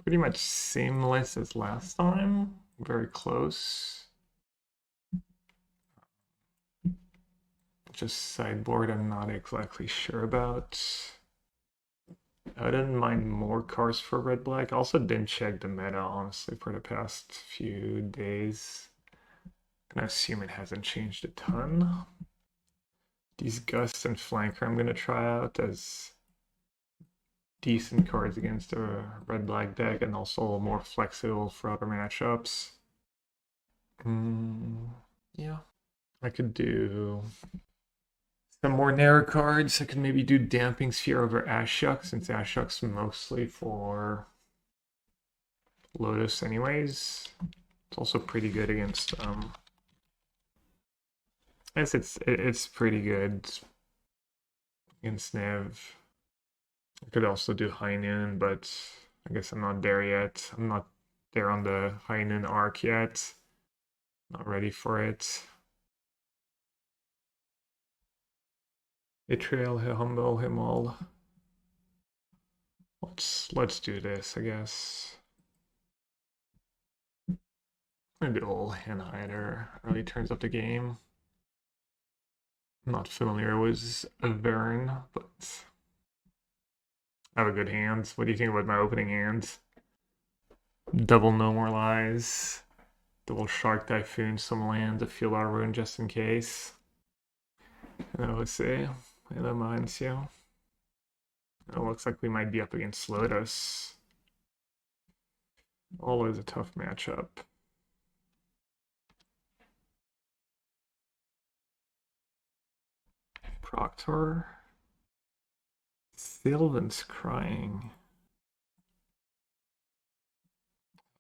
pretty much seamless as last time. Very close. Just sideboard I'm not exactly sure about. I didn't mind more cards for red-black. Also didn't check the meta, honestly, for the past few days. And I assume it hasn't changed a ton. These Gust and Flanker I'm gonna try out as decent cards against a red-black deck and also more flexible for other matchups. Yeah, I could do some more narrow cards. I could maybe do Damping Sphere over Ashiok, since Ashiok's mostly for Lotus anyways. It's also pretty good against I guess it's pretty good against Nev. I could also do Hainan, but I guess I'm not there yet. I'm not there on the Hainan arc yet. Not ready for it. Betrayal, humble him all. Let's do this, I guess. Maybe old hand hider early turns up the game. I'm not familiar with Avern, but I have a good hand. What do you think about my opening hand? Double No More Lies. Double Shark Typhoon, some land, a Field Our Ruin just in case. And let's see. Hello, Mancio. It looks like we might be up against Lotus. Always a tough matchup. Proctor. Sylvan's Crying.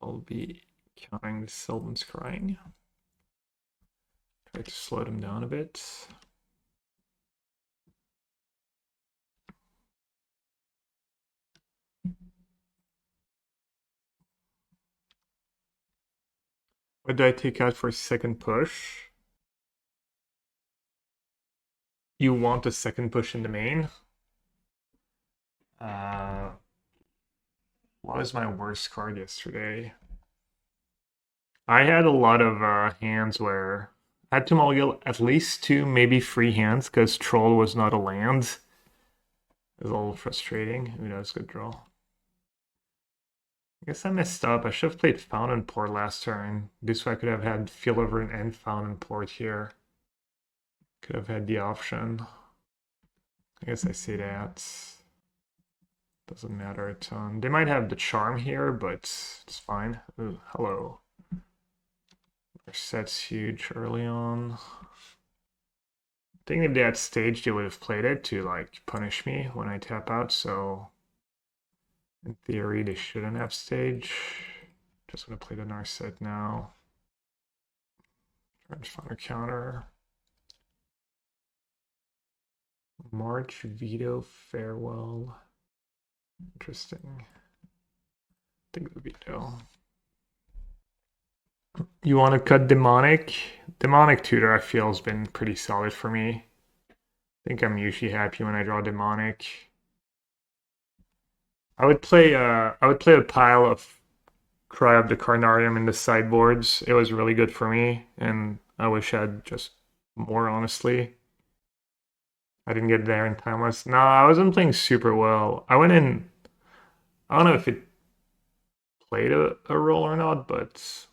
I'll be counting the Sylvan's Crying. Try to slow them down a bit. What do I take out for second push? You want a second push in the main? What was my worst card yesterday? I had a lot of hands where I had to mulligan at least 2, maybe 3 hands because Troll was not a land. It was a little frustrating. Ooh, that was a good draw. I guess I messed up. I should have played Fountainport last turn. This way I could have had Fieldhover and Fountainport here. Could have had the option. I guess I say that. Doesn't matter a ton. They might have the charm here, but it's fine. Ooh, hello. Their set's huge early on. I think if they had staged, they would have played it to like punish me when I tap out, so in theory they shouldn't have staged. Just gonna play the Narset now. Try to find a counter. March, Veto, Farewell. Interesting. I think the Veto. You want to cut Demonic? Demonic Tutor I feel has been pretty solid for me. I think I'm usually happy when I draw Demonic. I would play a pile of Cry of the Carnarium in the sideboards. It was really good for me, and I wish I had just more, honestly. I didn't get there in time. No, I wasn't playing super well. I went in. I don't know if it played a role or not, but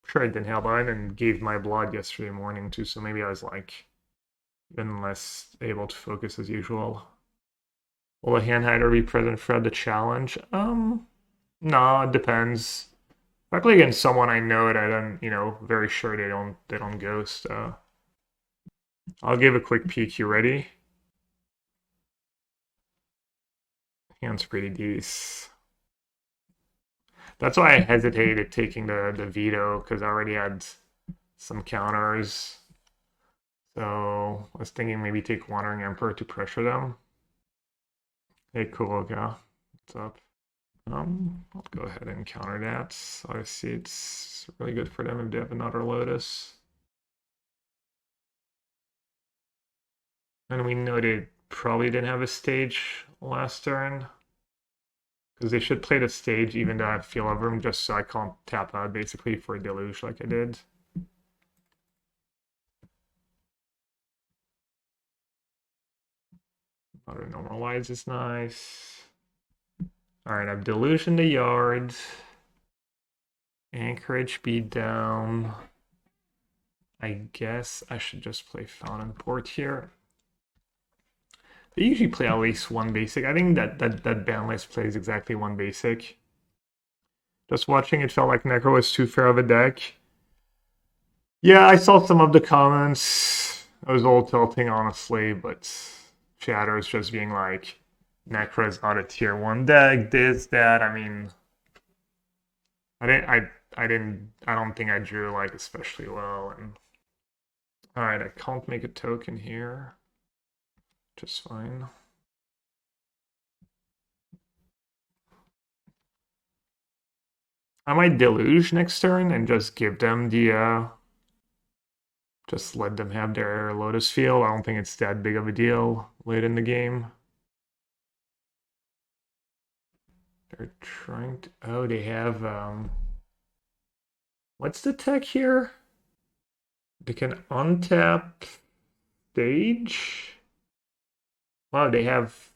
I'm sure it didn't help. I even gave my blood yesterday morning too, so maybe I was like even less able to focus as usual. Will a hand hider be present for the challenge? No, it depends. If I play against someone I know that I'm, very sure they don't ghost. I'll give a quick peek. You ready? Hand's pretty decent. That's why I hesitated taking the veto, because I already had some counters. So I was thinking maybe take Wandering Emperor to pressure them. Hey, cool, okay. What's up? I'll go ahead and counter that. Obviously, it's really good for them if they have another Lotus. And we know they probably didn't have a stage last turn, Because they should play the stage even though I have feel over them, just so I can't tap out basically for a Deluge like I did. Auto normalize is nice. Alright, I've Deluge in the yard. Anchorage beat down. I guess I should just play Fountainport here. They usually play at least one basic. I think that ban list plays exactly one basic. Just watching it felt like Necro was too fair of a deck. Yeah, I saw some of the comments. I was all tilting, honestly, but chatters just being like, Necro is not a tier 1 deck, this, that. I mean, I don't think I drew like especially well. And alright, I can't make a token here. Just fine. I might Deluge next turn and just give them the just let them have their Lotus Field. I don't think it's that big of a deal late in the game. They're trying to... Oh, they have... What's the tech here? They can untap stage? Wow, they have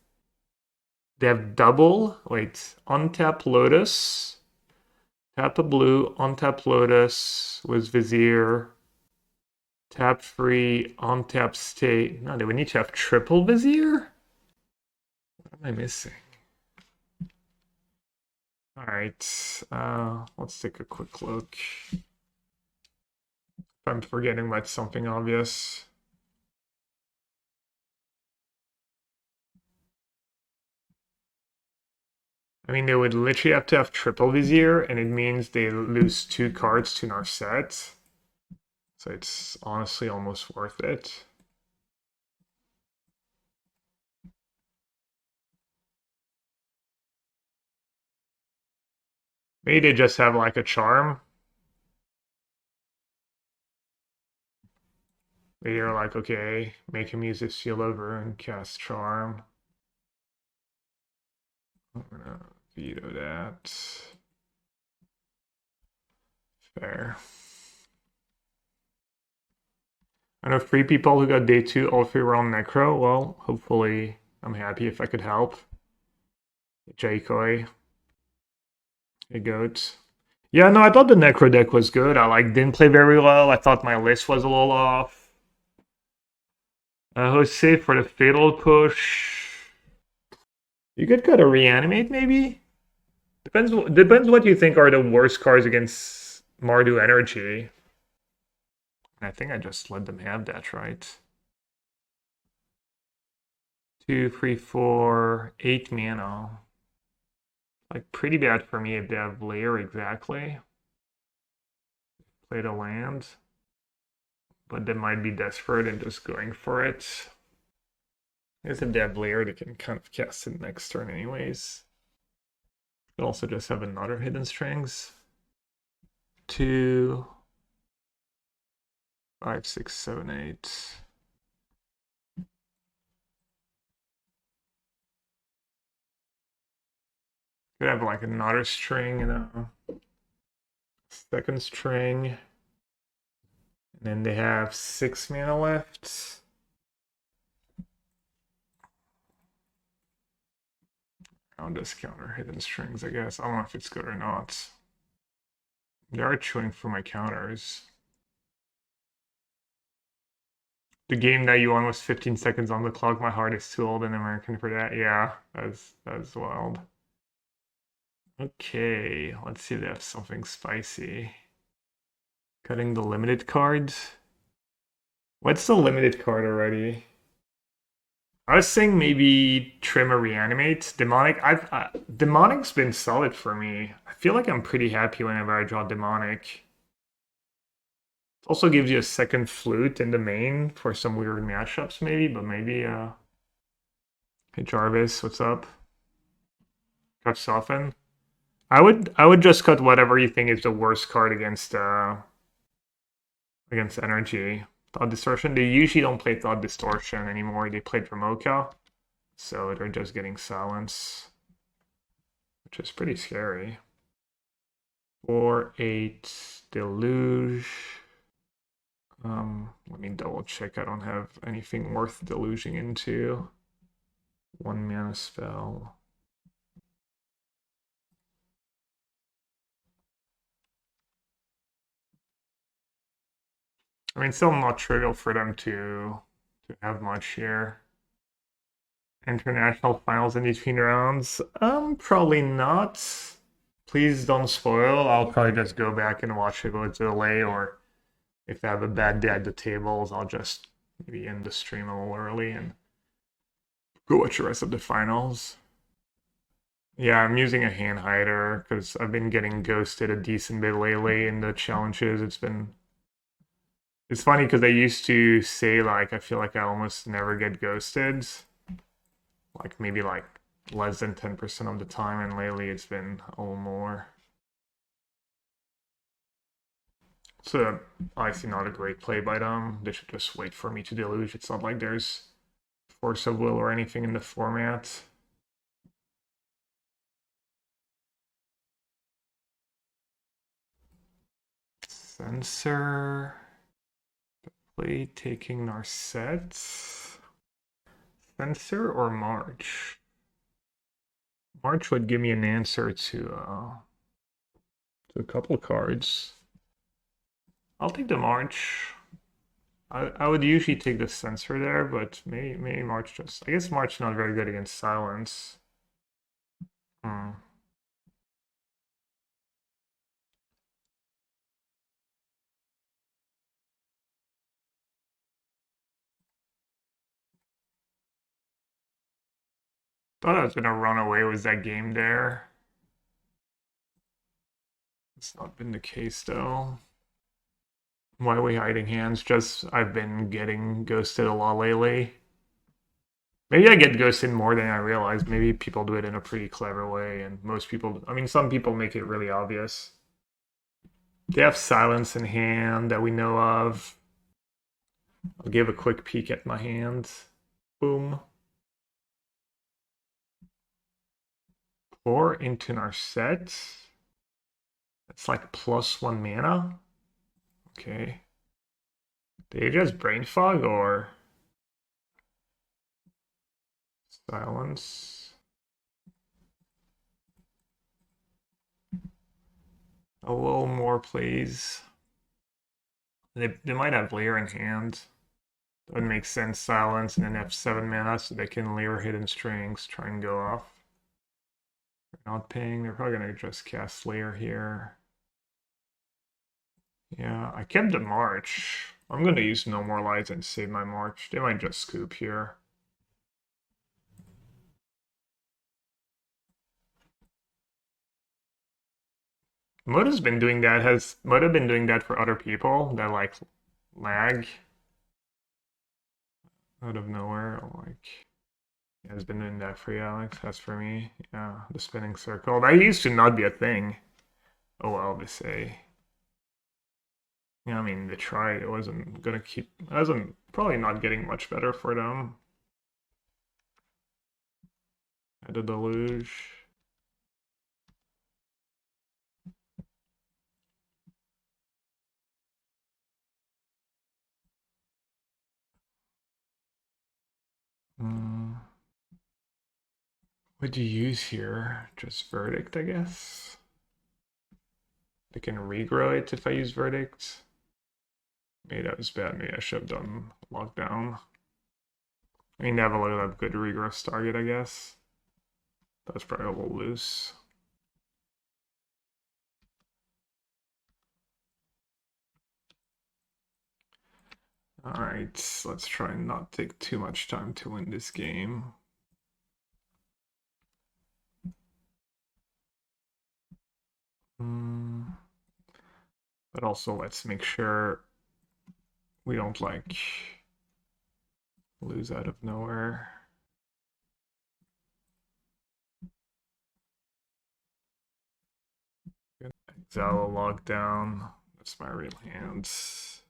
double. Wait, untap Lotus. Tap a blue, untap Lotus with Vizier. Tap free, untap state. No, do we need to have triple Vizier? What am I missing? Alright, let's take a quick look. If I'm forgetting like something obvious. I mean, they would literally have to have triple Vizier, and it means they lose 2 cards to Narset. So it's honestly almost worth it. Maybe they just have like a charm. Maybe you're like, okay, make him use his seal over and cast charm. I'm gonna veto that. Fair. I know 3 people who got day 2, all 3 were on Necro. Well, hopefully I'm happy if I could help. J-Koi. Hey, Goat. Yeah, no, I thought the Necro deck was good. I like didn't play very well. I thought my list was a little off. Jose for the fatal push. You could go to reanimate, maybe? Depends what you think are the worst cards against Mardu Energy. I think I just let them have that, right? 2, 3, 4, 8 mana. Like, pretty bad for me if they have Lair exactly. Play the land. But they might be desperate and just going for it. I guess if they have Lair, they can kind of cast it next turn anyways. Could also just have another Hidden Strings. 2, 5, 6, 7, 8. Could have like another string and a second string. And then they have 6 mana left. I'll just counter Hidden Strings, I guess. I don't know if it's good or not. They are chewing for my counters. The game that you won was 15 seconds on the clock. My heart is too old and American for that. Yeah, that's wild. Okay, let's see if they have something spicy. Cutting the limited card. What's the limited card already? I was saying maybe trim or reanimate. Demonic. Demonic's been solid for me. I feel like I'm pretty happy whenever I draw Demonic. It also gives you a second flute in the main for some weird matchups, maybe. But maybe. Hey Jarvis, what's up? Cut Soften. I would just cut whatever you think is the worst card against Energy. Thought Distortion. They usually don't play Thought Distortion anymore. They play Dramoka. So they're just getting silence. which is pretty scary. 4/8 Deluge. Let me double check. I don't have anything worth deluging into. 1 mana spell. I mean, still not trivial for them to have much here. International finals in between rounds? Probably not. Please don't spoil. I'll probably just go back and watch it with delay, or if I have a bad day at the tables, I'll just maybe end the stream a little early and go watch the rest of the finals. Yeah, I'm using a hand hider because I've been getting ghosted a decent bit lately in the challenges. It's funny because I used to say, like, I feel like I almost never get ghosted. Like, maybe, like, less than 10% of the time, and lately it's been a little more. So, obviously not a great play by them. They should just wait for me to deluge. It's not like there's force of will or anything in the format. Censor. Play taking Narset. Censor or March? March would give me an answer to a couple cards. I'll take the March. I would usually take the Censor there, but maybe March just... I guess March not very good against Silence. Thought I was gonna run away with that game there. It's not been the case though. Why are we hiding hands? Just I've been getting ghosted a lot lately. Maybe I get ghosted more than I realize. Maybe people do it in a pretty clever way, and most people, I mean, some people make it really obvious. They have silence in hand that we know of. I'll give a quick peek at my hand. Boom. 4 into Narset. That's like +1 mana. Okay. Did you just brain fog or silence? A little more, please. They might have Lair in hand. That would make sense. Silence and then have 7 mana so they can Lair Hidden Strings, try and go off. They're not paying. They're probably going to just cast Lair here. Yeah, I kept the March. I'm going to use No More Lights and save my March. They might just scoop here. Moda's been doing that. Has Moda been doing that for other people that like lag out of nowhere? Like, yeah, has been doing that for you, Alex. That's for me. Yeah, the spinning circle. That used to not be a thing. Oh well, they say. Yeah, I mean, they tried. It wasn't gonna keep. It wasn't probably not getting much better for them. Had a deluge. What'd you use here? Just Verdict, I guess. They can regrow it if I use Verdict. Maybe that was bad. Maybe I should have done Lockdown. I mean, they have a lot of good regrowth target, I guess. That was probably a little loose. Alright, let's try and not take too much time to win this game. But also, let's make sure we don't, like, lose out of nowhere. Exile a Lockdown. That's my real hands.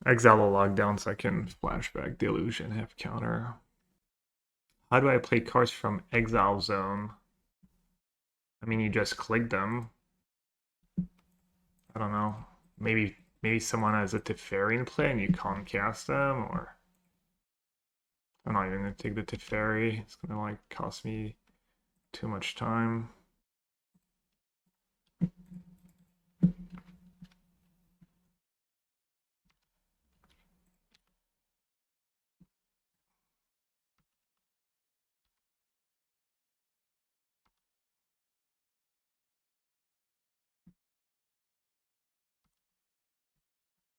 Exile a Lockdown so I can flashback Deluge and have counter. How do I play cards from Exile Zone? I mean, you just click them. I don't know. Maybe someone has a Teferi in play and you can't cast them, or I'm not even gonna take the Teferi. It's gonna like cost me too much time.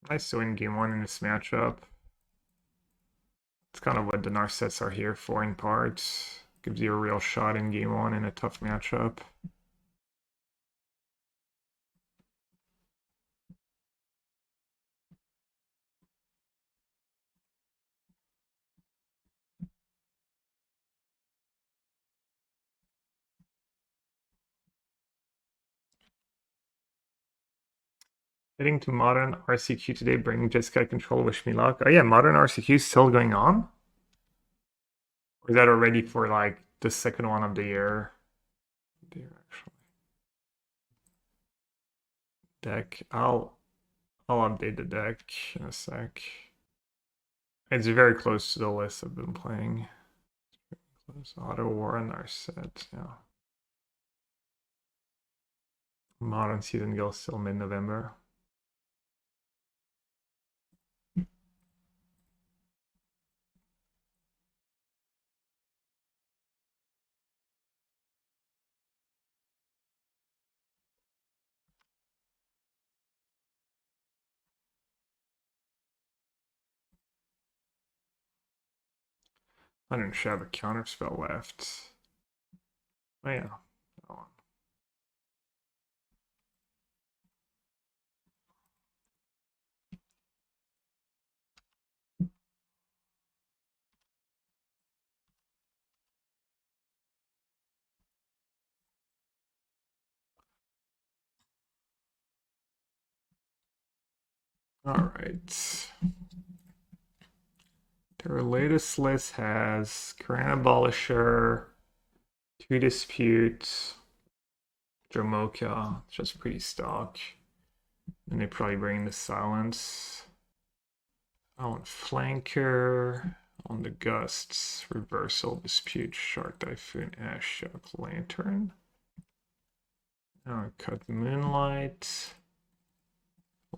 Nice to win game one in this matchup. It's kind of what the Narsets are here for in part. Gives you a real shot in game one in a tough matchup. Heading to Modern RCQ today, bring Jeskai Control, wish me luck. Oh yeah, Modern RCQ is still going on? Or is that already for like the second one of the year? Actually. Deck. I'll update the deck in a sec. It's very close to the list I've been playing. Close. Otawara, Narset, yeah. Modern season goes still mid-November. I didn't have a counter spell left. Oh yeah. Oh. All right. Their latest list has Koran Abolisher, Two Disputes, Dromoka, just pretty stock. And they probably bring the Silence. I want Flanker, on the Gusts, Reversal, Dispute, Shark Typhoon, Ashiok, Lantern. Cut Moonlight,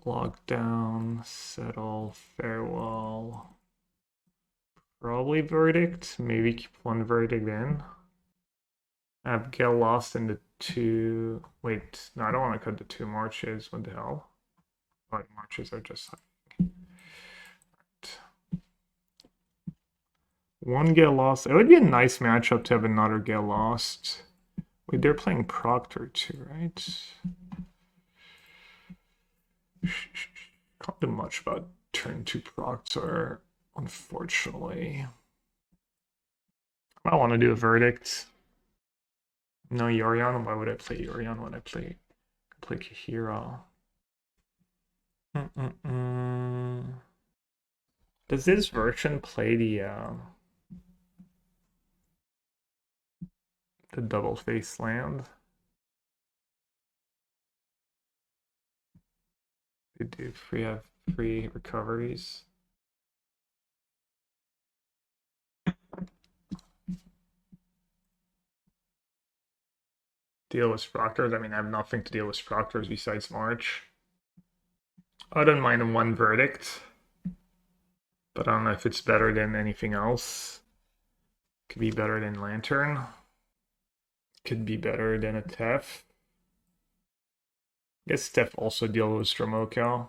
Lockdown, Settle, Farewell. Probably Verdict, maybe keep one Verdict in. Get lost in the two. Wait, no, I don't want to cut the two marches. What the hell? Like, marches are just like. Right. One Get Lost. It would be a nice matchup to have another Get Lost. Wait, they're playing Proctor too, right? Can't do much about turn 2 Proctor, unfortunately. I want to do a Verdict. No Yorion. Why would I play Yorion when I play Kaheera? Does this version play the double face land? They do free recoveries. Deal with Proctors. I mean, I have nothing to deal with Proctors besides March. I don't mind one Verdict, but I don't know if it's better than anything else. Could be better than Lantern. Could be better than a Tef. I guess Tef also deals with Dromoka.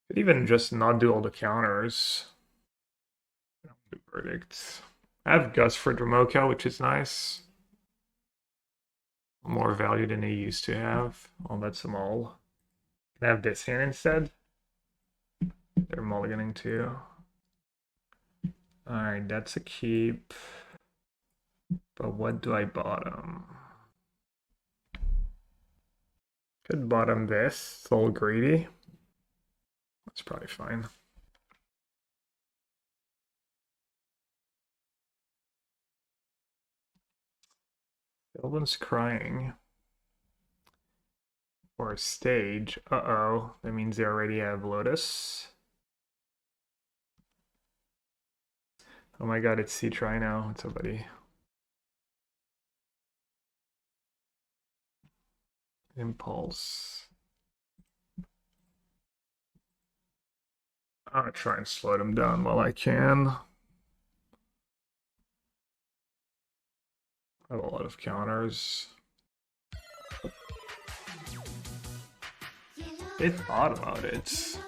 Could even just not do all the counters. Do Verdicts. I have Gust for Dromoka, which is nice. More value than they used to have. I'll bet some all. Can I have this hand instead? They're mulliganing too. Alright, that's a keep. But what do I bottom? Could bottom this. It's a little greedy. That's probably fine. Sylvan's crying for a stage. Uh-oh. That means they already have Lotus. Oh my god, it's C-Try now. What's up, buddy? Impulse. I'll try and slow them down while I can. I have a lot of counters. They thought about it.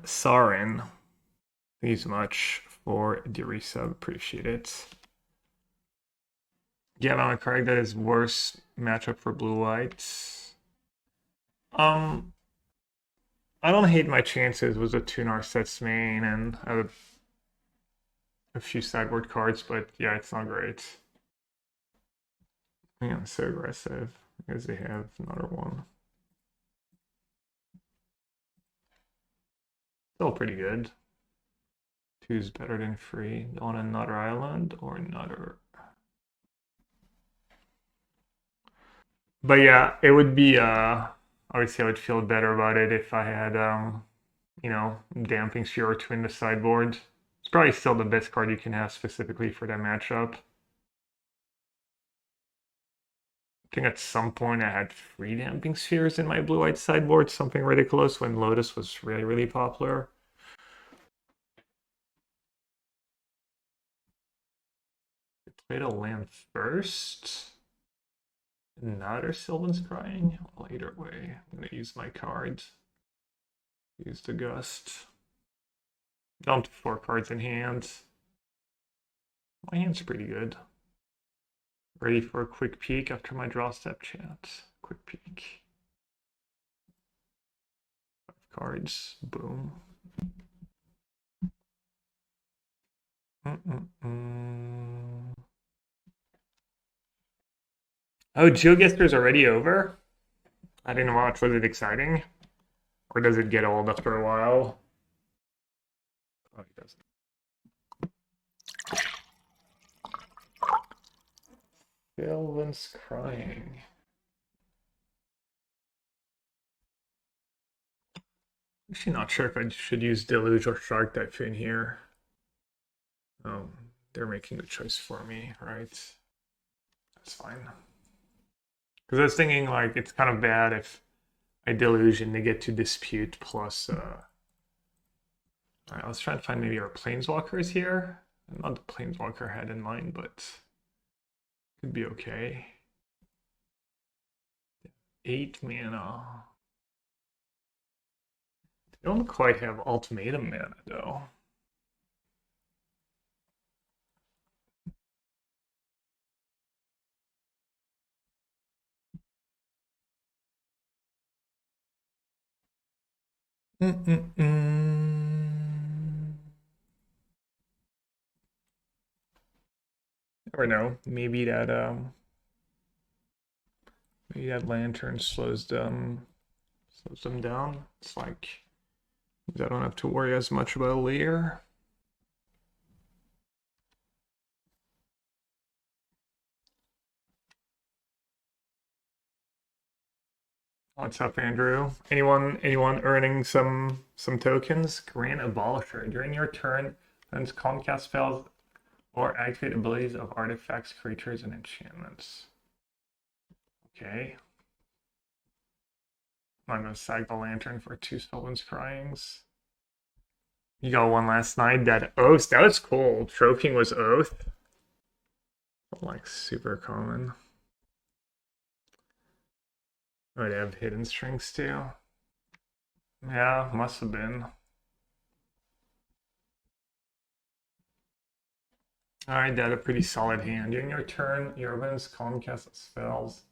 Soaring. Thank you so much for the resub. Appreciate it. Yeah, I'm correct. That is worst matchup for blue-white. I don't hate my chances with the two Narsets main, and I have a few sideboard cards, but yeah, it's not great. Yeah, I'm so aggressive because they have another one. Still pretty good. Two's better than free. On another island or another. But yeah, it would be obviously I would feel better about it if I had you know, Damping Sphere or two in the sideboard. It's probably still the best card you can have specifically for that matchup. I think at some point I had 3 Damping Spheres in my blue-white sideboard, something ridiculous when Lotus was really, really popular. Played a land first. Another Sylvan's Crying. Well, either way, I'm gonna use my card. Use the Gust. Down to 4 cards in hand. My hand's pretty good. Ready for a quick peek after my draw step chat. Quick peek. 5 cards. Boom. Oh, GeoGuessr's already over? I didn't watch. Was it exciting? Or does it get old after a while? Oh, it doesn't. Sylvan's crying. Actually not sure if I should use Deluge or Shark Typhoon here. They're making the choice for me, right? That's fine. Because I was thinking, like, it's kind of bad if I Deluge and they get to Dispute plus... Alright, let's try and find maybe our Planeswalkers here. Not the Planeswalker I had in mind, but... could be okay. 8 mana. They don't quite have Ultimatum mana, though. Never know. Maybe that lantern slows them down. It's like I don't have to worry as much about Lear. What's up, Andrew? Anyone earning some tokens? Grant Abolisher. During your turn, then Comcast spells or activate abilities of artifacts, creatures, and enchantments. Okay. I'm gonna sag the lantern for 2 Sylvan's Cryings. You got one last night. That Oath. That was cool. Troking was Oath. Like super common. Oh, they have hidden strings too. Yeah, must have been. Alright, that a pretty solid hand. During your turn, your opponent's Comcast spells.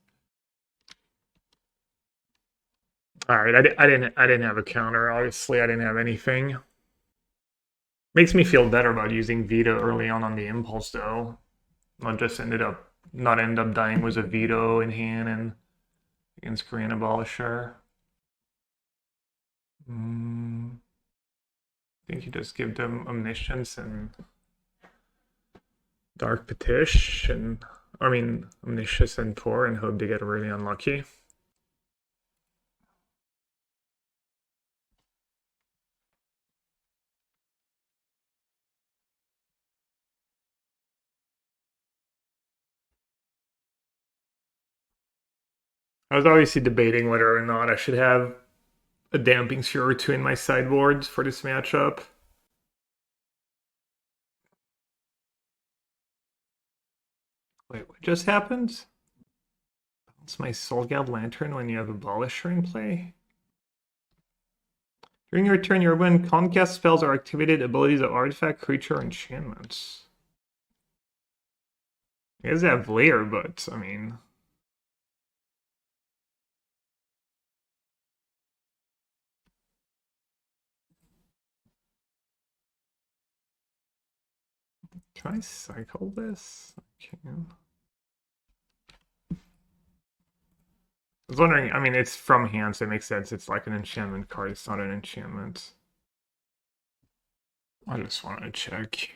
Alright, I didn't have a counter. Obviously, I didn't have anything. Makes me feel better about using Veto early on the impulse, though. Not just end up dying with a veto in hand and against Green Abolisher. I think you just give them Omniscience and Dark Petition. I mean, Omniscience and Tor and hope they get really unlucky. I was obviously debating whether or not I should have a Damping Sphere or two in my sideboards for this matchup. Wait, what just happened? Bounce my Soulgeld Lantern when you have Abolisher in play? During your turn, when Concast spells are activated, abilities of artifact, creature, or enchantments. I guess they have Lair, but, I mean... Can I cycle this? I can. I was wondering, I mean, it's from hand, so it makes sense. It's like an enchantment card. It's not an enchantment. I just want to check.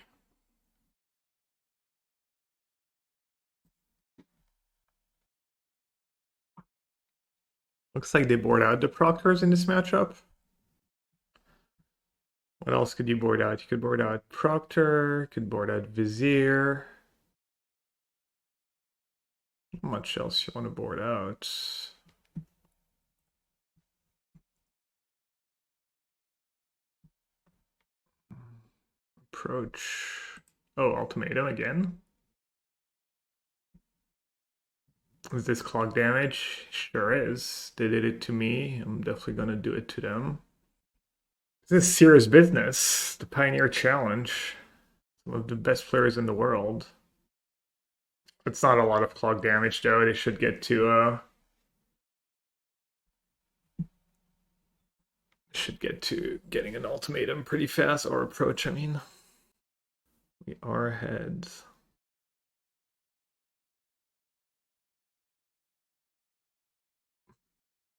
Looks like they board out the Proctors in this matchup. What else could you board out? You could board out Proctor, could board out Vizier. How much else you want to board out? Approach. Oh, Ultimatum again. Is this clock damage? Sure is. They did it to me. I'm definitely gonna do it to them. This is serious business. The Pioneer Challenge. Some of the best players in the world. It's not a lot of clock damage though. They should get to getting an ultimatum pretty fast, or approach, I mean. We are ahead.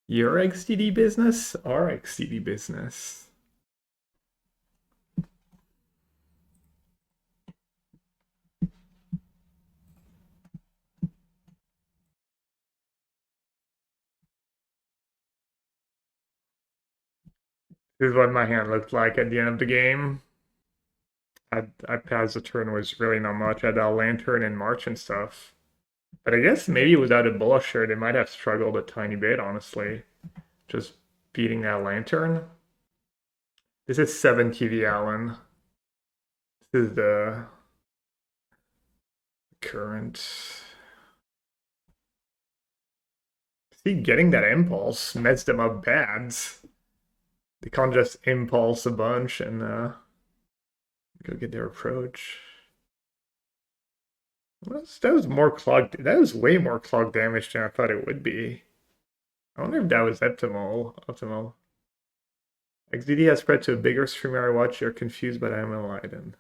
Your XTD business? Our XTD business. This is what my hand looked like at the end of the game. I passed the turn was really not much. I had a lantern in March and stuff. But I guess maybe without a Bullisher, they might have struggled a tiny bit, honestly. Just beating that lantern. This is 7 TV Allen. This is the current. See, getting that impulse messed them up bad. They can't just impulse a bunch and go get their approach. That was more clogged. That was way more clogged damage than I thought it would be. I wonder if that was optimal. XDD has spread to a bigger streamer I watch. You're confused, but I am enlightened.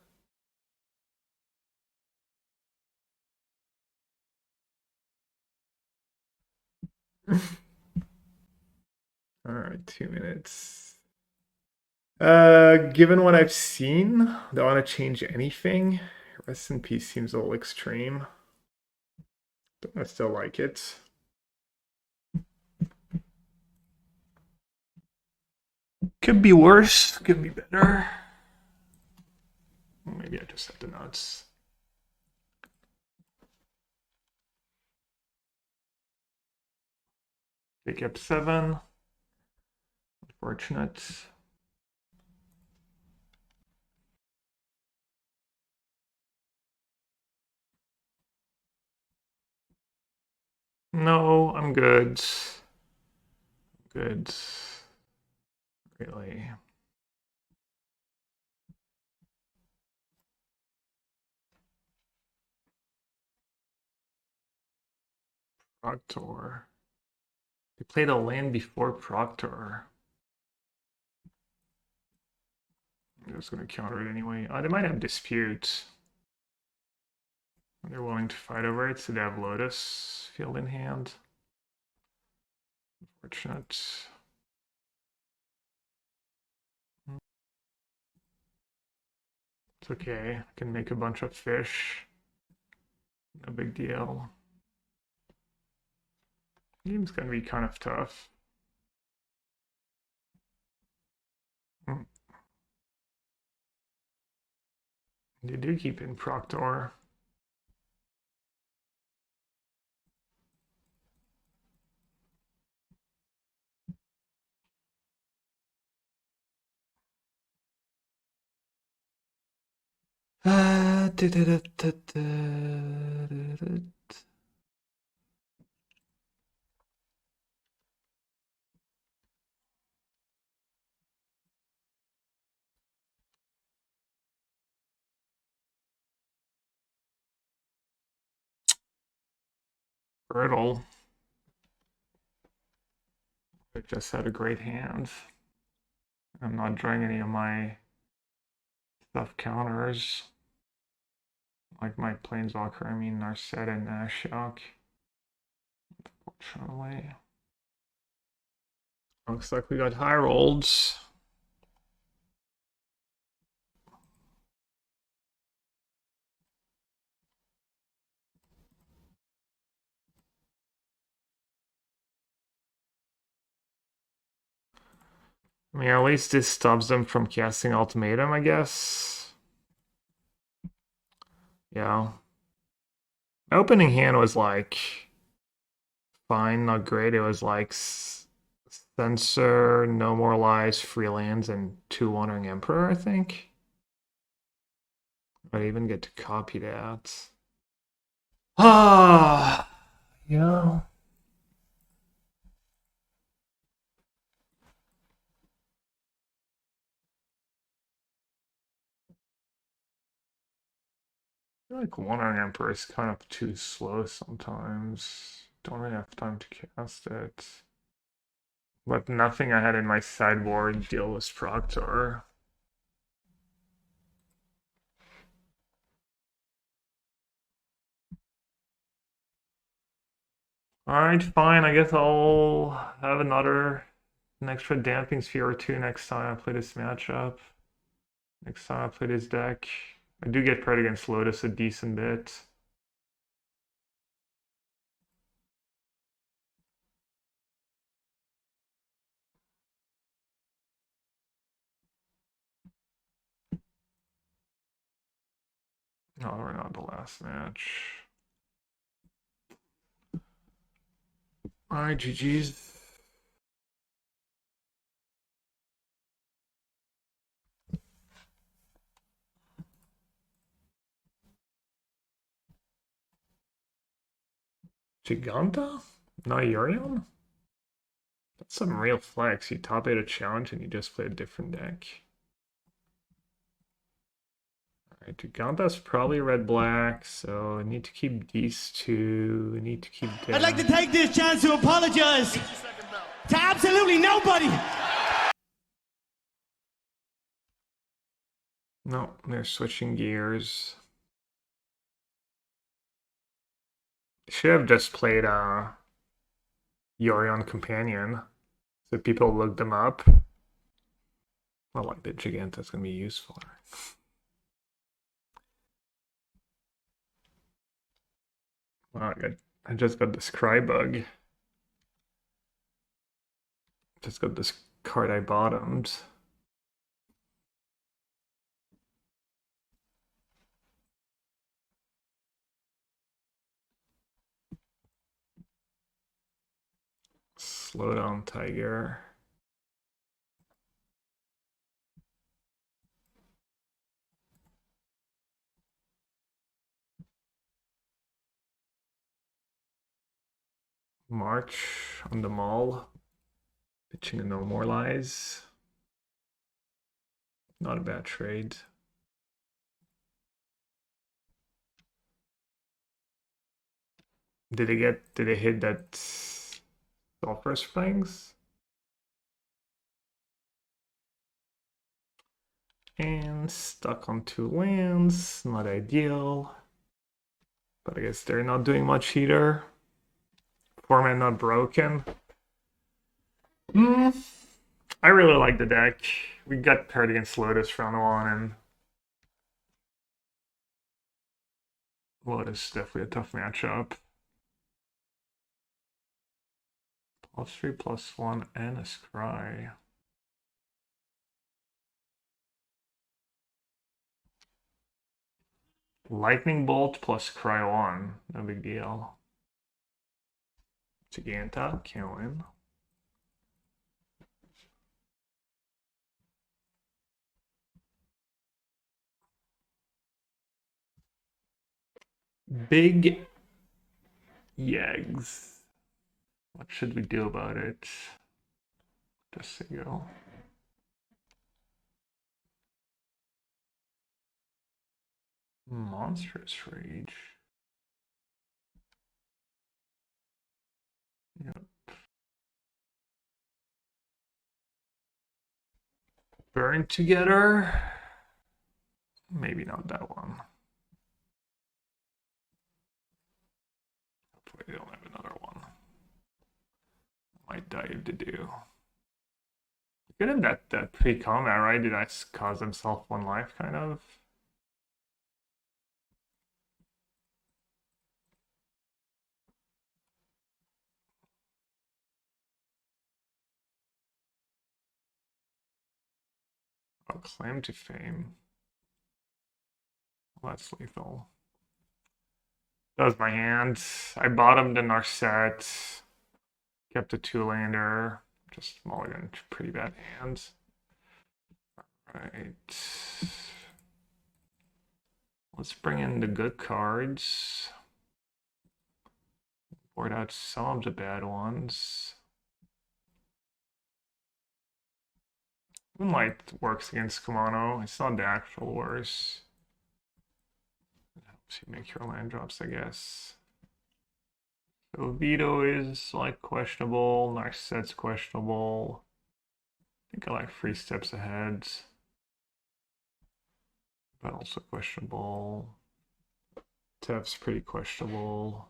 All right, 2 minutes. Given what I've seen, don't want to change anything. Rest in Peace seems a little extreme. But I still like it. Could be worse, could be better. Maybe I just have the nuts. Pick up 7. Unfortunate. No, I'm good. Good. Really. Proctor. They played a land before Proctor. I'm just gonna counter it anyway. They might have Dispute. They're willing to fight over it, so they have Lotus Field in hand. Unfortunate. It's okay. I can make a bunch of fish. No big deal. Game's gonna be kind of tough. They do keep in Proctor. Brittle. I just had a great hand. I'm not drawing any of my stuff counters. Like my Planeswalker, I mean Narset and Ashiok. Unfortunately. Looks like we got high rolls. I mean, at least this stops them from casting Ultimatum, I guess. Yeah. My opening hand was like fine, not great. It was like Censor, No More Lies, Freelands, and 2 Wandering Emperor, I think. I even get to copy that. Ah, yeah. I feel like Wandering Emperor is kind of too slow sometimes. Don't really have time to cast it. But nothing I had in my sideboard deal with Proctor. Alright, fine. I guess I'll have an extra Damping Sphere or two next time I play this matchup. Next time I play this deck. I do get paired against Lotus a decent bit. No, we're not the last match. Alright, GG's. Giganta? No Yorion? That's some real flex. You top 8 a challenge and you just play a different deck. Alright, Giganta's probably red-black, so I need to keep these two. I need to keep them. I'd like to take this chance to apologize to absolutely nobody. No, they're switching gears. Should have just played Yorion Companion, so people look them up. Well, like the Giganta's gonna be useful. Wow, I just got this cry bug. Just got this card I bottomed. Slow down, Tiger. March on the mall. Pitching a No More Lies. Not a bad trade. Did they hit that Sulphur's Fangs? And stuck on 2 lands, not ideal. But I guess they're not doing much either. Format not broken. I really like the deck. We got paired against Lotus round 1, and Lotus is definitely a tough matchup. +3, +1, and a Scry. Lightning Bolt plus Cry 1. No big deal. Giganta, can't win. Big Yeggs. What should we do about it? Just to go. Monstrous Rage. Yep. Burn Together. Maybe not that one. Hopefully they don't have another one. Might die if they do. Good in that pre-combat, right? Did I cause himself 1 life, kind of? Oh, Claim to Fame. Well, that's lethal. That was my hand. I bottomed the Narset. Kept a 2-lander. Just mulligan, pretty bad hands. Alright. Let's bring in the good cards. Board out some of the bad ones. Moonlight works against Kumano. It's not the actual worst. It helps you make your land drops, I guess. So Veto is like questionable. Narset's questionable. I think I like 3 steps ahead. But also questionable. Tef's pretty questionable.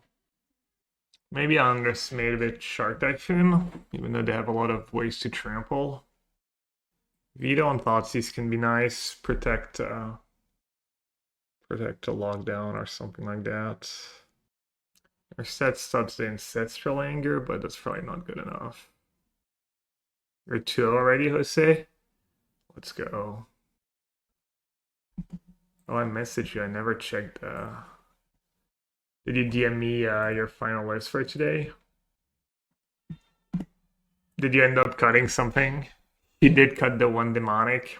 Maybe I underestimated a bit Shark Typhoon, even though they have a lot of ways to trample. Veto on Thoughtseize can be nice. Protect a lockdown or something like that. Or set subs the Ancestral Anger, but that's probably not good enough. You're 2 already, Jose? Let's go. Oh, I messaged you. I never checked. Did you DM me your final list for today? Did you end up cutting something? You did cut the 1 demonic.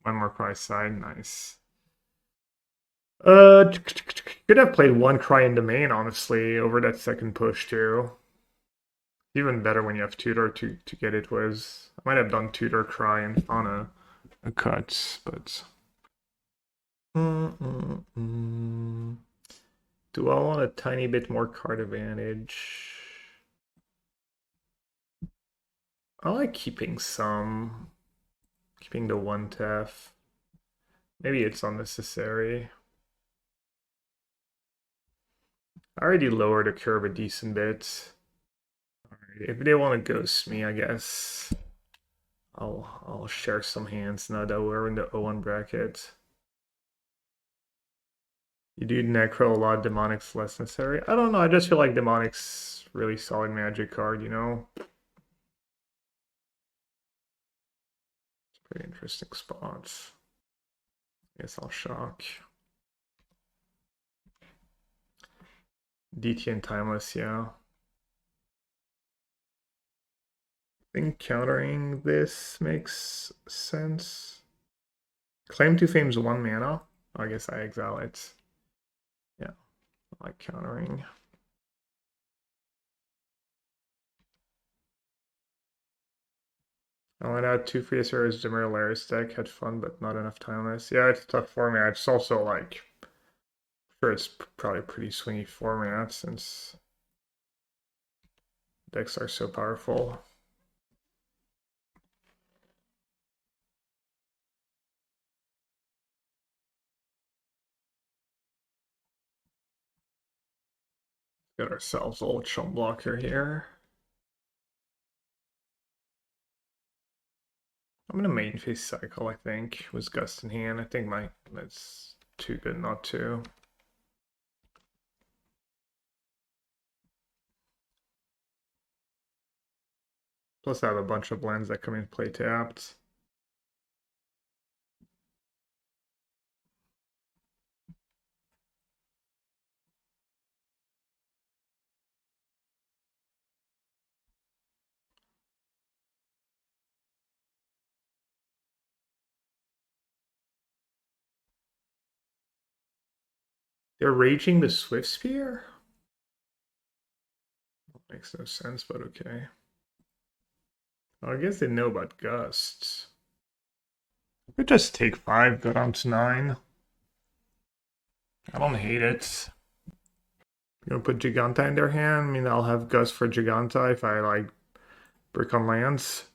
1 more Cry side. Nice. Could have played 1 Cry in the main, honestly, over that second push too. Even better when you have Tutor to get it was. I might have done Tutor, Cry, and Fauna a cut, but. Do I want a tiny bit more card advantage? I like keeping some. Keeping the 1 Tef. Maybe it's unnecessary. I already lowered the curve a decent bit. Alright, if they want to ghost me, I guess I'll share some hands now that we're in the 0-1 bracket. You do Necro a lot, Demonic's less necessary. I don't know, I just feel like Demonic's really solid magic card, you know? It's a pretty interesting spot. I guess I'll shock. DT and Timeless, yeah. I think countering this makes sense. Claim to Fame's 1 mana. I guess I exile it. Yeah, I like countering. I went out 2 Freezeers, Demir Laris deck, had fun, but not enough timeless. Yeah, it's a tough format. It's also like, sure, it's probably a pretty swingy format since decks are so powerful. Got ourselves a little chump blocker here. I'm gonna main phase cycle, I think, with Gust in hand. I think that's too good not to. Plus I have a bunch of blends that come in play tapped. They're raging the Swift Spear? Makes no sense, but okay. Well, I guess they know about Gust. We could just take 5, go down to 9. I don't hate it. You gonna put Giganta in their hand? I mean, I'll have Gust for Giganta if I like brick on lands.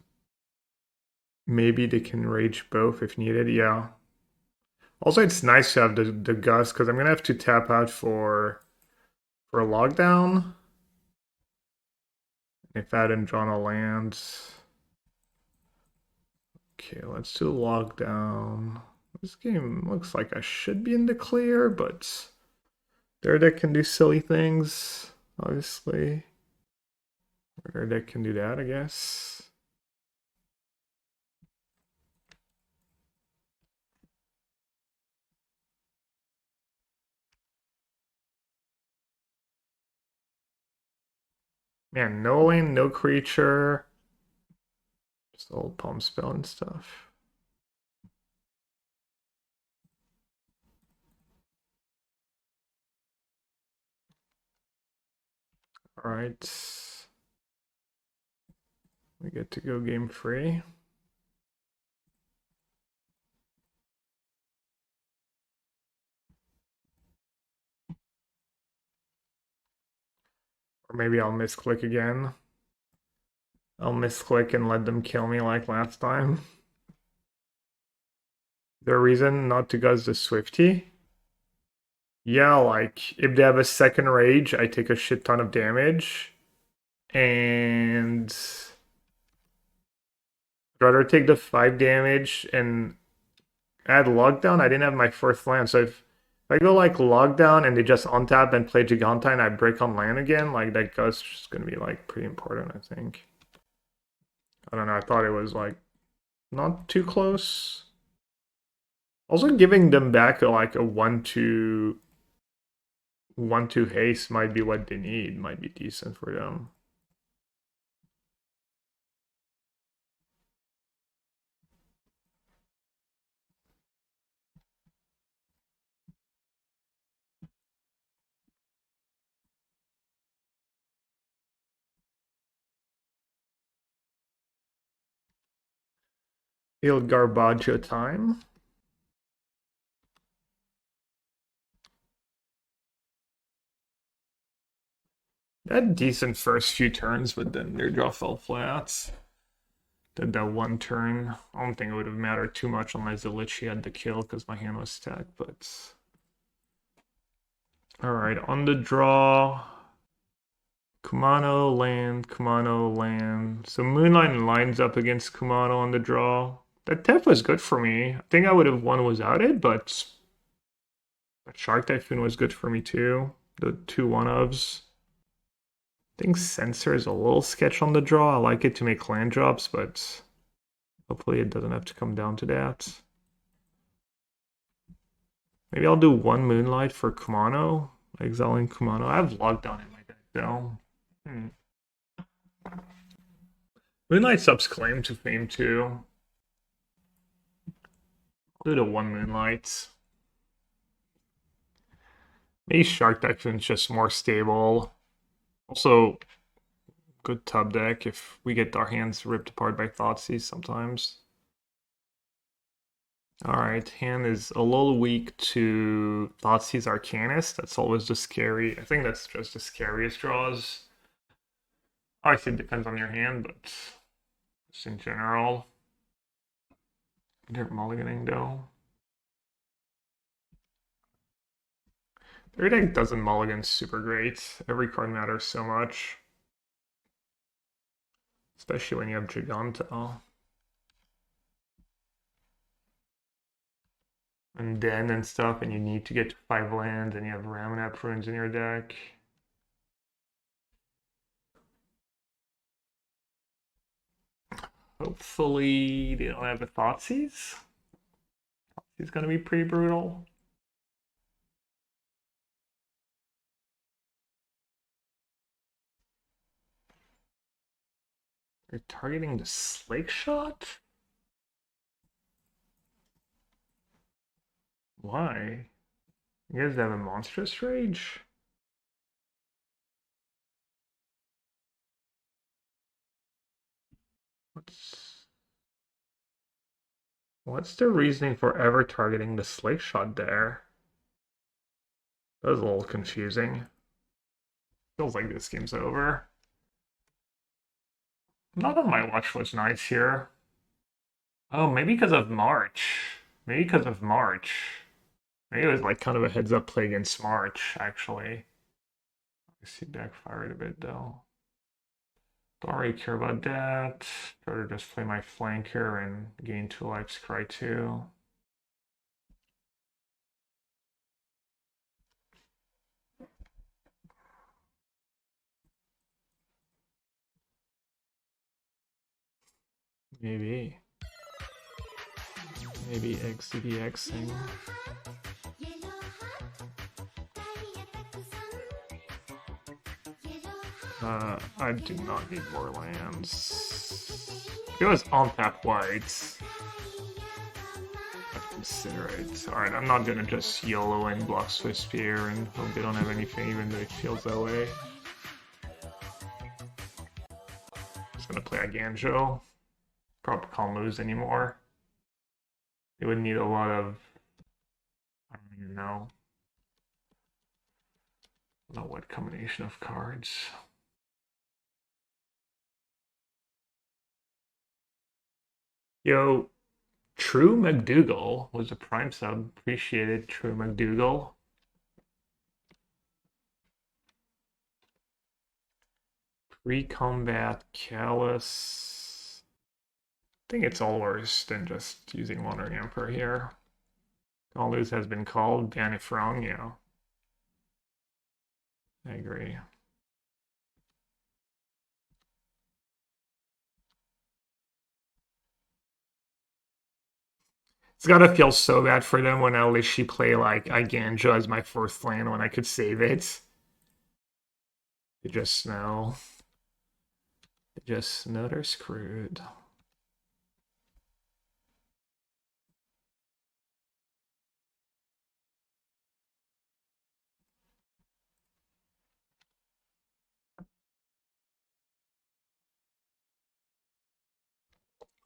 Maybe they can rage both if needed, yeah. Also, it's nice to have the Gust because I'm gonna have to tap out for a lockdown. If I hadn't drawn a land. Okay, let's do lockdown. This game looks like I should be in the clear, but their deck can do silly things, obviously. Their deck can do that, I guess. Man, no lane, no creature. Just old palm spell and stuff. All right. We get to go game free. Or maybe I'll misclick again. I'll misclick and let them kill me like last time. The reason not to go is the Swifty. Yeah, like if they have a second rage, I take a shit ton of damage. And I'd rather take the 5 damage and add lockdown. I didn't have my first land, so if I go like lockdown and they just untap and play Giganta and I break on land again, like that Gust is gonna be like pretty important, I think. I don't know, I thought it was like not too close. Also giving them back like a 1-2 haste might be what they need, might be decent for them. Il Garbaggio time. Had decent first few turns, but then their draw fell flat. Did that one turn. I don't think it would have mattered too much unless the Lich had the kill because my hand was stacked, but... Alright, on the draw... Kumano land. So Moonlight lines up against Kumano on the draw. That Tef was good for me. I think I would have won without it, but... Shark Typhoon was good for me too. The 2 1-ofs. I think Censor is a little sketch on the draw. I like it to make land drops, but hopefully it doesn't have to come down to that. Maybe I'll do 1 Moonlight for Kumano. Exiling Kumano. I have Lockdown in my deck though. Moonlight's up's claim to fame too. I'll do the 1 Moonlight. Maybe Shark Typhoon's just more stable. Also, good tub deck if we get our hands ripped apart by Thoughtseize sometimes. Alright, hand is a little weak to Thoughtseize Arcanist. That's always the scary. I think that's just the scariest draws. Obviously, it depends on your hand, but just in general. They're mulliganing though. Your deck doesn't mulligan super great. Every card matters so much. Especially when you have Giganto. And Den and stuff, and you need to get to 5 lands, and you have Ramanap Runes in your deck. Hopefully they don't have a Thoughtseize. Thoughtseize gonna be pretty brutal. They're targeting the Slake Shot? Why? You guys have a Monstrous Rage? What's the reasoning for ever targeting the Slake Shot there? That was a little confusing. Feels like this game's over. Not on my watch was nice here. Oh, maybe because of March. Maybe because of March. Maybe it was like kind of a heads up play against March, actually. I see backfired a bit though. Don't really care about that. Try to just play my flanker and gain 2 lives, cry 2. Maybe XCDXing. I do not need more lands. It was on tap white. I'd consider it. Alright, I'm not gonna just YOLO and block Swiss Spear and hope they don't have anything even though it feels that way. Just gonna play Eiganjo. Probably can't lose anymore. They would need a lot of... I don't even know. I don't know what combination of cards. Yo, True McDougal was a prime sub. Appreciated, True McDougal. Pre-combat Callus. I think it's all worse than just using Wandering Emperor here. All lose has been called. Ban if wrong, yeah. I agree. It's gotta feel so bad for them when I literally play like Eiganjo as my 4th land when I could save it. They just know. They just know they're screwed.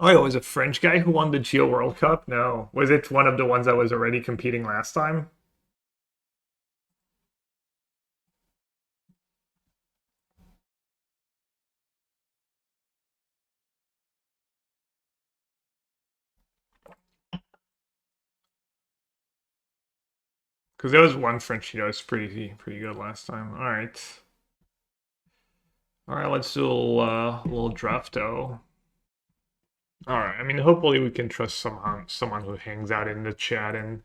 Oh, it was a French guy who won the Geo World Cup? No. Was it one of the ones that was already competing last time? Because there was one Frenchie that was pretty good last time. Alright. Alright, let's do a little drafto. Alright, I mean, hopefully we can trust someone who hangs out in the chat and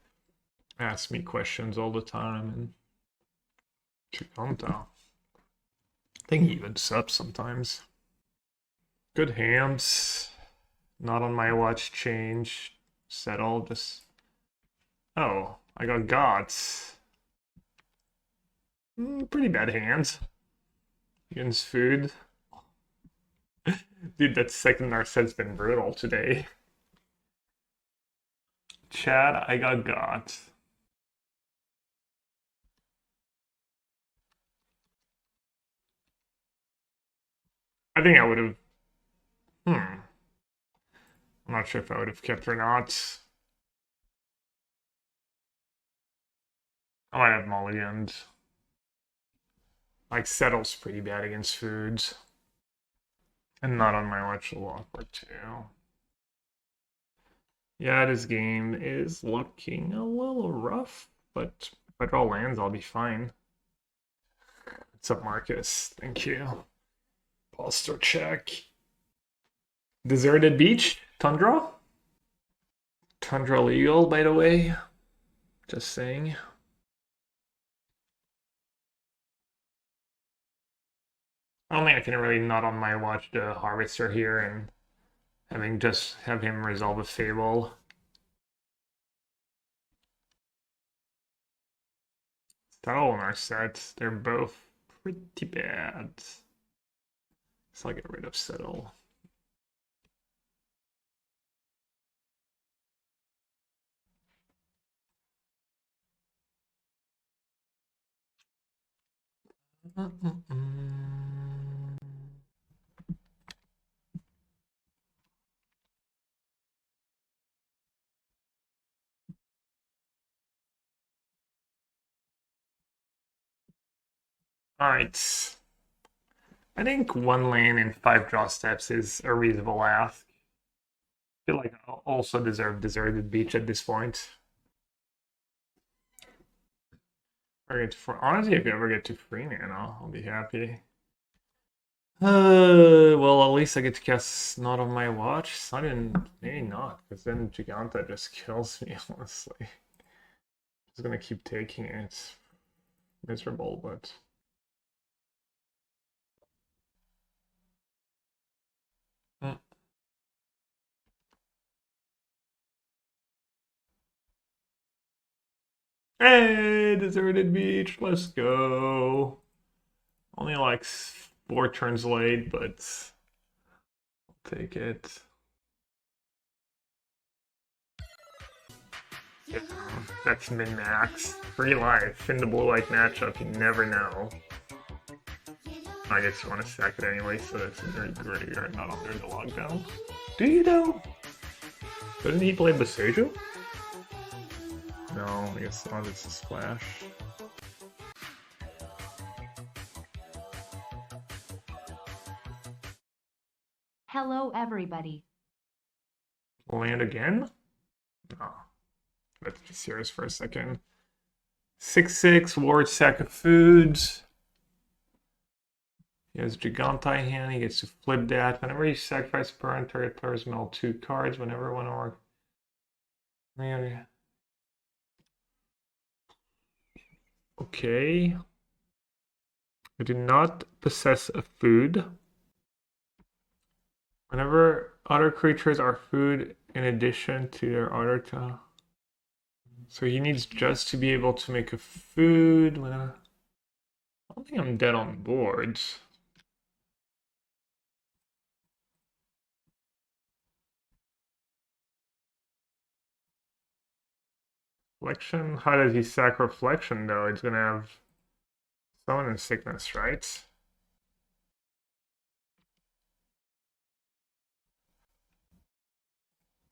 asks me questions all the time. And Chiconta. I think he even subs sometimes. Good hands. Not on my watch, change. Settle, just... Oh, I got gods. Pretty bad hands. Against food. Dude, that second Narset's been brutal today. Chad, I got gods. I think I would have... I'm not sure if I would have kept or not. I might have mulliganed. Like, Settle's pretty bad against foods. And not on my watch a lot for 2. Yeah, this game is looking a little rough, but I draw lands, I'll be fine. What's up, Marcus? Thank you. Posture check. Deserted Beach? Tundra? Tundra legal, by the way. Just saying. I don't think I can really not on my watch the Harvester here and have him resolve a Fable. Settle and Narset, they're both pretty bad. So I'll get rid of Settle. Alright. I think 1 lane and 5 draw steps is a reasonable ask. I feel like I'll also deserve Deserted Beach at this point. Honestly, if you ever get to free mana, I'll be happy. Well, at least I get to cast Not on My Watch. Sudden, maybe not, because then Giganta just kills me, honestly. Just gonna keep taking it. Miserable, but... Hey, Deserted Beach, let's go. Only like 4 turns late, but I'll take it. Yeah, that's min-max. Free life in the blue-white matchup, you never know. I guess you want to sack it anyway, so that's very graveyard, not under the lockdown. Do you though? Doesn't he play Boseiju? No, I guess not, it's a splash. Hello, everybody. Land again? Oh, let's be serious for a second. 6/6, ward, sack of food. He has Giganti hand, he gets to flip that. Whenever you sacrifice a permanent target, players mill 2 cards. Whenever one or... Okay. I do not possess a food. Whenever other creatures are food in addition to their other... So he needs just to be able to make a food. Whenever... I don't think I'm dead on boards. Reflection? How does he sack Reflection though? It's gonna have Summon and Sickness, right?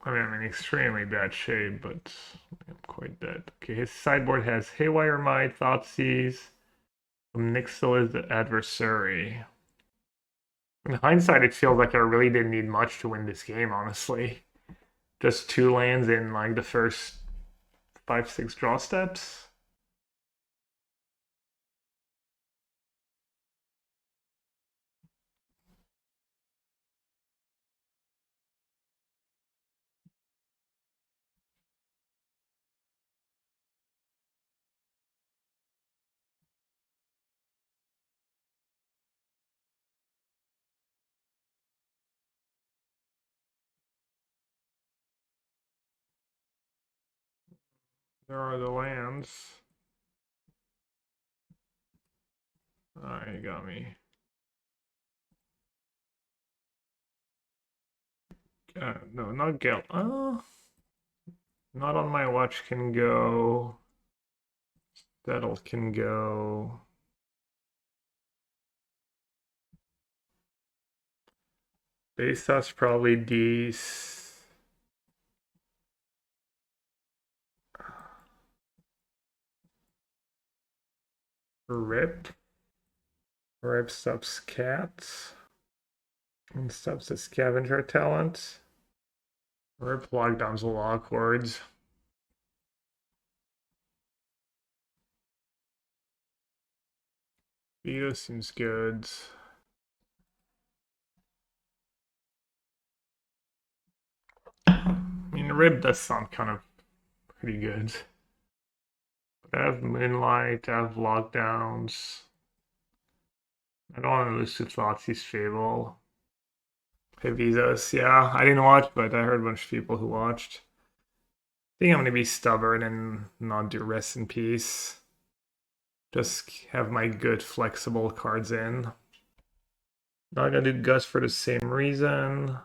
I mean, I'm in extremely bad shape, but I'm quite dead. Okay, his sideboard has Haywire Might, Thoughtseize, Nixil is the adversary. In hindsight, it feels like I really didn't need much to win this game, honestly. Just 2 lands in like the first 5-6 draw steps. There are the lands. You got me. No, not Gale. Not on my watch can go. Settle can go. Beza's probably these. Rip. Rip stops cat. And stops the scavenger talent. Rip lockdowns a lot of chords. Veto seems good. I mean, Rib does sound kind of pretty good. But I have Moonlight, I have Lockdowns. I don't want to lose to Thoughtseize Fable. Hey, Bezos, yeah, I didn't watch, but I heard a bunch of people who watched. I think I'm going to be stubborn and not do Rest in Peace. Just have my good flexible cards in. Not gonna do Gust for the same reason.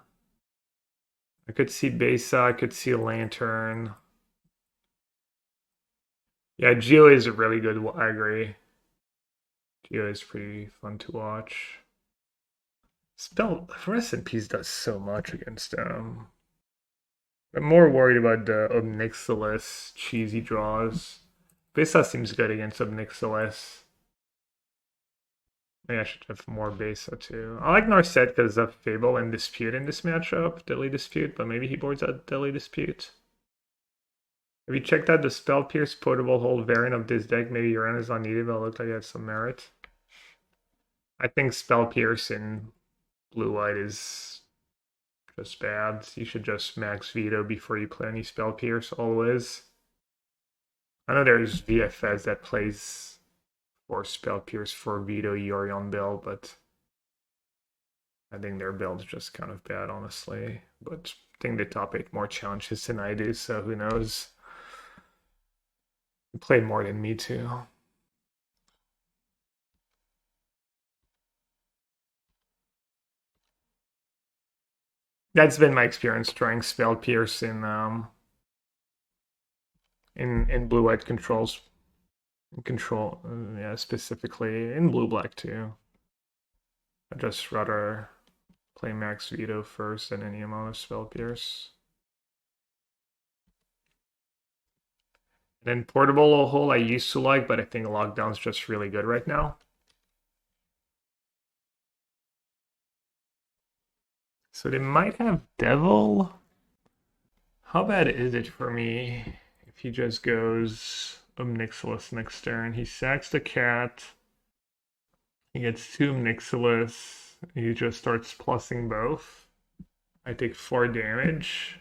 I could see Beza, I could see Lantern. Yeah, Geo is a really good, I agree. Geo is pretty fun to watch. Rest in Peace does so much against them. I'm more worried about the Obnixilis cheesy draws. Beza seems good against Obnixilis. Maybe I should have more Beza too. I like Narset because of Fable and Dispute in this matchup. Deadly Dispute, but maybe he boards out Deadly Dispute. Have you checked out the Spell Pierce portable hold variant of this deck? Maybe your run is not needed, but it looked like it had some merit. I think Spell Pierce in blue-white is just bad. You should just max Veto before you play any Spell Pierce, always. I know there's VFS that plays for Spell Pierce for Veto Yorion build, but I think their build's just kind of bad, honestly. But I think they top 8 more challenges than I do, so who knows. They play more than me too. That's been my experience trying Spell Pierce in blue-white controls. Yeah, specifically in blue-black too. I'd just rather play max Veto first than any amount of Spell Pierce. And then portable hole I used to like, but I think Lockdown's just really good right now. So they might have Devil. How bad is it for me if he just goes Obnixilis next turn? He sacks the cat. He gets 2 Obnixilis. He just starts plussing both. I take 4 damage.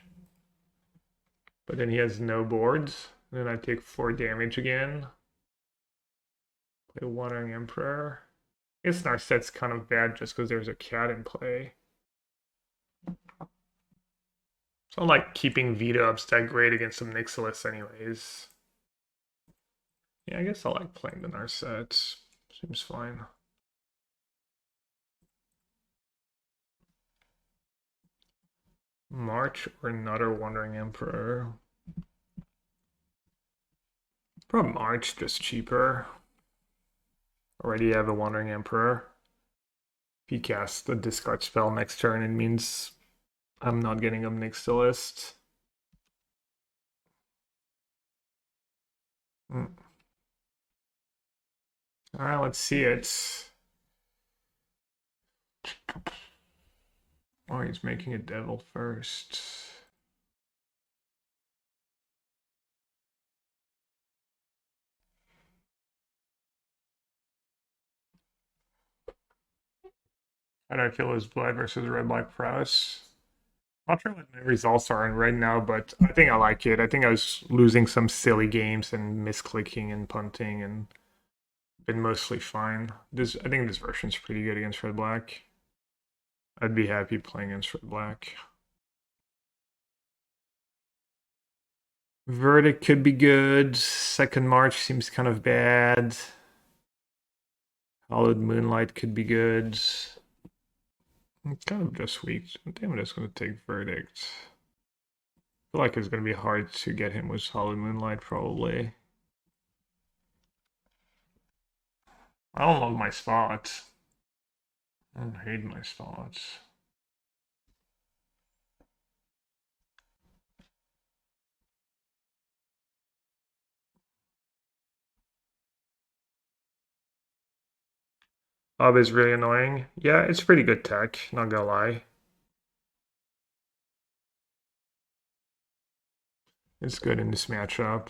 But then he has no boards. Then I take 4 damage again. Play Wandering Emperor. I guess Narset's kind of bad just because there's a cat in play. So I'm like keeping Veto up's that great against some Nixilis anyways. Yeah, I guess I like playing the Narset. Seems fine. March or another Wandering Emperor. Probably March, just cheaper. Already have a Wandering Emperor. If he casts the discard spell next turn, it means I'm not getting him next to list. Alright, let's see it. Oh, he's making a devil first. How do I feel as black versus red-black prowess? Not sure what my results are right now, but I think I like it. I think I was losing some silly games and misclicking and punting and been mostly fine. I think this version's pretty good against red-black. I'd be happy playing against red-black. Verdict could be good. Second March seems kind of bad. Hallowed Moonlight could be good. I'm kind of just weak. I think I'm just going to take Verdict. I feel like it's going to be hard to get him with Hallowed Moonlight, probably. I don't love my spots. I don't hate my spots. Bob is really annoying. Yeah, it's pretty good tech, not gonna lie. It's good in this matchup.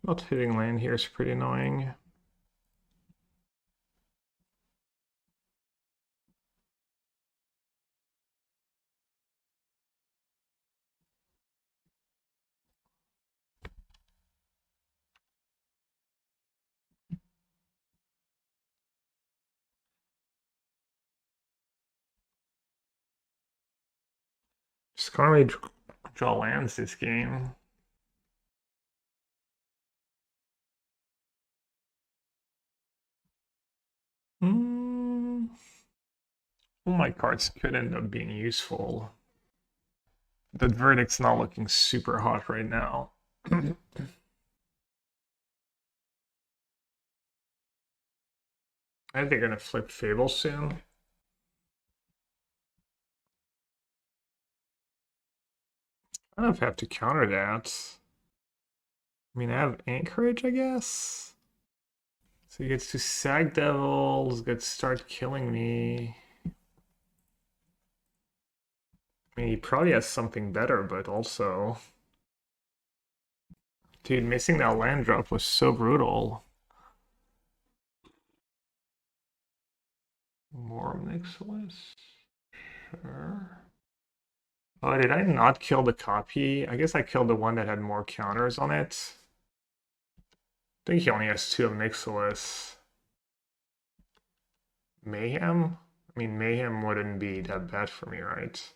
Not hitting land here is pretty annoying. Just can't really draw lands this game. All my cards could end up being useful. The verdict's not looking super hot right now. I think they're gonna flip Fable soon. I don't know if I have to counter that. I mean, I have Anchorage, I guess. So he gets to Sag Devils, gets to start killing me. I mean, he probably has something better, but also... Dude, missing that land drop was so brutal. More Meticulous. Sure. Oh, did I not kill the copy? I guess I killed the one that had more counters on it. I think he only has 2 of Meticulous. Mayhem? I mean, Mayhem wouldn't be that bad for me, right?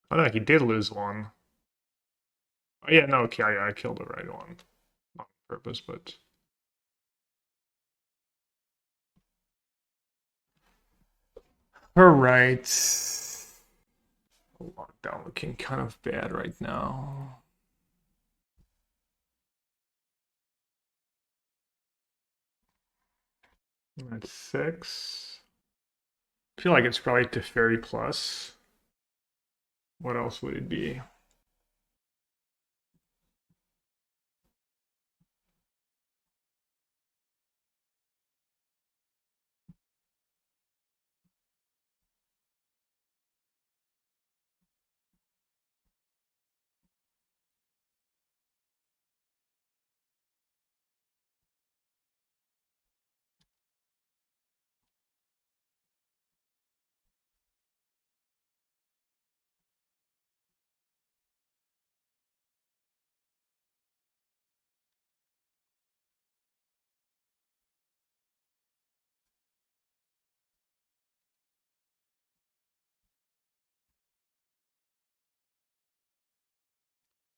Oh no, he did lose one. Oh yeah, no, okay, I killed the right one. Not on purpose, but... Alright. Lockdown looking kind of bad right now. That's 6. I feel like it's probably Teferi plus. What else would it be?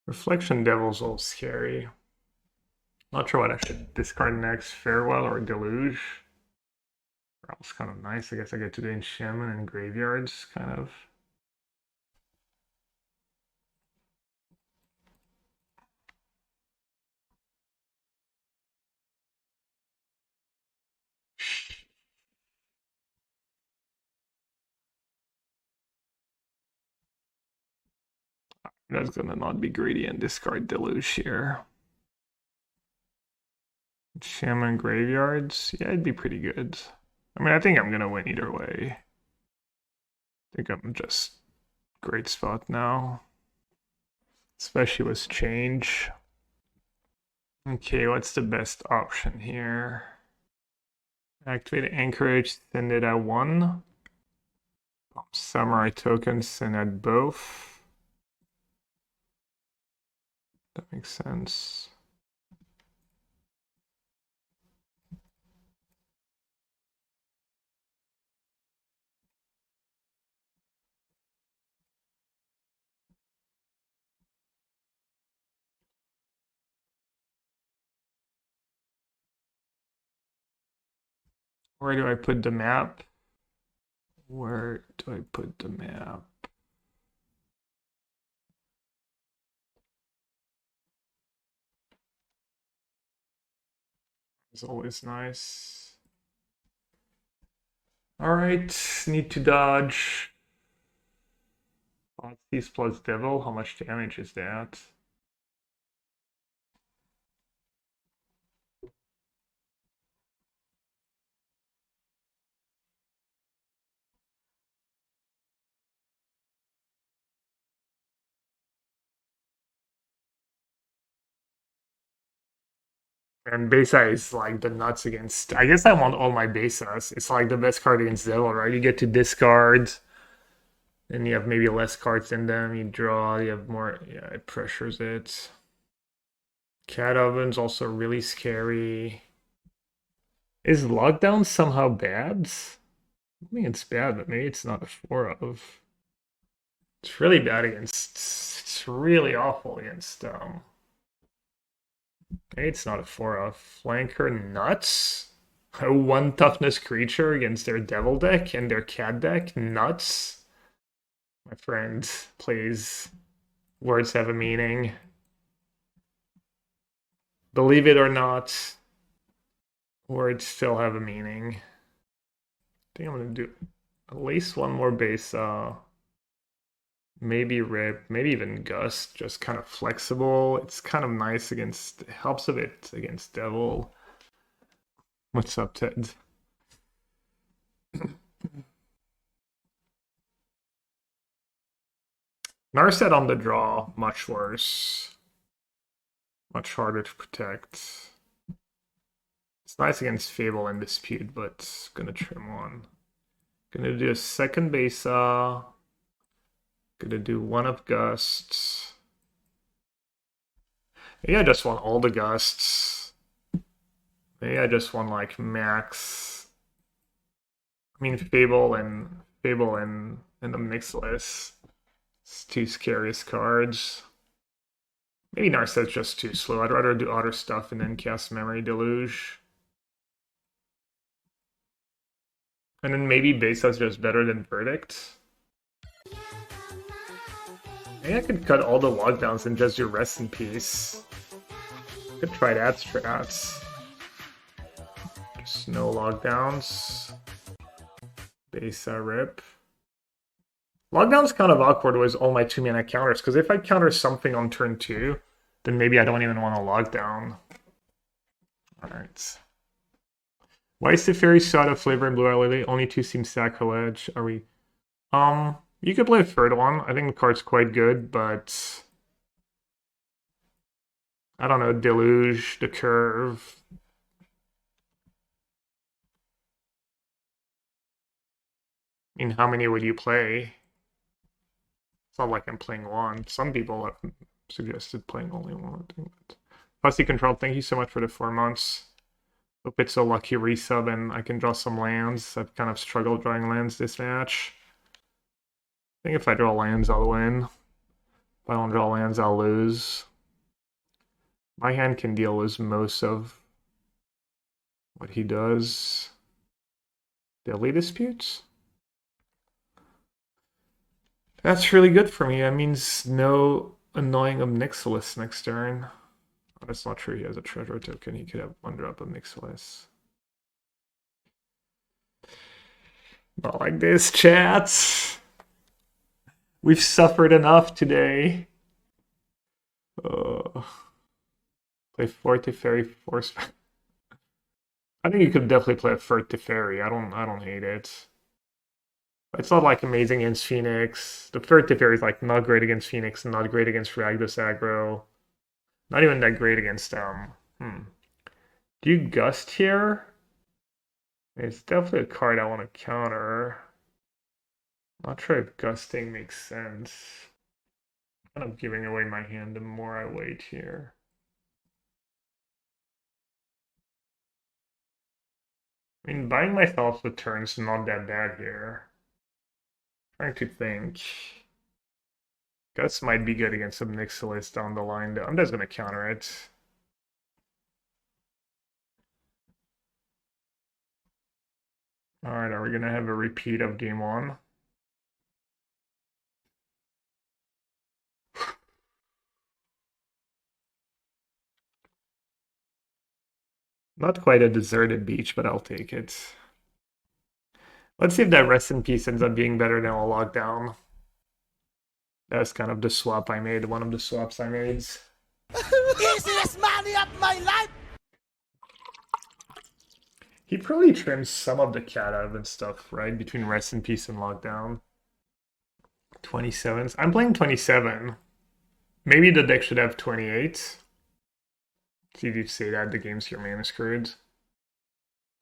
Reflection Devil's all scary. Not sure what I should discard next. Farewell or Deluge. Else kind of nice. I guess I get to do enchantment and graveyards, kind of. That's gonna not be greedy and discard Deluge here. Shaman graveyards, yeah, it'd be pretty good. I mean, I think I'm gonna win either way. I think I'm just great spot now, especially with change. Okay, what's the best option here? Activate Anchorage, send it at 1. Samurai tokens, send at both. That makes sense. Where do I put the map? Where do I put the map? It's always nice. Alright, need to dodge. Thoughtseize plus Devil, how much damage is that? And Beza is like the nuts against. I guess I want all my Bezas. It's like the best card against Devil, right? You get to discard, and you have maybe less cards in them. You draw, you have more. Yeah, it pressures it. Cat Oven's also really scary. Is Lockdown somehow bad? I think it's bad, but maybe it's not a 4 of. It's really bad against. It's really awful against. Maybe it's not a 4 of. Flanker nuts. A 1 toughness creature against their devil deck and their cat deck. Nuts. My friend plays Words Have a Meaning. Believe it or not, words still have a meaning. I think I'm going to do at least one more base. Maybe Rip, maybe even Gust, just kind of flexible. It's kind of nice against, it helps a bit against Devil. What's up, Ted? Narset on the draw, much worse. Much harder to protect. It's nice against Fable and Dispute, but gonna trim one. Gonna do a second Beza. Gonna do 1 of Gusts. Maybe I just want all the Gusts. Maybe I just want like max. I mean Fable and the Mixless. It's 2 scariest cards. Maybe Narset's just too slow. I'd rather do other stuff and then cast Memory Deluge. And then maybe Besa's just better than Verdict. Maybe I could cut all the lockdowns and just do Rest in Peace. Could try that strat. Just no lockdowns. Beza Rip. Lockdown's kind of awkward with all my 2-mana counters, because if I counter something on turn 2, then maybe I don't even want to lockdown. Alright. Why is Teferi so out of flavor in Blue Eye Lily? Only 2 seem sacrilege. Are we... You could play a third one. I think the card's quite good, but... I don't know, Deluge, the Curve... I mean, how many would you play? It's not like I'm playing one. Some people have suggested playing only one. Fussy Control, thank you so much for the 4 months. Hope it's a lucky resub and I can draw some lands. I've kind of struggled drawing lands this match. I think if I draw lands, I'll win. If I don't draw lands, I'll lose. My hand can deal with most of what he does. Deadly Disputes? That's really good for me. That means no annoying Meticulous next turn. Oh, that's not true. He has a treasure token. He could have 1 drop of Meticulous. Not like this, chat. We've suffered enough today. Play 4 Teferi Force. I think you could definitely play a 3rd Teferi. I don't hate it. It's not like amazing against Phoenix. The 3rd Teferi is like not great against Phoenix, and not great against Rakdos aggro. Not even that great against Do you Gust here? It's definitely a card I want to counter. Not sure if Gusting makes sense. I'm kind of giving away my hand the more I wait here. I mean, buying myself the turn's not that bad here. Trying to think. Gust might be good against some Meticulous down the line, though. I'm just going to counter it. Alright, are we going to have a repeat of game 1? Not quite a deserted beach, but I'll take it. Let's see if that Rest in Peace ends up being better than a lockdown. That's kind of the swap I made, one of the swaps I made. Easiest money of my life! He probably trims some of the cat out and stuff, right? Between Rest in Peace and lockdown. 27s. I'm playing 27. Maybe the deck should have 28. Did you say that the game's your mana screwed?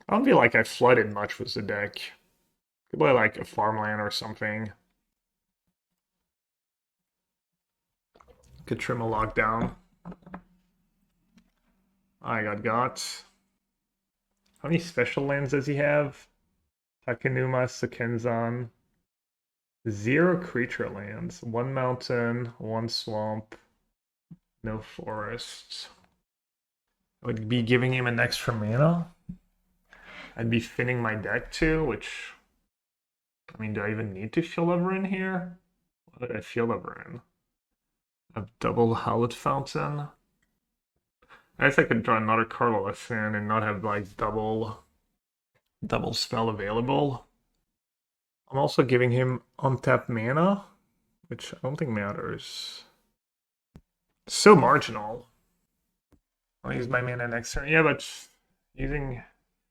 I don't feel like I flooded much with the deck. Could play like a farmland or something. Could trim a lockdown. I got. How many special lands does he have? Takenuma, Sakenzan. 0 creature lands. 1 mountain, 1 swamp, no forest. I would be giving him an extra mana. I'd be thinning my deck too, which... I mean, do I even need to field over in here? What did I field over in? A double Hallowed Fountain. I guess I could draw another colorless in and not have like double spell available. I'm also giving him untapped mana, which I don't think matters. So marginal. I'll use my mana next turn. Yeah, but using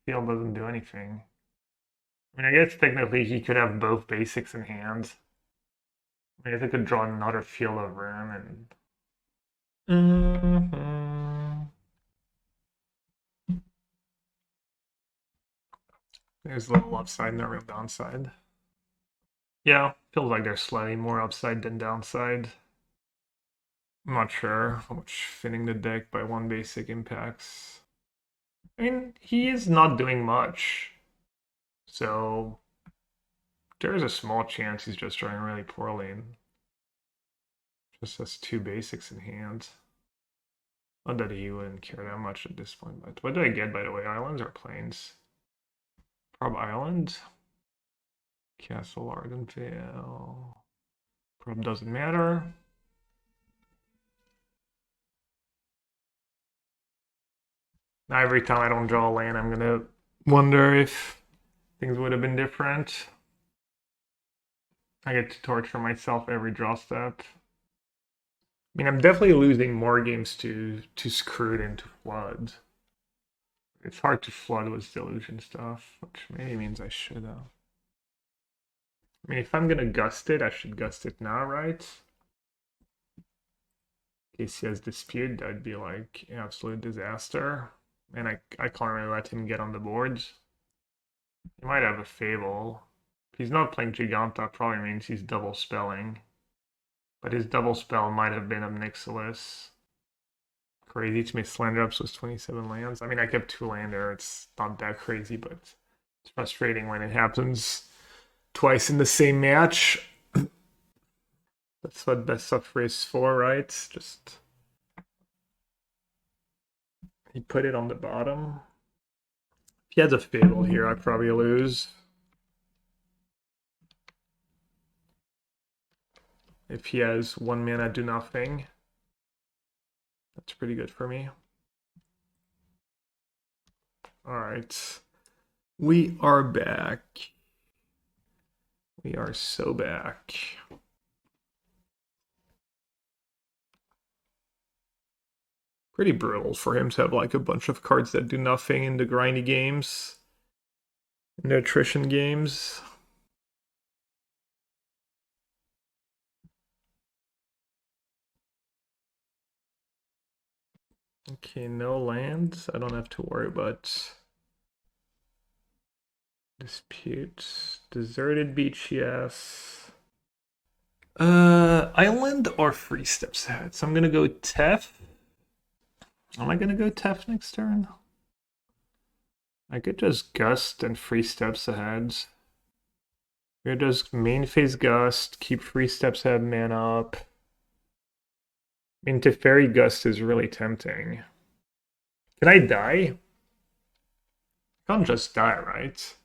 field doesn't do anything. I mean, I guess technically he could have both basics in hand. I guess I could draw another field over him and... There's a little upside, no real downside. Yeah, feels like there's slightly more upside than downside. I'm not sure how much thinning the deck by 1 basic impacts. I mean, he is not doing much. So there's a small chance he's just drawing really poorly and just has 2 basics in hand. Not that he wouldn't care that much at this point, but what do I get, by the way? Islands or plains? Prob Island? Castle Ardenvale. Prob doesn't matter. Now every time I don't draw a land, I'm gonna wonder if things would have been different. I get to torture myself every draw step. I mean, I'm definitely losing more games to Screw than to Flood. It's hard to flood with Delusion stuff, which maybe means I should have. I mean, if I'm gonna gust it, I should gust it now, right? In case he has Dispute, that'd be like an absolute disaster. And I can't really let him get on the boards. He might have a Fable. If he's not playing Giganta, probably means he's double spelling. But his double spell might have been Meticulous. Crazy to make land drops with 27 lands. I mean, I kept 2 land there. It's not that crazy, but it's frustrating when it happens twice in the same match. That's what best of 3 is for, right? Just... He put it on the bottom. If he has a Fable here, I'd probably lose. If he has 1 mana, do nothing. That's pretty good for me. Alright. We are back. We are so back. Pretty brutal for him to have like a bunch of cards that do nothing in the grindy games. In the attrition games. Okay, no lands. I don't have to worry about disputes. Deserted beach, yes. Island or 3 steps ahead. So I'm gonna go Tef. Am I gonna go Tef next turn? I could just Gust and 3 steps ahead. Here just main phase Gust, keep 3 steps ahead, mana up. I mean, Teferi Gust is really tempting. Can I die? I can't just die, right?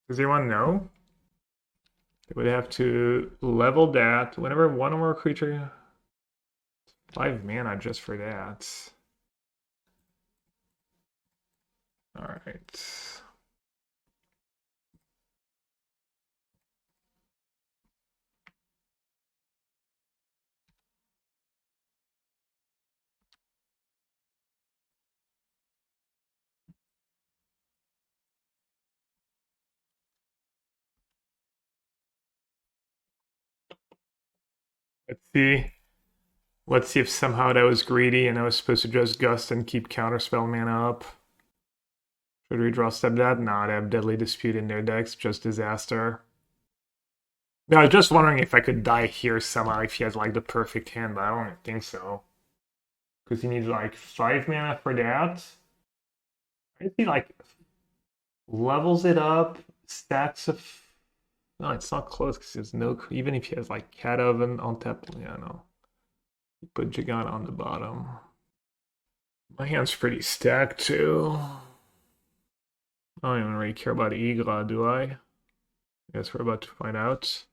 Does anyone know? They would have to level that. Whenever one or more creature... 5 mana just for that. Alright. Let's see. Let's see if somehow that was greedy and I was supposed to just gust and keep counterspell mana up. Should we draw step that? Nah, they have Deadly Dispute in their decks. Just disaster. No, I was just wondering if I could die here somehow if he has like the perfect hand, but I don't think so. Because he needs like 5 mana for that. I he like levels it up, stacks of. No, it's not close because there's no. Even if he has like Cat Oven on tap, yeah, no. Put Gigant on the bottom. My hand's pretty stacked too. I don't even really care about Igra, do I? I guess we're about to find out.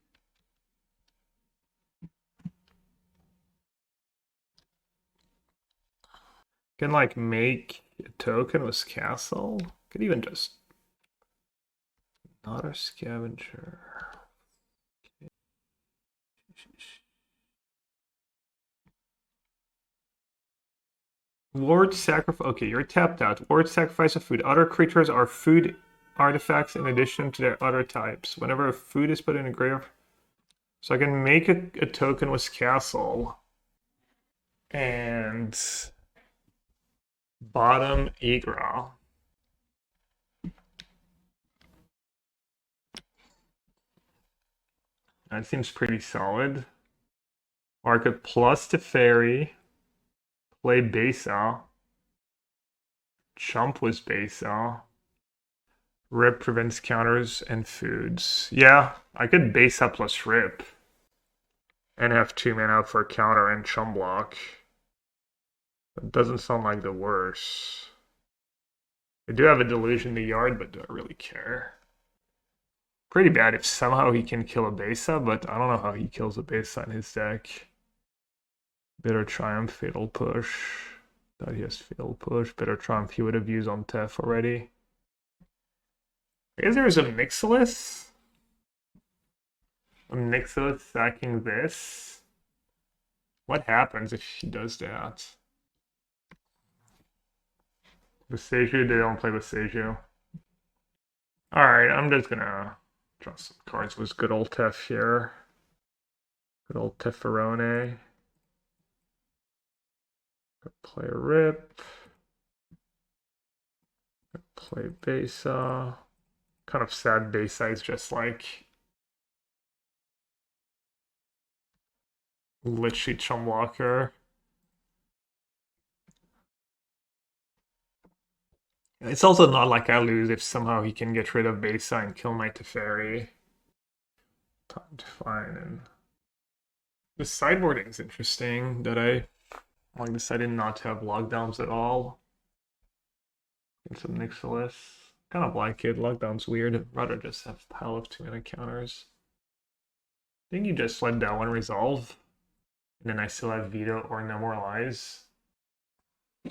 Can like make a token with Castle. Could even just not a scavenger. Lord sacrifice. Okay, you're tapped out. Lord sacrifice of food. Other creatures are food artifacts in addition to their other types. Whenever a food is put in a grave, so I can make a token with Castle and bottom Igra. That seems pretty solid. Or I could plus Teferi, play Beza. Chump was Beza. Rip prevents counters and foods. Yeah, I could Beza plus Rip. And have 2 mana for counter and chump block. That doesn't sound like the worst. I do have a Deluge in the yard, but do I really care? Pretty bad if somehow he can kill a Beza, but I don't know how he kills a Beza in his deck. Bitter Triumph, Fatal Push. Thought he has Fatal Push. Bitter Triumph he would have used on Tef already. I guess there's a Mixilus. A Mixilus sacking this. What happens if he does that? Veseju, they don't play Veseju. Alright, I'm just gonna draw some cards with good old Tef here. Good old Teferone. Play a Rip. Play Beza. Kind of sad Beza is just like literally Chumwalker. It's also not like I lose if somehow he can get rid of Beza and kill my Teferi. Time to find and the sideboarding is interesting that I like decided not to have lockdowns at all. And some Nixilus. Kind of like it. Lockdown's weird. I'd rather just have a pile of 2 mana counters. I think you just let that one resolve. And then I still have Veto or No More Lies.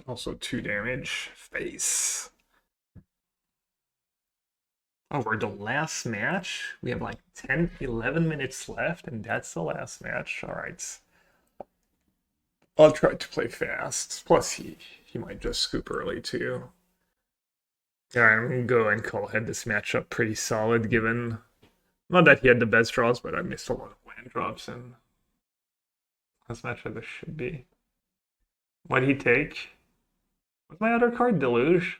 Also 2 damage. Face. Oh, we're the last match. We have like 10, 11 minutes left, and that's the last match. Alright. I'll try to play fast. Plus, he might just scoop early, too. Alright, I'm gonna go and call head this matchup pretty solid, given... Not that he had the best draws, but I missed a lot of land drops, and... As much as it should be. What'd he take? What's my other card? Deluge?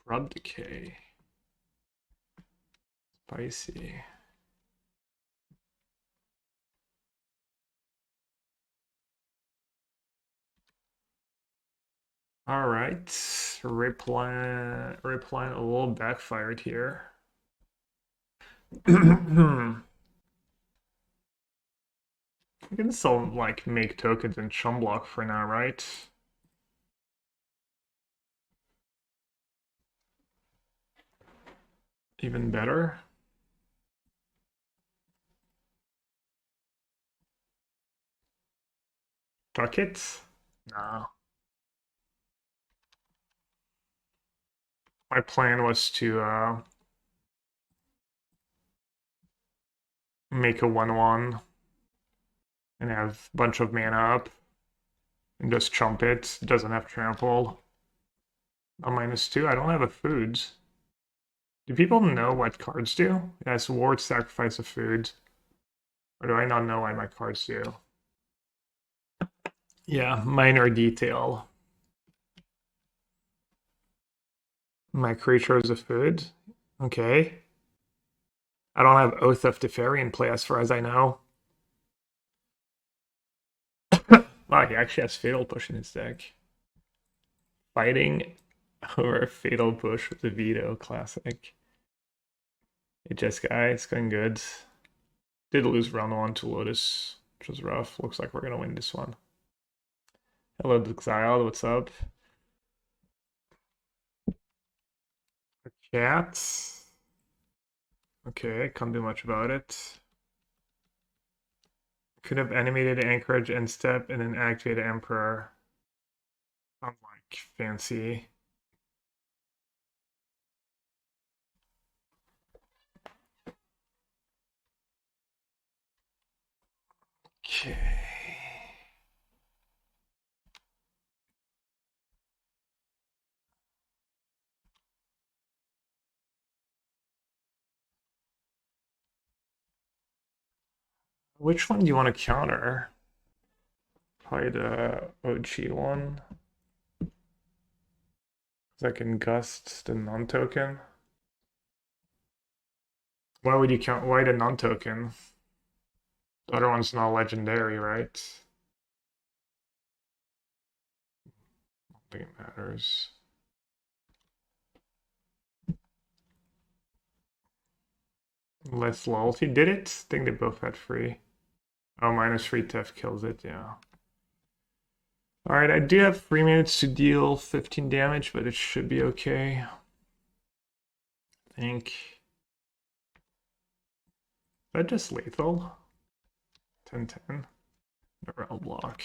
Rub Decay. Spicy. Alright. Replan a little backfired here. I can still like make tokens and chum block for now, right? Even better. Tuck it? No. My plan was to make a 1/1 and have a bunch of mana up. and just chump it. It doesn't have trample. A -2. I don't have a foods. Do people know what cards do? Yes, ward, sacrifice of food. Or do I not know what my cards do? Yeah, minor detail. My creature is a food. Okay. I don't have Oath of Teferi in play as far as I know. Wow, he actually has Fatal Push in his deck. Fighting over Fatal Push with the Veto, classic. HS guy, it's going good. Did lose round 1 to Lotus, which was rough. Looks like we're gonna win this one. Hello, Exiled, what's up? Cats. Okay, can't do much about it. Could have animated Anchorage end step and then activated Emperor. Sounds like fancy. Okay. Which one do you want to counter? Probably the OG one. I can gust the non-token. Why would you count? Why the non-token? The other one's not legendary, right? I don't think it matters. Less loyalty. Did it? I think they both had free. Oh, -3 Tef kills it, yeah. Alright, I do have 3 minutes to deal 15 damage, but it should be okay. I think. Is that just lethal? 10-10. Morale block.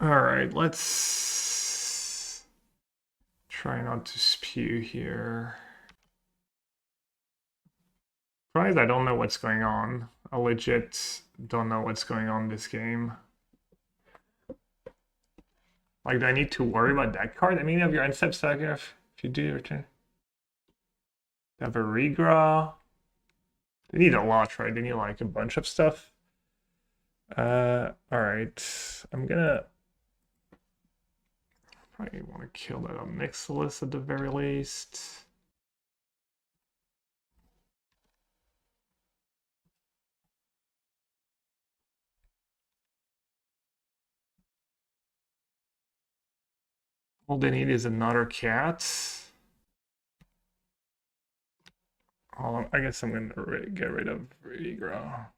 Alright, let's try not to spew here. Surprised I don't know what's going on. I legit don't know what's going on this game. Like, do I need to worry about that card? I mean, you have your end step stack if you do return. They have a redraw. They need a lot, right? They need like a bunch of stuff. Alright. I'm gonna probably want to kill that on Meticulous at the very least. All they need is another cat. I guess I'm gonna get rid of redraw.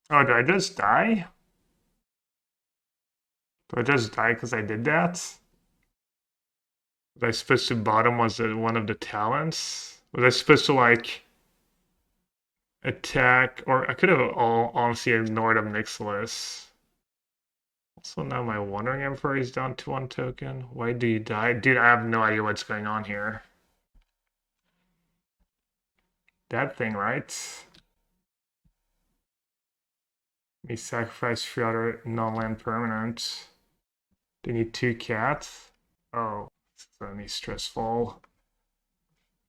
Oh, did I just die? Did I just die because I did that? Was I supposed to bottom was one of the talents? Was I supposed to like attack, or I could have all honestly ignored a Mixless. Also now my Wandering Emperor is down to 1 token. Why do you die? Dude, I have no idea what's going on here. That thing, right? Me sacrifice 3 other non-land permanent. They need 2 cats. Oh, it's only stressful.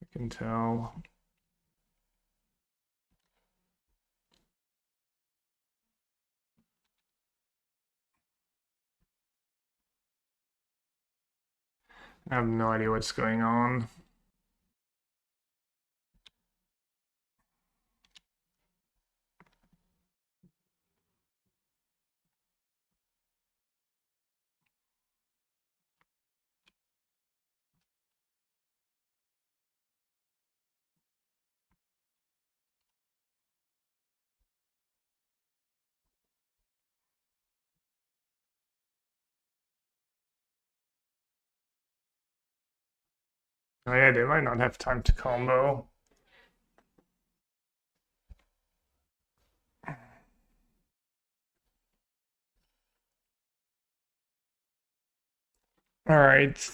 I can tell. I have no idea what's going on. Oh yeah, they might not have time to combo. All right.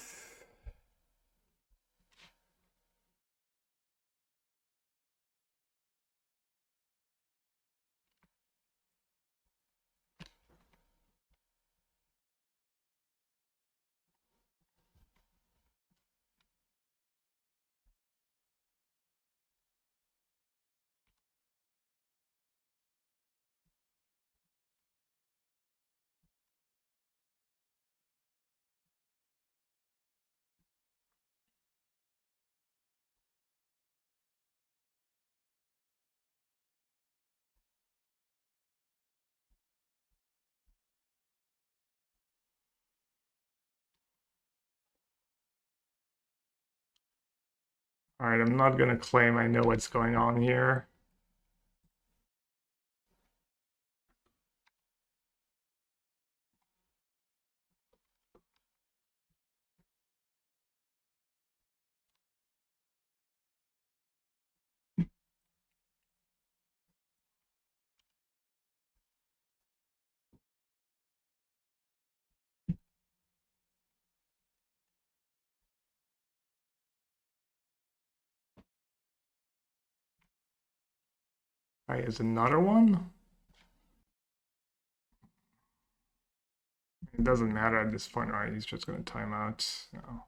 All right, I'm not gonna claim I know what's going on here. All right, is another one? It doesn't matter at this point, right? He's just gonna time out. No.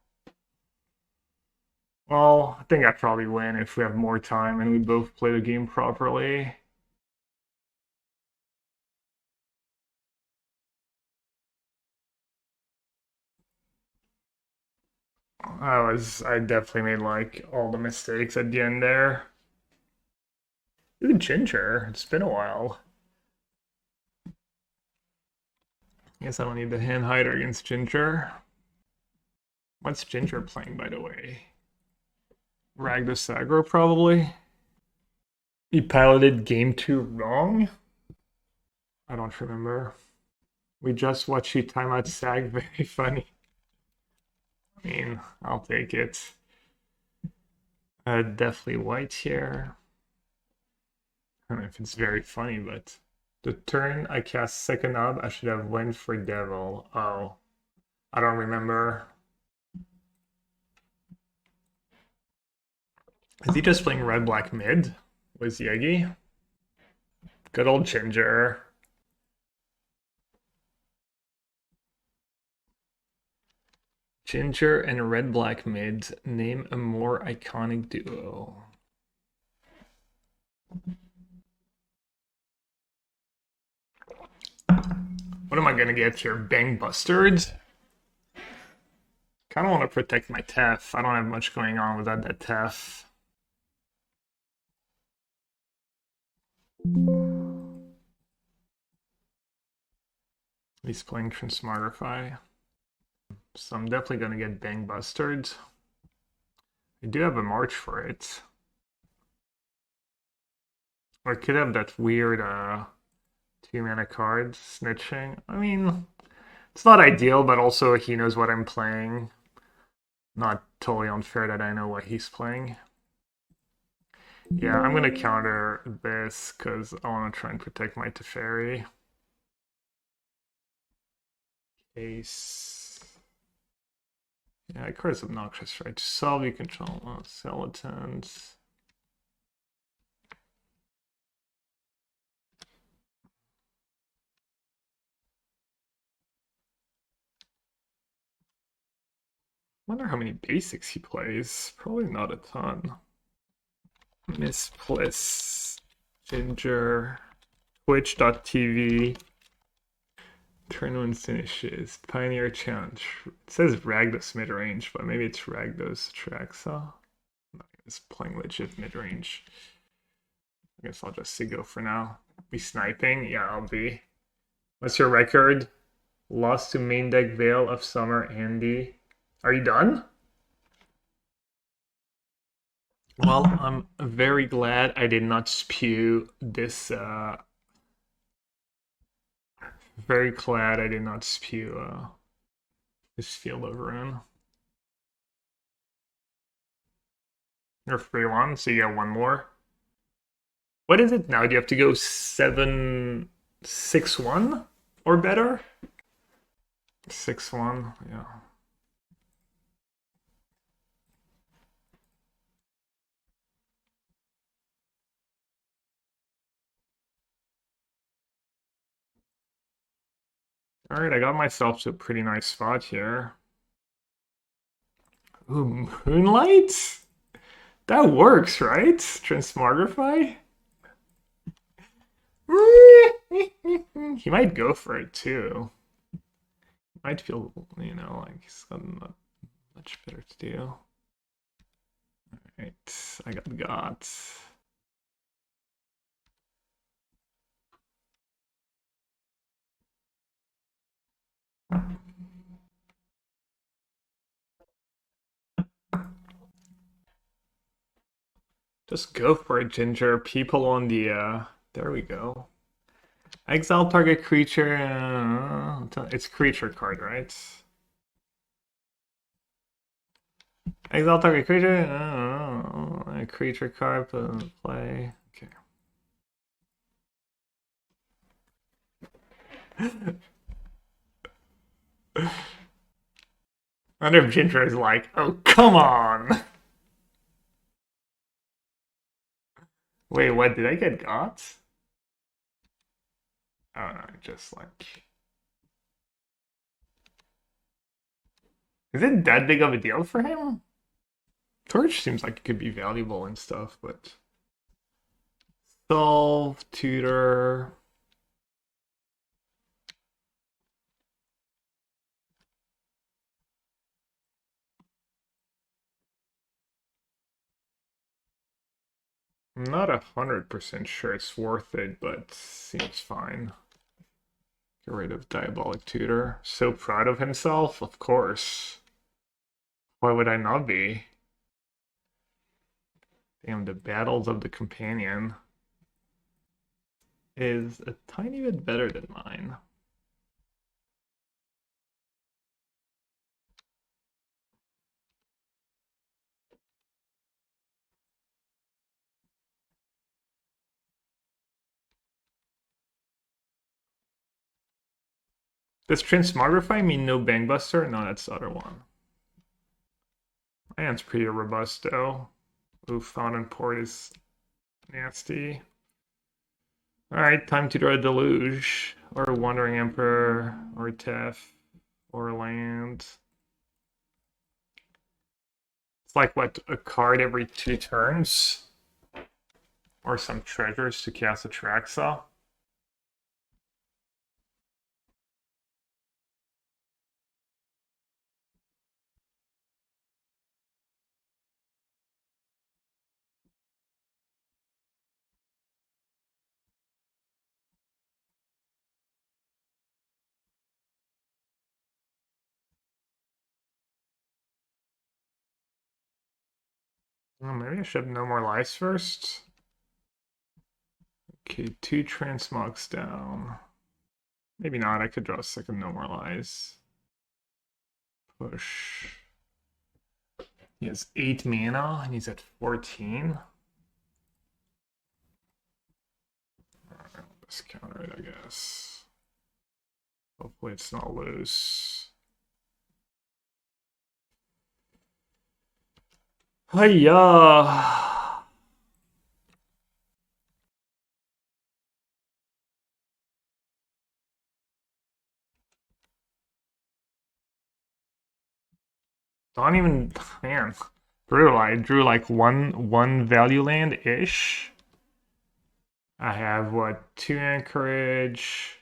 Well, I think I probably win if we have more time and we both play the game properly. I definitely made like all the mistakes at the end there. Ooh, Ginger. It's been a while. Guess I don't need the hand hider against Ginger. What's Ginger playing, by the way? Ragdos Aggro, probably. He piloted game 2 wrong? I don't remember. We just watched you time out Sag. Very funny. I mean, I'll take it. Definitely white here. I don't know if it's very funny, but the turn I cast second up, I should have went for Devil. Oh, I don't remember. Is he just playing red-black mid with Yegi? Good old Ginger. Ginger and red-black mid. Name a more iconic duo. What am I gonna get here? Bang Bustards? Kinda wanna protect my Tef. I don't have much going on without that Tef. He's playing Transmogrify. So I'm definitely gonna get Bang Bustards. I do have a march for it. Or I could have that weird 2-mana card, Snitching. I mean, it's not ideal, but also he knows what I'm playing. Not totally unfair that I know what he's playing. Yeah, I'm gonna counter this because I want to try and protect my Teferi. Case. Yeah, that card's obnoxious, right? Solve you control skeletons. Wonder how many basics he plays. Probably not a ton. Misplaced Ginger, Twitch.tv, turn 1 finishes, Pioneer Challenge. It says Ragdos mid-range, but maybe it's Ragdos Traxa. It's playing legit mid-range. I guess I'll just go for now. Be sniping? Yeah, I'll be. What's your record? Lost to main deck Veil of Summer, Andy. Are you done? Well, I'm very glad I did not spew this, very glad I did not spew, this field over in. You're 3-1, so you got one more. What is it now? Do you have to go 7-6-1 or better? 6-1, yeah. Alright, I got myself to a pretty nice spot here. Ooh, Moonlight? That works, right? Transmogrify? He might go for it too. Might feel, you know, like he's got much better to do. Alright, I got. Just go for it, Ginger. People on the, there we go. Exile target creature, it's creature card, right? Exile target creature, a creature card, play, okay. I wonder if Ginger is like, oh, come on! Wait, what, did I get got? Oh no, just like... Is it that big of a deal for him? Torch seems like it could be valuable and stuff, but... Solve, tutor... I'm not 100% sure it's worth it, but seems fine. Get rid of Diabolic Tutor. So proud of himself? Of course. Why would I not be? Damn, the Battles of the Companion is a tiny bit better than mine. Does Transmogrify mean no Bangbuster? No, that's the other one. My hand's pretty robust though. Ooh, Fountainport is nasty. Alright, time to draw a Deluge. Or Wandering Emperor, or Tef, or land. It's like, what, a card every 2 turns? Or some treasures to cast Atraxa. Oh, maybe I should have No More Lives first. Okay, 2 transmogs down. Maybe not, I could draw a second No More Lives. Push. He has 8 mana, and he's at 14. Alright, let's counter it, I guess. Hopefully it's not loose. Hiya! Don't even, man. Brutal. I drew like one value land ish. I have what, 2 Anchorage,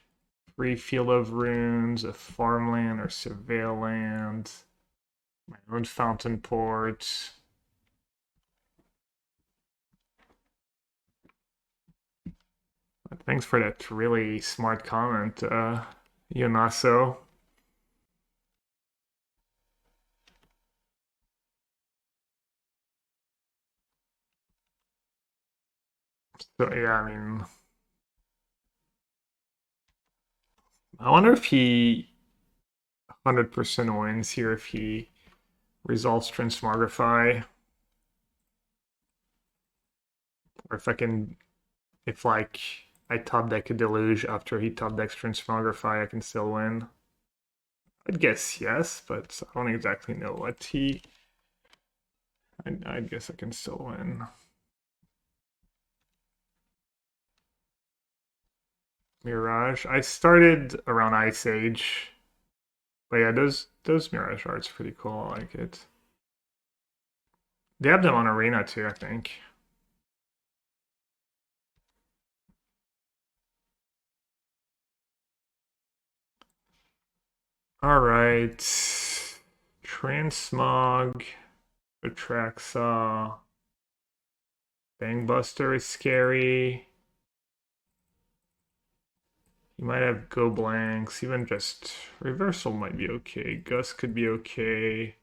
3 Field of Runes, a farmland or surveil land, my own Fountainport. Thanks for that really smart comment, Yonaso. So yeah, I mean, I wonder if he 100% wins here if he resolves Transmogrify, or if I can, if like I top deck a Deluge after he top decks Transmogrify, I can still win. I'd guess yes, but I don't exactly know what he. I'd guess I can still win. Mirage. I started around Ice Age. But yeah, those Mirage arts are pretty cool. I like it. They have them on Arena too, I think. Alright. Transmog. Atraxa. Bangbuster is scary. You might have go blanks. Even just reversal might be okay. Gust could be okay.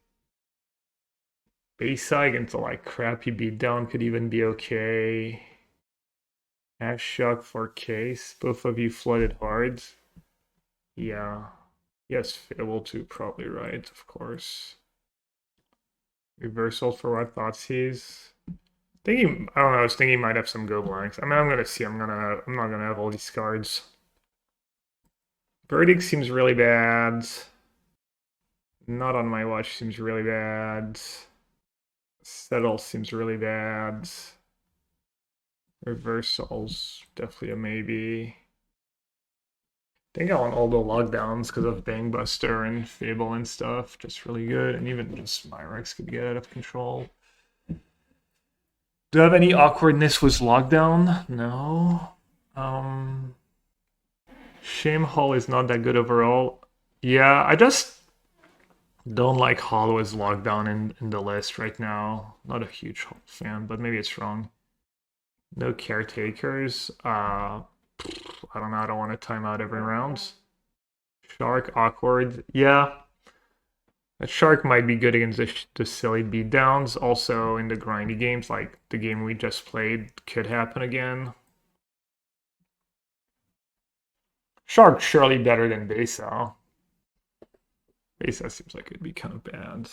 Beza against a like crappy beatdown could even be okay. Ashiok for case. Both of you flooded hard. Yeah. Yes, Fable too, probably right, of course. Reversal for what thoughts he's. Thinking, I don't know, I was thinking he might have some go blanks. I mean, I'm gonna see. I'm not gonna have all these cards. Verdict seems really bad. Not on my watch seems really bad. Settle seems really bad. Reversals, definitely a maybe. I think I want all the lockdowns because of Bangbuster and Fable and stuff. Just really good. And even just Myrex could get out of control. Do I have any awkwardness with lockdown? No. Shame Hall is not that good overall. Yeah, I just don't like Hollow as lockdown in the list right now. Not a huge fan, but maybe it's wrong. No caretakers. I don't know. I don't want to time out every round. Shark awkward. Yeah. A Shark might be good against the silly beatdowns. Also in the grindy games, like the game we just played, could happen again. Shark surely better than Beza. Beza seems like it'd be kind of bad.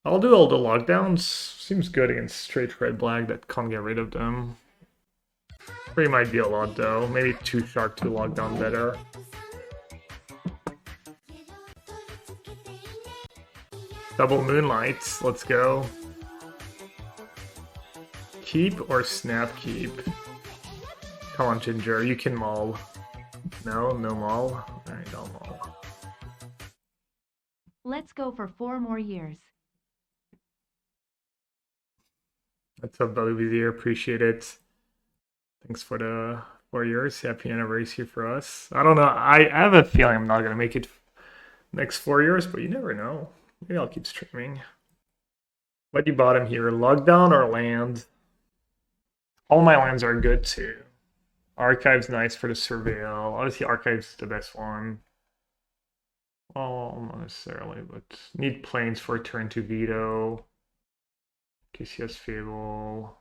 I'll do all the lockdowns. Seems good against straight red black that can't get rid of them. 3 might be a lot though. Maybe 2 Shark, 2 lockdown better. Double Moonlight. Let's go. Keep or snap keep? Come on, Ginger. You can maul. No maul. Alright, I'll maul. Let's go for 4 more years. That's a Vizier. Appreciate it. Thanks for the 4 years. Happy anniversary for us. I don't know. I have a feeling I'm not gonna make it next 4 years, but you never know. Maybe I'll keep streaming. What do you bottom here? Lockdown or land? All my lands are good too. Archive's nice for the surveil. Obviously, Archive's the best one. Well, not necessarily, but need planes for a turn to Veto. KCS Fable.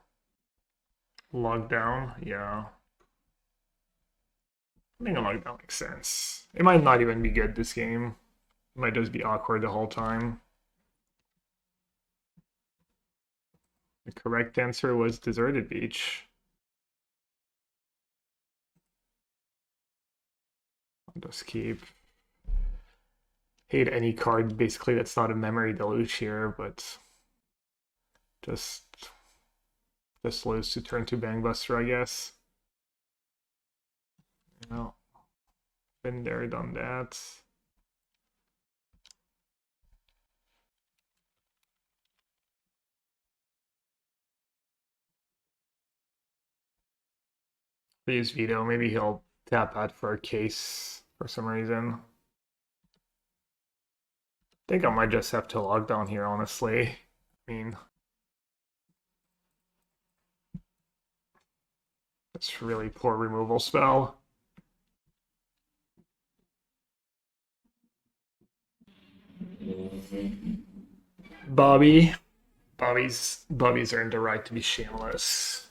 Lockdown, yeah. I think a lockdown makes sense. It might not even be good this game. It might just be awkward the whole time. The correct answer was Deserted Beach. I'll just keep. Hate any card basically that's not a Memory Deluge here, but just lose to turn to Bangbuster, I guess. You know, been there, done that. Use Veto. Maybe he'll tap out for a case for some reason. I think I might just have to log down here, honestly. I mean, that's really poor removal spell. Bobby's earned the right to be shameless.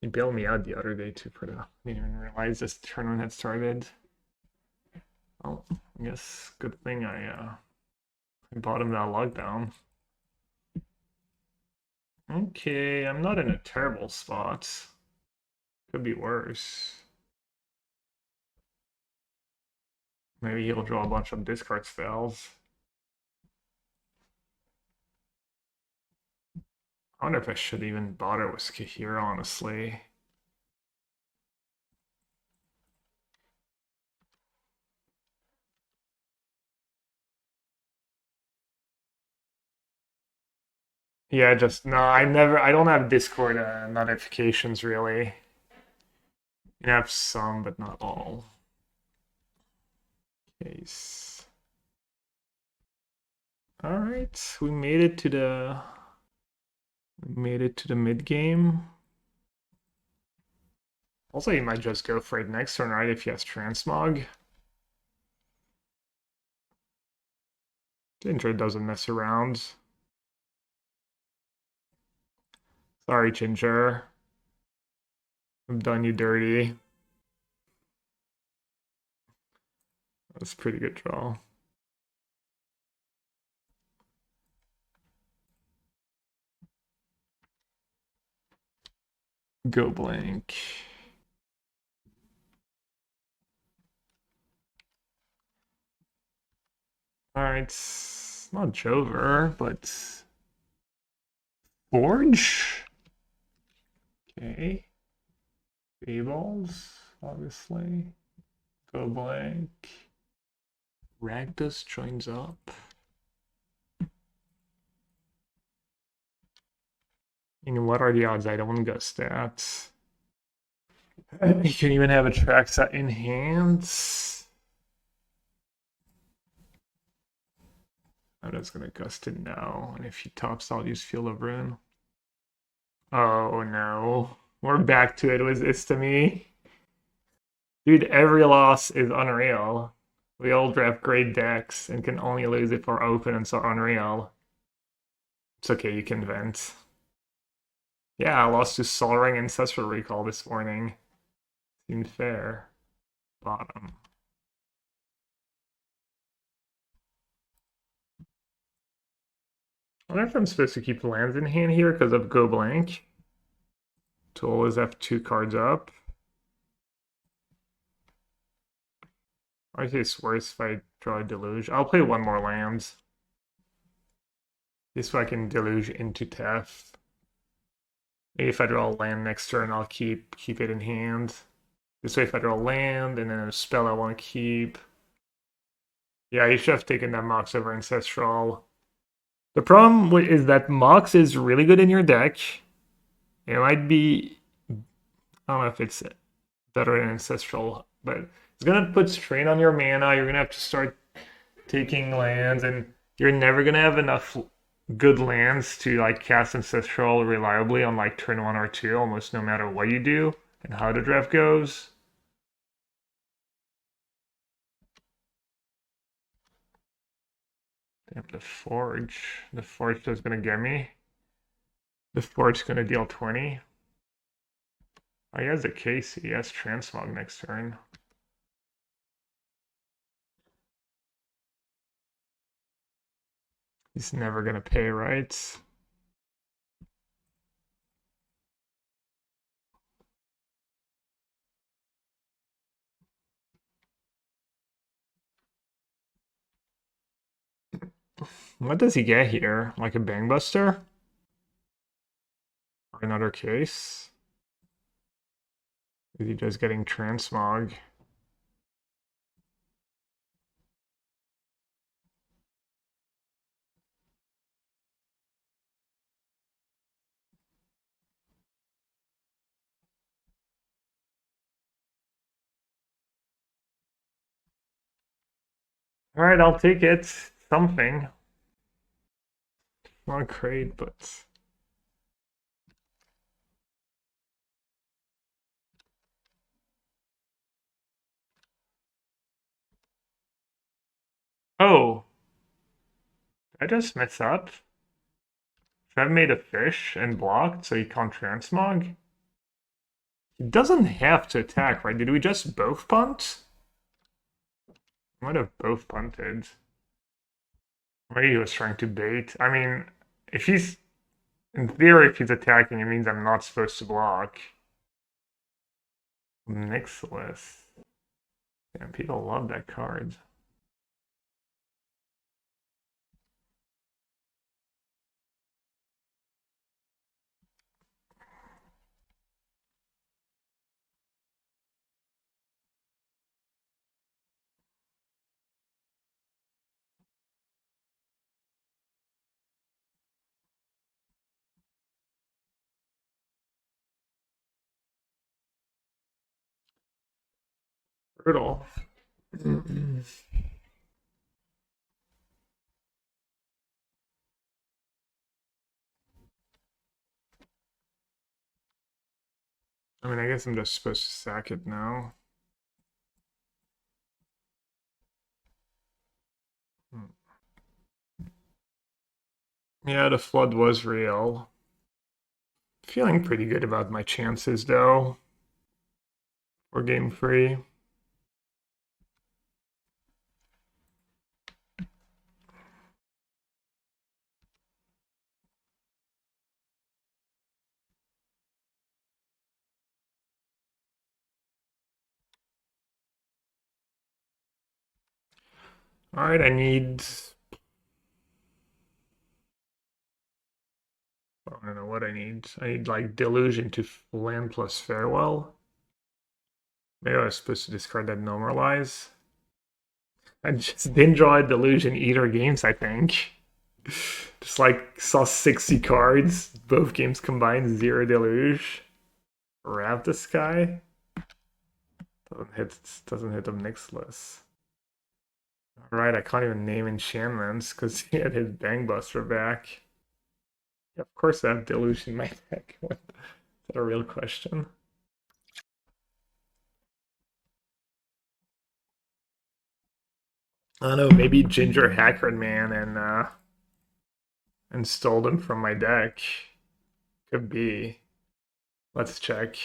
He bailed me out the other day too for the. I didn't even realize this tournament had started. Oh, I guess good thing I bought him that lockdown. Okay, I'm not in a terrible spot. Could be worse. Maybe he'll draw a bunch of discard spells. I wonder if I should even bother with Kaheera, honestly. Yeah, just no, I don't have Discord notifications really. I have some, but not all. Case. All right, we made it to the mid game. Also, you might just go for it next turn, right? If he has Transmog. Ginger doesn't mess around. Sorry, Ginger. I've done you dirty. That's a pretty good draw. Go blank. Alright, it's not Jover, but Forge? Okay. Fables, obviously. Go blank. Ragdust joins up. And what are the odds I don't gust that? You can even have a track set in hand. I'm just gonna gust it now, and if he tops, I'll use Field of Ruin. Oh no. We're back to it. Was this to me? Dude, every loss is unreal. We all draft great decks and can only lose if our opponents are unreal. It's okay, you can vent. Yeah, I lost to Soaring and Ancestral Recall this morning. Seemed fair. Bottom. I wonder if I'm supposed to keep lands in hand here because of Go Blank. To always have 2 cards up. I think it's worse if I draw a Deluge. I'll play 1 more land. This way I can Deluge into Tef. Maybe if I draw a land next turn, I'll keep it in hand. This way if I draw a land and then a spell I want to keep. Yeah, you should have taken that Mox over Ancestral. The problem is that Mox is really good in your deck. It might be... I don't know if it's better than Ancestral, but it's going to put strain on your mana. You're going to have to start taking lands, and you're never going to have enough good lands to like cast Ancestral reliably on like turn 1 or 2, almost no matter what you do and how the draft goes. Damn, the Forge. The Forge is going to get me. The Forge is going to deal 20. Oh, he has a case. He has Transmog next turn. He's never going to pay, right? What does he get here? Like a Bangbuster? Or another case? Is he just getting Transmog? Alright, I'll take it. Something. Not great, but... Oh! Did I just mess up? I've made a fish and blocked, so he can't Transmog? He doesn't have to attack, right? Did we just both punt? Might have both punted. Maybe he was trying to bait. I mean, if he's... In theory, if he's attacking, it means I'm not supposed to block. Mixless. Damn, people love that card. Brutal. I mean, I guess I'm just supposed to sack it now. Yeah, the flood was real. Feeling pretty good about my chances, though, for game 3. Alright, I don't know what I need. I need, like, Deluge into land plus Farewell. Maybe I was supposed to discard that Normalize. I just didn't draw a Deluge in either games, I think. Just, like, saw 60 cards. Both games combined, 0 Deluge. Wrap the Sky. Doesn't hit them Nixless. Alright, I can't even name enchantments because he had his Bangbuster back. Yeah, of course I have Deluge in my deck. Is that a real question? I don't know, maybe Ginger Hacker Man and stole them from my deck. Could be. Let's check.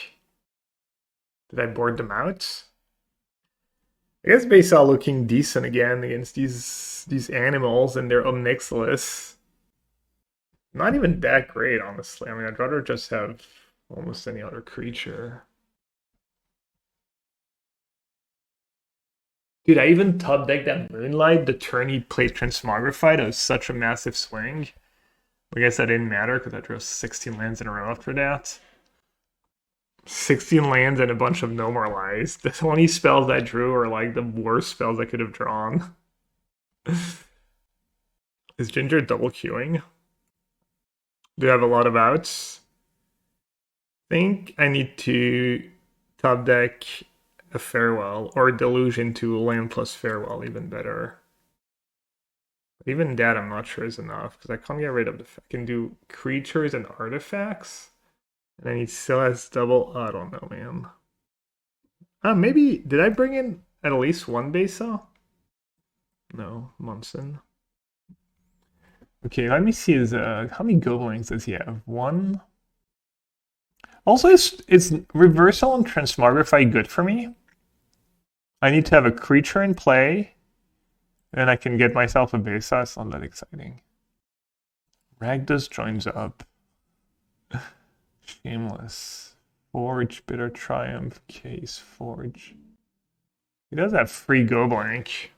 Did I board them out? I guess Beza looking decent again against these animals and their Omnixilus. Not even that great, honestly. I mean, I'd rather just have almost any other creature. Dude, I even top decked that Moonlight the turn he played Transmogrify. That was such a massive swing. I guess that didn't matter because I drew 16 lands in a row after that. 16 lands and a bunch of Normalized. The only spells I drew are like the worst spells I could have drawn. Is Ginger double queuing? Do I have a lot of outs? I think I need to top deck a Farewell or Deluge into land plus Farewell, even better. But even that I'm not sure is enough because I can't get rid of the. I can do creatures and artifacts. And then he still has double. Oh, I don't know, man. Maybe. Did I bring in at least one Beza? No, Munson. Okay, let me see his. How many Goblins does he have? One. Also, is Reversal and Transmogrify good for me? I need to have a creature in play, and I can get myself a Beza. It's not that exciting. Ragdos joins up. Shameless. Forge, Bitter Triumph, Case, Forge. He does have free Go-Blank.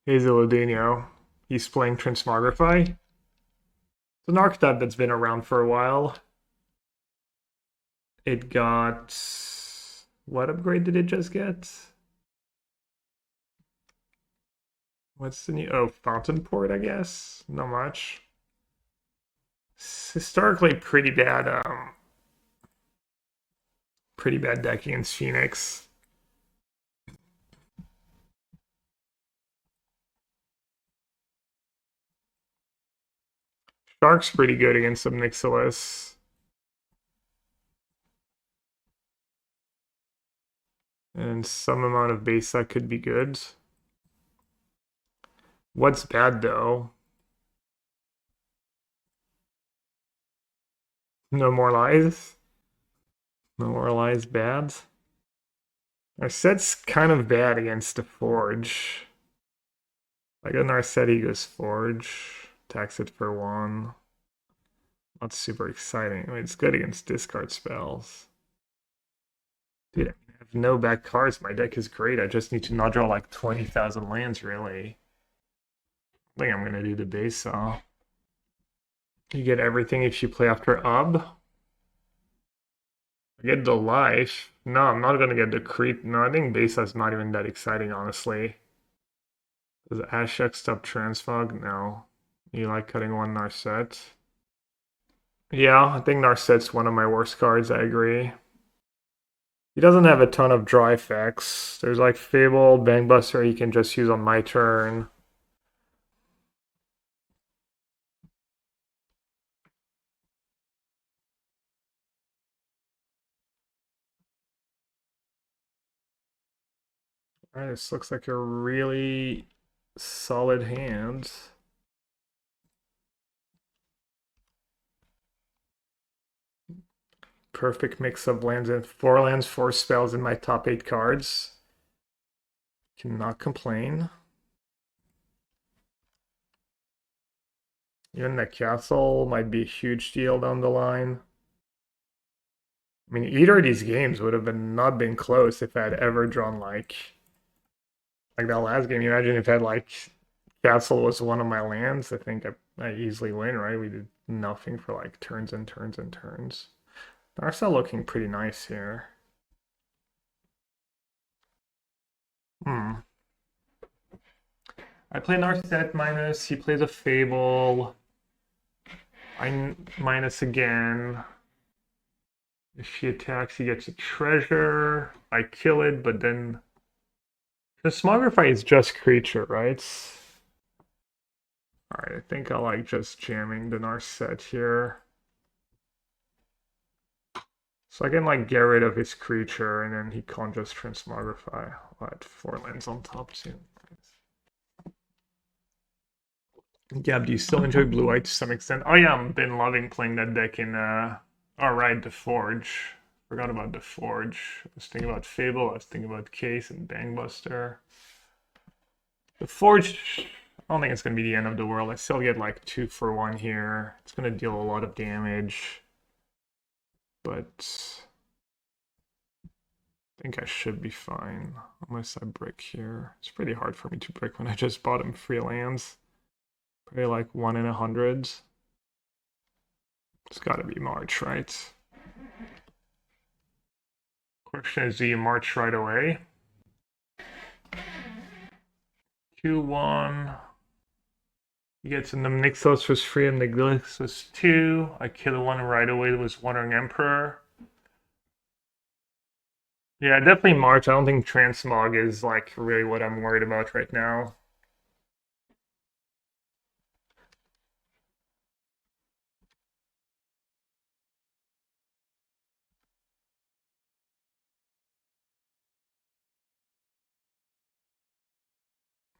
Here's Iludino. He's playing Transmogrify. It's an archetype that's been around for a while. It got... What upgrade did it just get? What's the new... Oh, Fountainport, I guess? Not much. It's historically pretty bad deck against Phoenix. Shark's pretty good against Omnixilus. And some amount of Beza could be good. What's bad though? No more lies? No more lies bad? Our set's kind of bad against the Forge. Like a Narset, he goes Forge. Tax it for 1. Not super exciting. I mean, it's good against discard spells. Dude, I have no back cards. My deck is great. I just need to not draw like 20,000 lands, really. I think I'm going to do the Beza. You get everything if you play after Ub. I get the life. No, I'm not going to get the creep. No, I think Beza's not even that exciting, honestly. Does Ashiok stop Transfog? No. You like cutting one Narset? Yeah, I think Narset's one of my worst cards, I agree. He doesn't have a ton of draw effects. There's like Fable, Bangbuster he can just use on my turn. Alright, this looks like a really solid hand. Perfect mix of lands and 4 spells in my top 8 cards. Cannot complain. Even that castle might be a huge deal down the line. I mean, either of these games would have not been close if I had ever drawn like that last game. You imagine if I had like castle was one of my lands. I think I easily win, right? We did nothing for like turns and turns and turns. Narset looking pretty nice here. I play Narset minus, he plays a Fable. I minus again. If she attacks, he gets a treasure. I kill it, but then Transmogrify is just creature, right? Alright, I think I like just jamming the Narset here. So I can like get rid of his creature and then he can't just Transmogrify. I'll add 4 lands on top too. Gab, do you still enjoy Blue White to some extent? Oh yeah, I've been loving playing that deck in alright, the Forge. Forgot about the Forge. I was thinking about Fable, I was thinking about Case and Bangbuster. The Forge, I don't think it's gonna be the end of the world. I still get like 2 for 1 here. It's gonna deal a lot of damage. But I think I should be fine. Unless I break here. It's pretty hard for me to break when I just bought him free lands. Probably like 1 in 100. It's gotta be March, right? Question is, do you march right away? Q1. He gets in the Nixos was free and the Glix was 2. I kill the one right away that was Wandering Emperor. Yeah, definitely March. I don't think Transmog is like really what I'm worried about right now.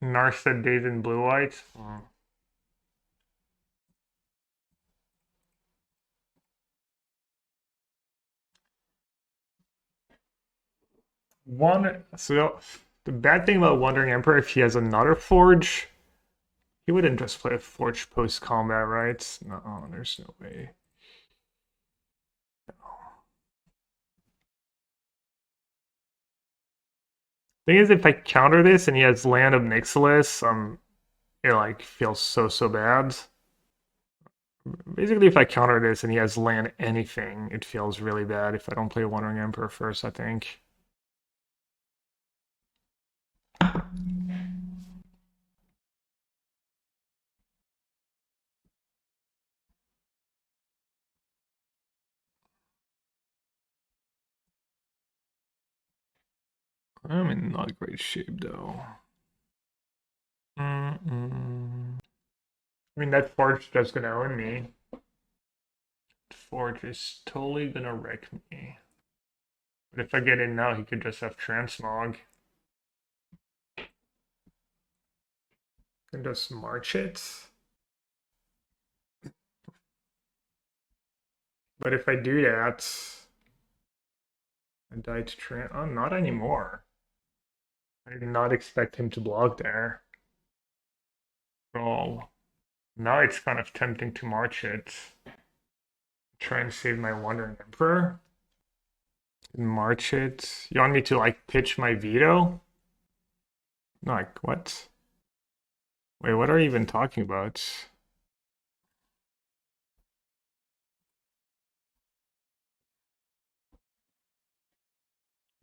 Narset Days in Blue White. So the bad thing about Wandering Emperor, if he has another Forge, he wouldn't just play a Forge post combat, right? No, there's no way. Thing is, if I counter this and he has Land of Nixilis, it like feels so bad. Basically, if I counter this and he has land anything, it feels really bad if I don't play Wandering Emperor first, I think. I'm in not great shape, though. I mean, that Forge is just gonna own me. Forge is totally gonna wreck me. But if I get in now, he could just have Transmog. And just march it. But if I do that, I die to oh, not anymore. I did not expect him to block there. Oh, now it's kind of tempting to march it. Try and save my Wandering Emperor. March it. You want me to like pitch my veto? No, like what? Wait, what are you even talking about?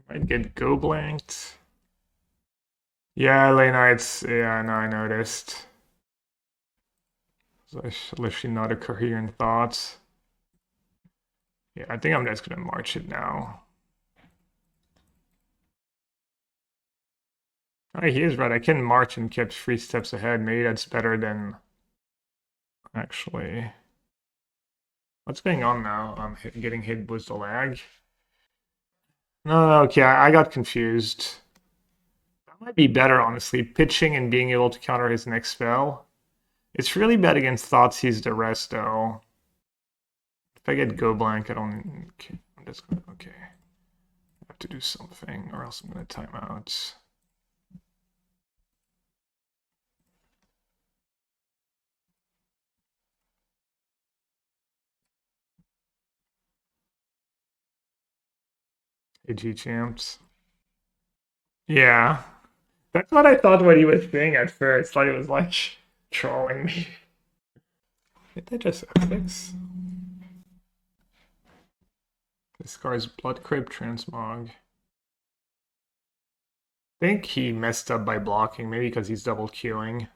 Might get go blanked. Yeah, late nights. Yeah, no, I noticed. So literally not a coherent thought. Yeah, I think I'm just gonna march it now. Oh, he is right. I can march and keep 3 steps ahead. Maybe that's better than actually. What's going on now? I'm getting hit with the lag. No, okay, I got confused. That might be better, honestly. Pitching and being able to counter his next spell. It's really bad against Thoughtseize the rest, though. If I get Go Blank, I don't... Okay, I'm just gonna... Okay. I have to do something, or else I'm gonna time out. AG champs. Yeah. That's what I thought what he was saying at first. Like, it was like trolling me. Did they just fix? This guy's Blood Crypt Transmog. I think he messed up by blocking, maybe because he's double queuing.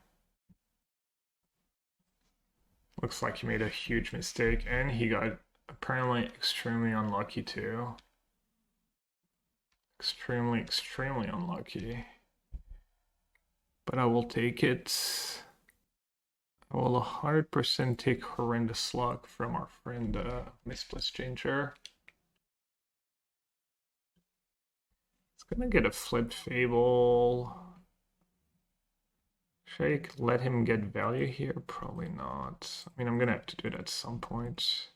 Looks like he made a huge mistake, and he got apparently extremely unlucky too. Extremely unlucky. But I will take it. I will 100% take horrendous luck from our friend Mistgate Changer. It's gonna get a flipped Fable. Should I let him get value here? Probably not. I mean, I'm gonna have to do it at some point.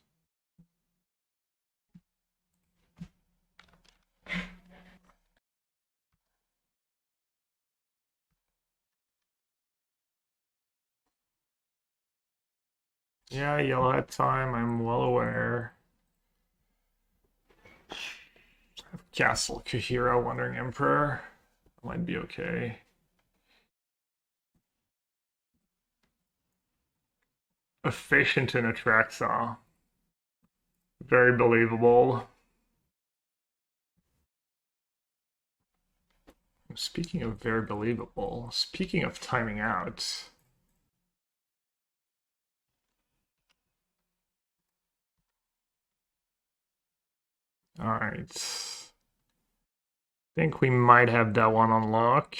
Yeah, yellow hat time, I'm well aware. Castle, Kaheera, Wandering Emperor. Might be okay. Efficient in Atraxa. Very believable. Speaking of very believable, speaking of timing out. Alright. I think we might have that one on lock.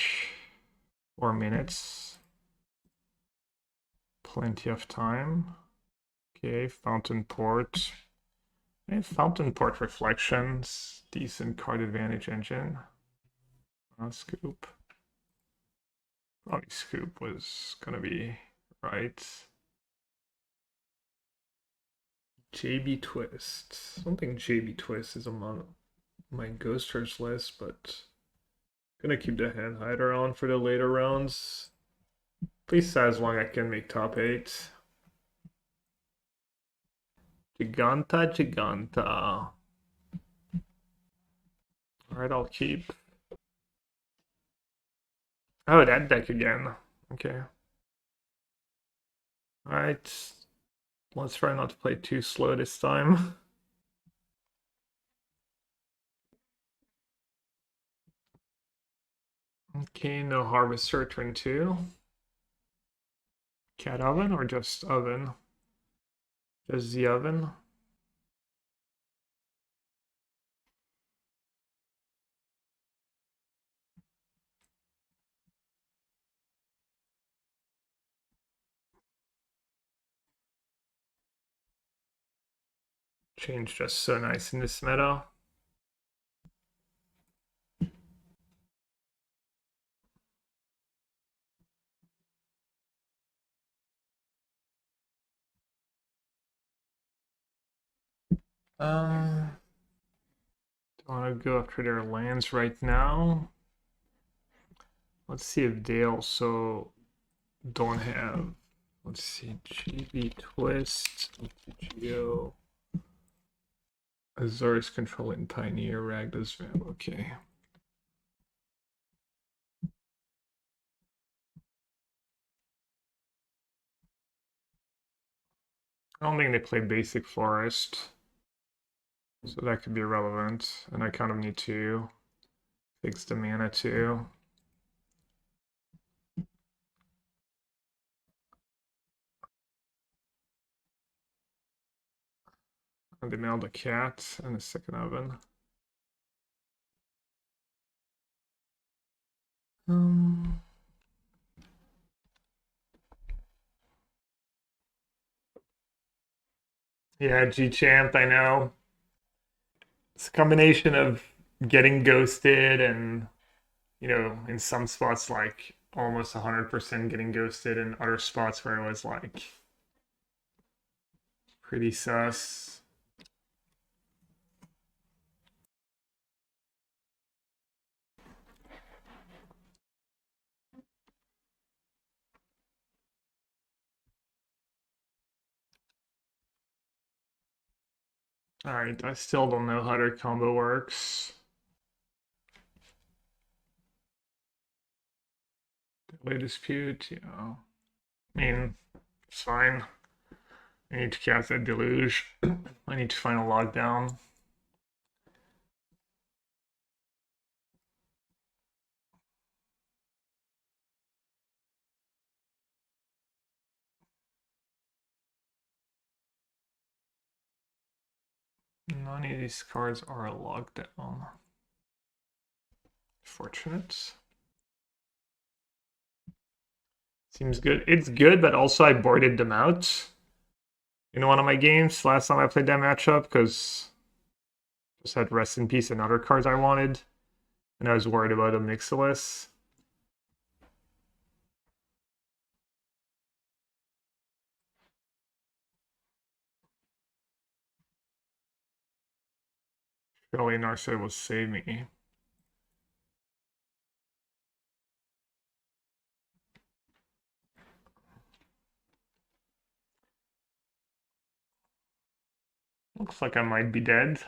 4 minutes. Plenty of time. Okay, Fountainport. Okay, Fountainport Reflections. Decent card advantage engine. Scoop. Probably Scoop was gonna be right. JB Twist. I don't think JB Twist is among my Ghosters list, but gonna keep the hand hider on for the later rounds. Please say as long as I can make top 8. Giganta. Alright, I'll keep. Oh, that deck again. Okay. Alright. Let's try not to play too slow this time. Okay, no Harvester turn 2. Cat Oven or just Oven? Just the Oven. Change just so nice in this meta. Don't want to go after their lands right now. Let's see if they also don't have. Let's see, GB Twist, MTGO, Azorius Control and Pioneer, Ragda's Van. Okay. I don't think they play Basic Forest, so that could be relevant. And I kind of need to fix the mana too. And they mailed a cat and a second oven. Yeah, G-Champ, I know. It's a combination of getting ghosted and, in some spots, like almost 100% getting ghosted, and other spots where it was like pretty sus. Alright, I still don't know how their combo works. Delay dispute, yeah. I mean, it's fine. I need to cast that deluge. I need to find a lockdown. None of these cards are locked down. Fortunate. Seems good. It's good, but also I boarded them out in one of my games last time I played that matchup because just had Rest in Peace and other cards I wanted, and I was worried about a Mixilus. Surely Narset will save me. Looks like I might be dead.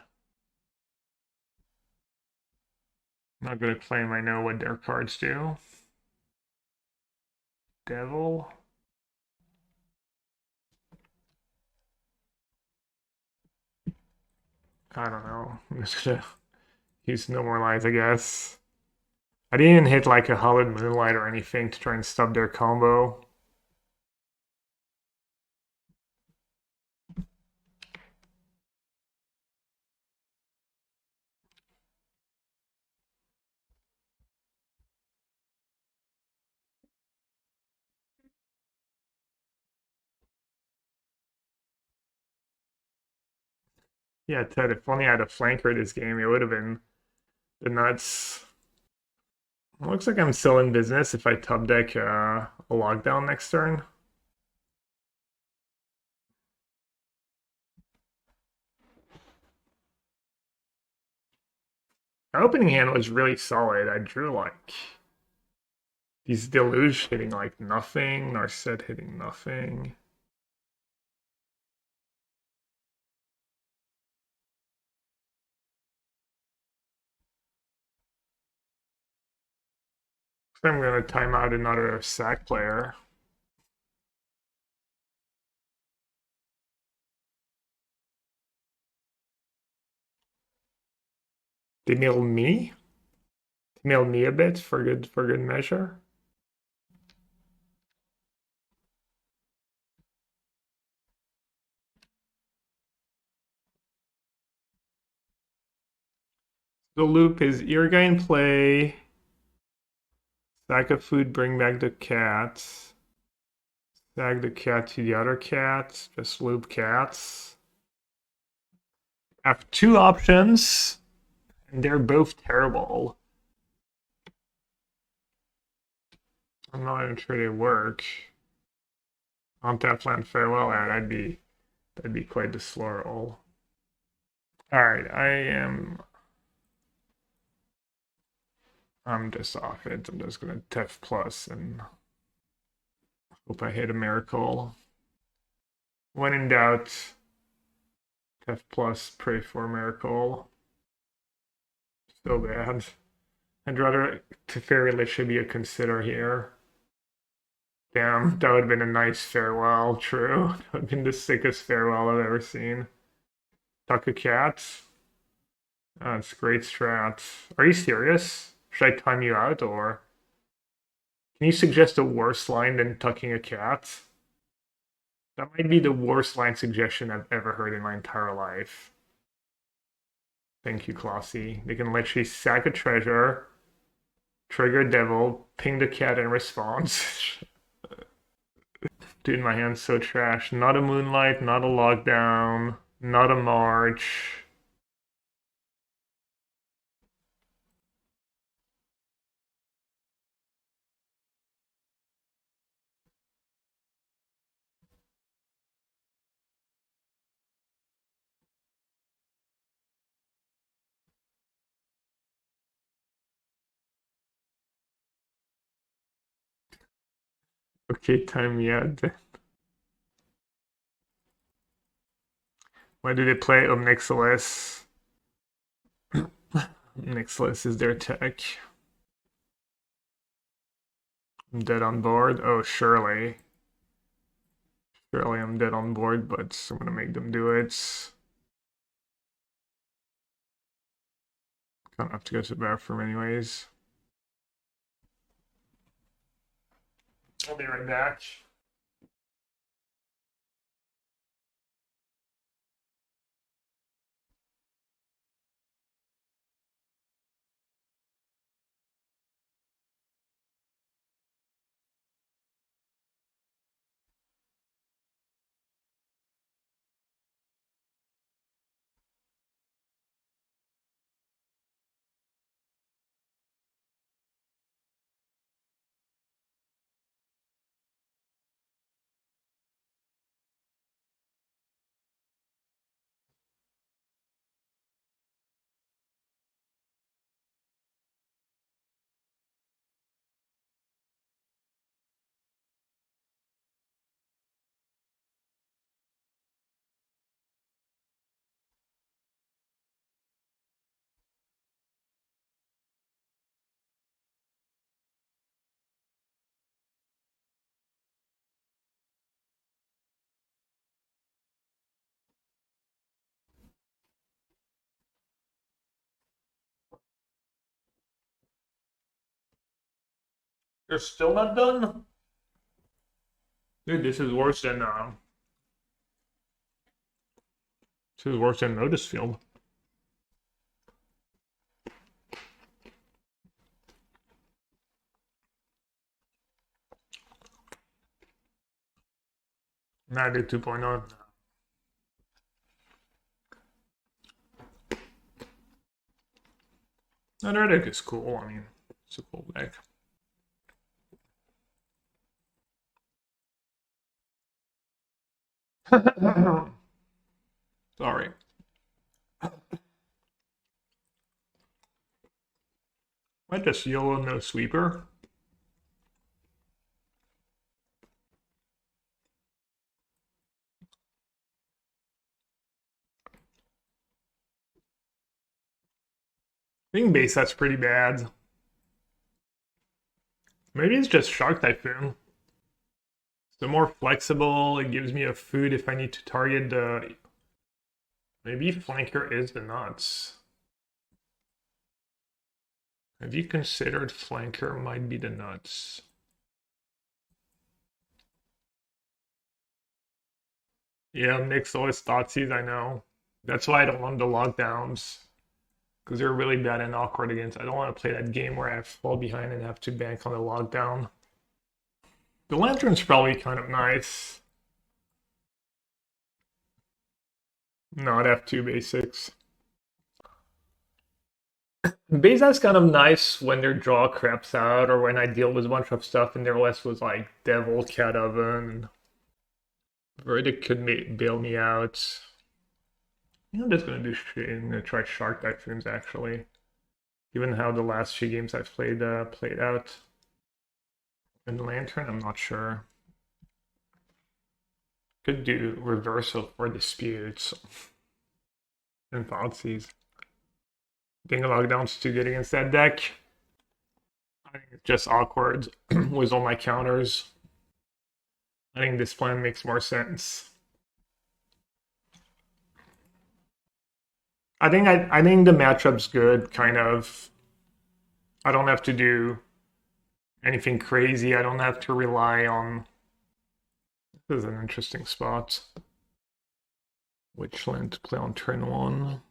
I'm not gonna claim I know what their cards do. Devil. I don't know. I'm just gonna use no more lives, I guess. I didn't even hit like a Hallowed Moonlight or anything to try and stop their combo. Yeah, Ted, if only I had a flanker this game, it would have been the nuts. Looks like I'm still in business if I tub deck a lockdown next turn. My opening hand was really solid. I drew like these Deluge hitting like nothing, Narset hitting nothing. So I'm gonna time out another sack player. They nailed me? They nailed me a bit for good measure. The loop is Irrigated in play. Sack of food, bring back the cats. Tag the cat to the other cat. Just loop cats. I have two options, and they're both terrible. I'm not even sure they work. On that land farewell, that'd be quite the slow roll. Alright, I'm just off it. I'm just gonna Tef plus and hope I hit a miracle. When in doubt, Tef plus, pray for a miracle. So bad. I'd rather Teferi literally be a consider here. Damn, that would have been a nice farewell, true. That would have been the sickest farewell I've ever seen. Tuck a cat. Oh, it's great strat. Are you serious? Should I time you out, or can you suggest a worse line than tucking a cat? That might be the worst line suggestion I've ever heard in my entire life. Thank you, Classy. They can literally sack a treasure, Trigger Devil, ping the cat in response. Dude, my hand's so trash. Not a Moonlight, not a Lockdown, not a March. Okay, time me out. Why do they play Omnixilus? Omnixilus is their tech. I'm dead on board. Oh, surely. Surely I'm dead on board, but I'm gonna make them do it. Gonna have to go to the bathroom anyways. I'll be right back. You're still not done? Dude, this is worse than Lotus Field. Nah, I did 2.0. No, their deck is cool. I mean, it's a cool deck. Sorry. I just yellow no sweeper. I think base that's pretty bad. Maybe it's just Shark Typhoon. So more flexible, it gives me a food if I need to target the... Maybe Flanker is the nuts. Have you considered Flanker might be the nuts? Yeah, Nick's always Thoughtseize, I know. That's why I don't want the lockdowns. Because they're really bad and awkward against. I don't want to play that game where I fall behind and have to bank on the lockdown. The Lantern's probably kind of nice. Not F2 basics. Beza's kind of nice when their draw craps out or when I deal with a bunch of stuff and their list was like Devil, Cat Oven. Verdict could bail me out. I'm just gonna do shit. I'm gonna try Shark Typhoons actually. Given how the last few games I've played played out. And Lantern, I'm not sure. Could do Reversal for Disputes. And Thoughtseize. Think Lockdown's too good against that deck. I think it's just awkward with all my counters. I think this plan makes more sense. I think the matchup's good, kind of. I don't have to do anything crazy. I don't have to rely on... This is an interesting spot. Which land to play on turn 1?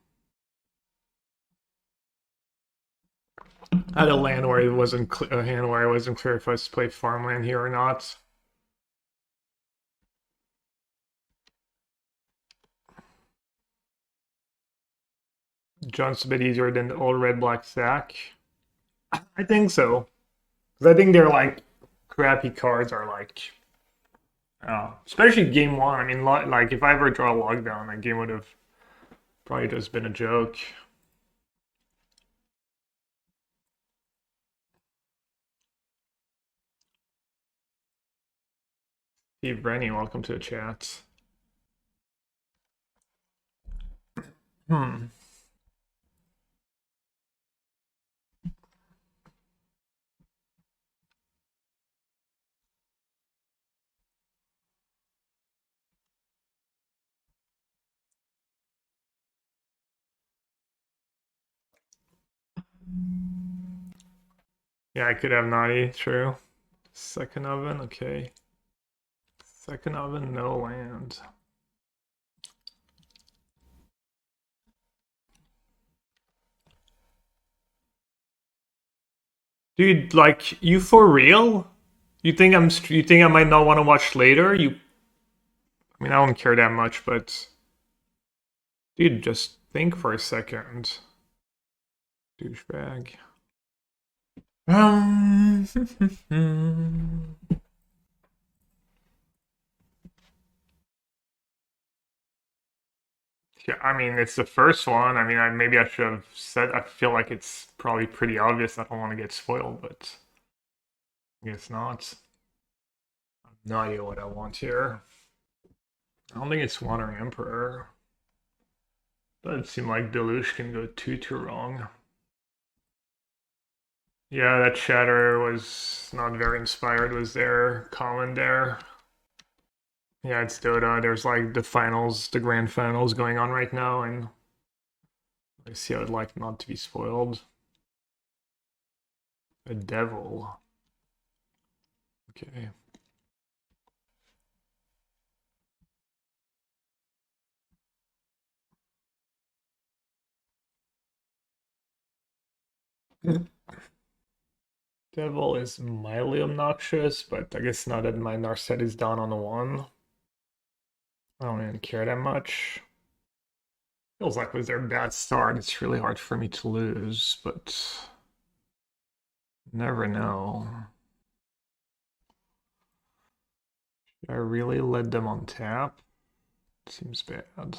I had a land where it wasn't a hand where I wasn't clear if I was to play farmland here or not. John's a bit easier than the old red black stack. I think so. Because I think they're like crappy cards are like, especially game one. I mean, like if I ever draw a lockdown, that game would have probably just been a joke. Steve Rennie, welcome to the chat. Yeah, I could have Nani, true. Second oven, okay. Second oven, no land. Dude, like, you for real? You think I might not want to watch later? I mean, I don't care that much, but dude, just think for a second. Douchebag. Yeah, I mean, it's the first one. I mean, maybe I should have said. I feel like it's probably pretty obvious. I don't want to get spoiled, but I guess not. I have no idea what I want here. I don't think it's Wandering Emperor. Doesn't seem like Deluge can go too wrong. Yeah, that Shatter was not very inspired. Was there common there? Yeah, it's Dota. There's like the finals, the grand finals going on right now, and I see I would like not to be spoiled. A devil. Okay. Devil is mildly obnoxious, but I guess now that my Narset is down on the 1, I don't even care that much. Feels like with their bad start, it's really hard for me to lose, but never know. Should I really let them on tap? Seems bad.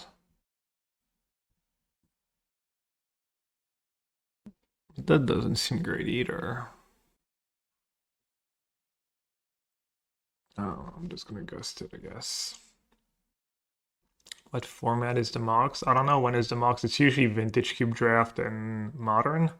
That doesn't seem great either. Oh, I'm just gonna gust it, I guess. What format is the Mox? I don't know. When is the Mox? It's usually Vintage Cube Draft and Modern.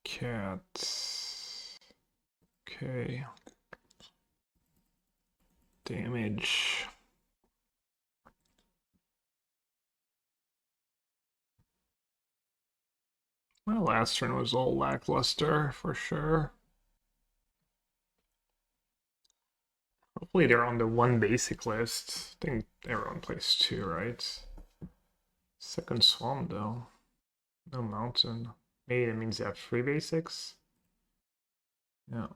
Cat. Okay. Damage. My last turn was all lackluster for sure. Hopefully they're on the 1 basic list. I think everyone plays 2, right? Second Swarm though. No mountain. Maybe that means they have 3 basics. Yeah.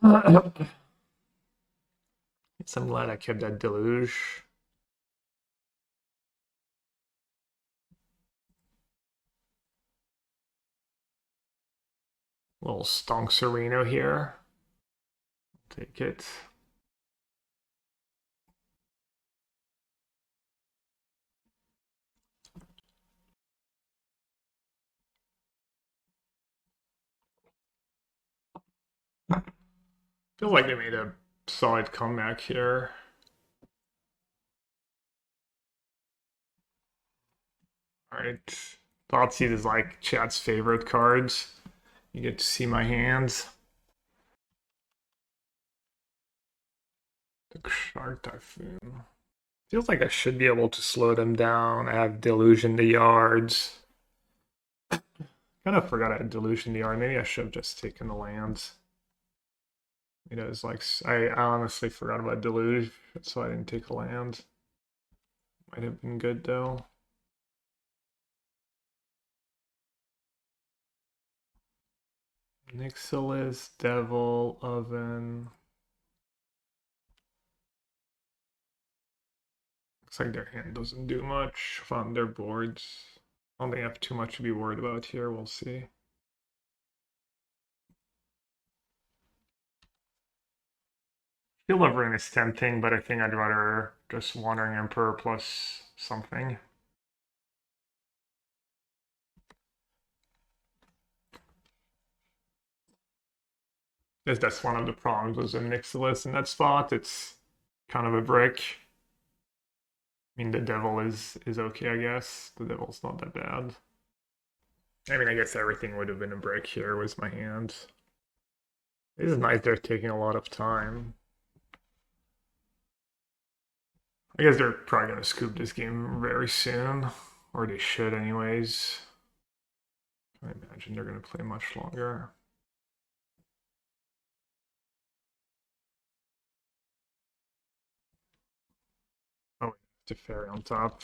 I'm glad I kept that Deluge. Little Stonk Sereno here. Take it. Feel like they made a solid comeback here. Alright. Thoughtseize is like chat's favorite cards. You get to see my hands. The Shark Typhoon. Feels like I should be able to slow them down. I have Deluge in the yards. Kind of forgot I had Deluge in the yard. Maybe I should have just taken the land. You know, it's like I honestly forgot about Deluge, so I didn't take a land. Might have been good though. Nixilis, Devil, Oven. Looks like their hand doesn't do much on their boards. I don't think I have too much to be worried about here. We'll see. Field of Ruin is tempting, but I think I'd rather just Wandering Emperor plus something. Yes, that's one of the problems with a Nixilis in that spot. It's kind of a brick. I mean, the Devil is okay, I guess. The Devil's not that bad. I mean, I guess everything would have been a brick here with my hand. These knights are taking a lot of time. I guess they're probably going to scoop this game very soon. Or they should anyways. I imagine they're going to play much longer. Oh, Teferi on top.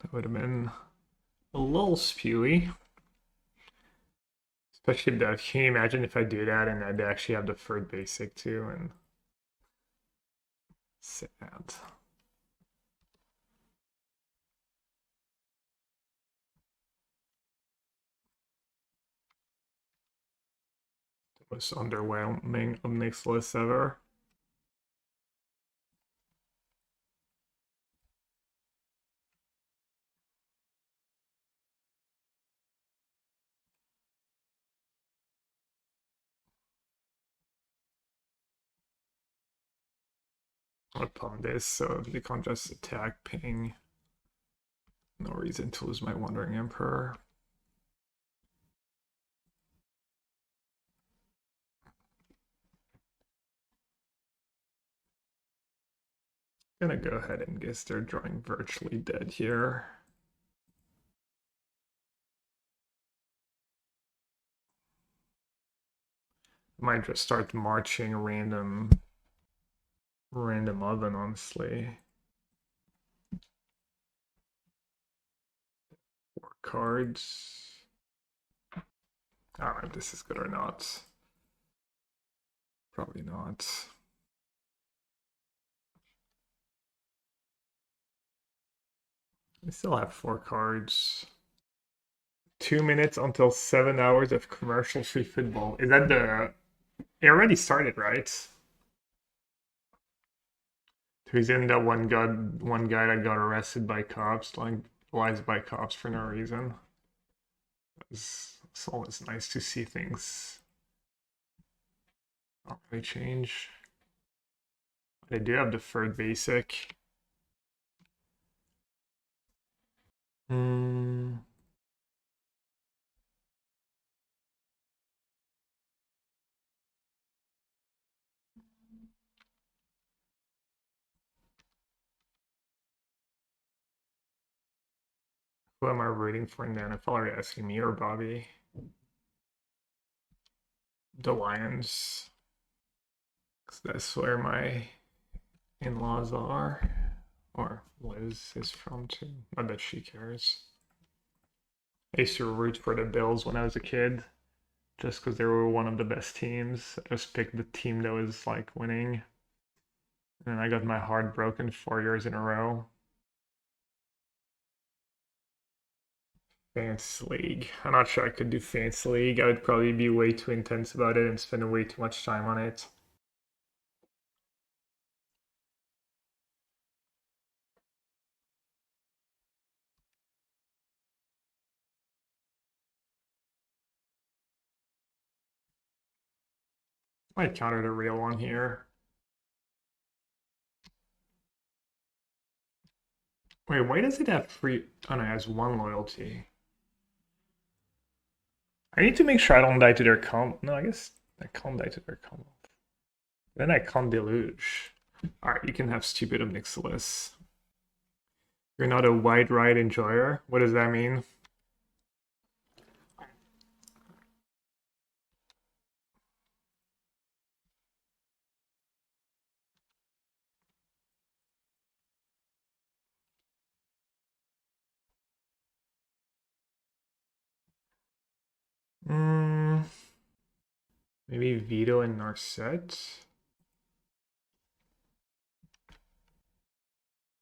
That would have been a little spewy. Especially that. Can you imagine if I do that and I'd actually have the third basic too? And sad. The most underwhelming of Nixilis ever. Upon this, so they can't just attack, ping. No reason to lose my Wandering Emperor. Gonna go ahead and guess they're drawing virtually dead here. Might just start marching random oven, honestly. 4 cards. I don't know if this is good or not. Probably not. I still have 4 cards. 2 minutes until 7 hours of commercial free football. Is that the... It already started, right? Who's in that one guy that got arrested by cops, like lies by cops for no reason. It's always nice to see things not really change. They do have the third basic. Who am I rooting for in the NFL? Are you asking me or Bobby? The Lions. Because that's where my in-laws are. Or Liz is from too. Not that she cares. I used to root for the Bills when I was a kid. Just because they were one of the best teams. I just picked the team that was like winning. And I got my heart broken 4 years in a row. Fantasy League. I'm not sure I could do Fantasy League. I would probably be way too intense about it and spend way too much time on it. Might counter the real one here. Wait, why does it have free? Oh no, it has 1 loyalty. I need to make sure I don't die to their comp. No, I guess I can't die to their comp. Then I can't deluge. Alright, you can have stupid of Nixilis. You're not a wide ride enjoyer? What does that mean? Maybe Veto and Narset.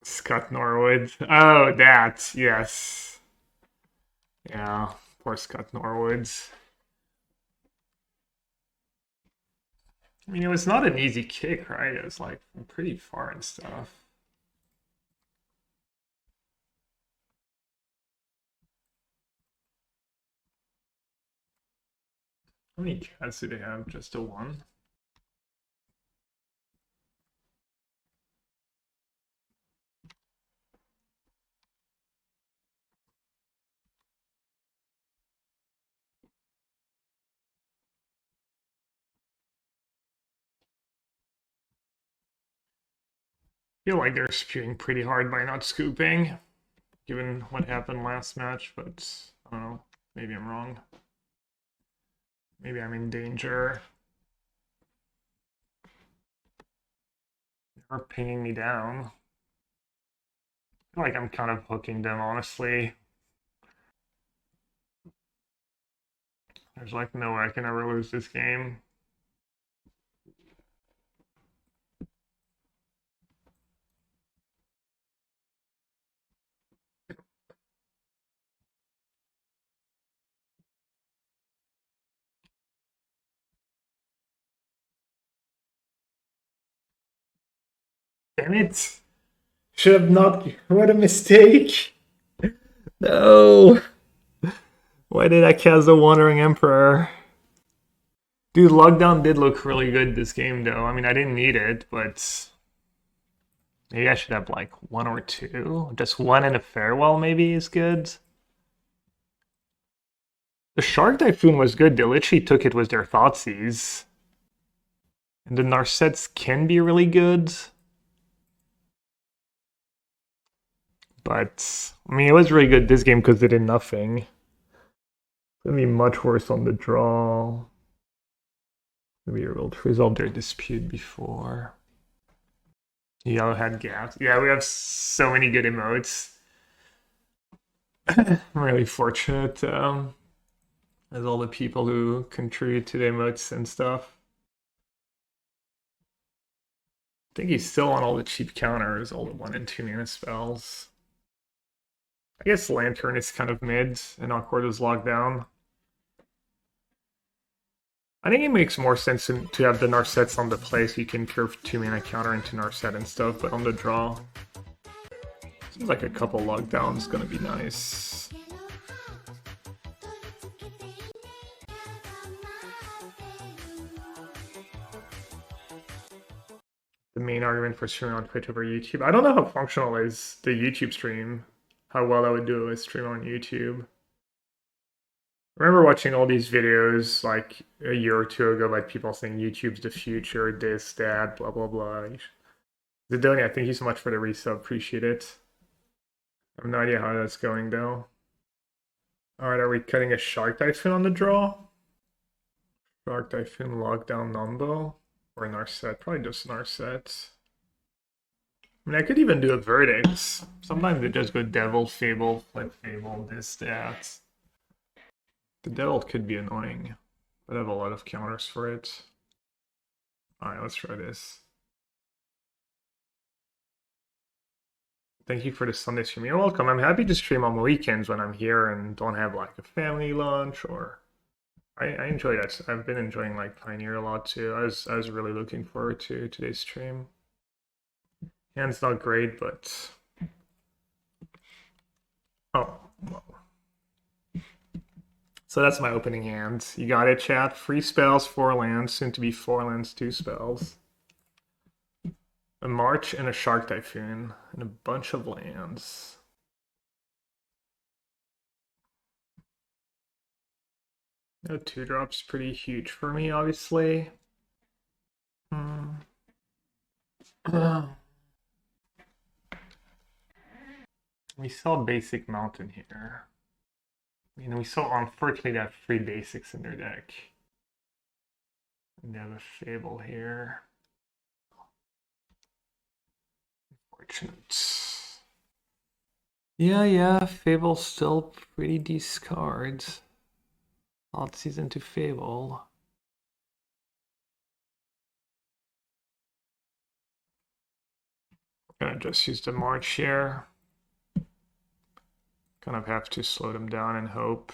Scott Norwood. Oh, that. Yes. Yeah, poor Scott Norwoods. I mean, it was not an easy kick, right? It was like pretty far and stuff. How many cats do they have? Just a one? I feel like they're spewing pretty hard by not scooping, given what happened last match, but I don't know. Maybe I'm wrong. Maybe I'm in danger. They're pinging me down. I feel like I'm kind of hooking them, honestly. There's like no way I can ever lose this game. Damn it! Should have not. What a mistake! No! Why did I cast the Wandering Emperor? Dude, Lockdown did look really good this game, though. I mean, I didn't need it, but maybe I should have like one or two. Just one and a Farewell maybe is good. The Shark Typhoon was good. They literally took it with their Thoughtseize. And the Narsets can be really good. But, I mean, it was really good this game because they did nothing. It's gonna be much worse on the draw. Maybe you're able to resolve their dispute before. Yellow had gaps. Yeah, we have so many good emotes. I'm really fortunate as all the people who contribute to the emotes and stuff. I think he's still on all the cheap counters, all the 1 and 2 mana spells. I guess Lantern is kind of mid and Awkward is locked down. I think it makes more sense to have the Narsets on the play so you can curve 2 mana counter into Narset and stuff, but on the draw, seems like a couple lockdowns is gonna be nice. The main argument for streaming on Twitch over YouTube. I don't know how functional is the YouTube stream, how well I would do a stream on YouTube. I remember watching all these videos like a year or two ago, like people saying YouTube's the future, this, that, blah, blah, blah. Zidonia, thank you so much for the resub. Appreciate it. I have no idea how that's going, though. Alright, are we cutting a Shark Typhoon on the draw? Shark Typhoon, Lockdown, Numbo? Or Narset? Probably just Narset. I mean, I could even do a Verdict. Sometimes they just go Devil, Fable, Flip Fable, this, that. The Devil could be annoying, but I have a lot of counters for it. Alright, let's try this. Thank you for the Sunday stream. You're welcome. I'm happy to stream on the weekends when I'm here and don't have like a family lunch or... I enjoy that. I've been enjoying like Pioneer a lot too. I was really looking forward to today's stream. Hand's not great, but... Oh, well. So that's my opening hand. You got it, chat. 3 spells, 4 lands, soon to be 4 lands, 2 spells. A March and a Shark Typhoon, and a bunch of lands. No 2-drop's pretty huge for me, obviously. We saw Basic Mountain here. You know, we saw unfortunately they have 3 basics in their deck. And they have a Fable here. Unfortunate. Yeah, Fable's still pretty decent cards. Odd season to Fable. Gonna just use the March here. Kind of have to slow them down and hope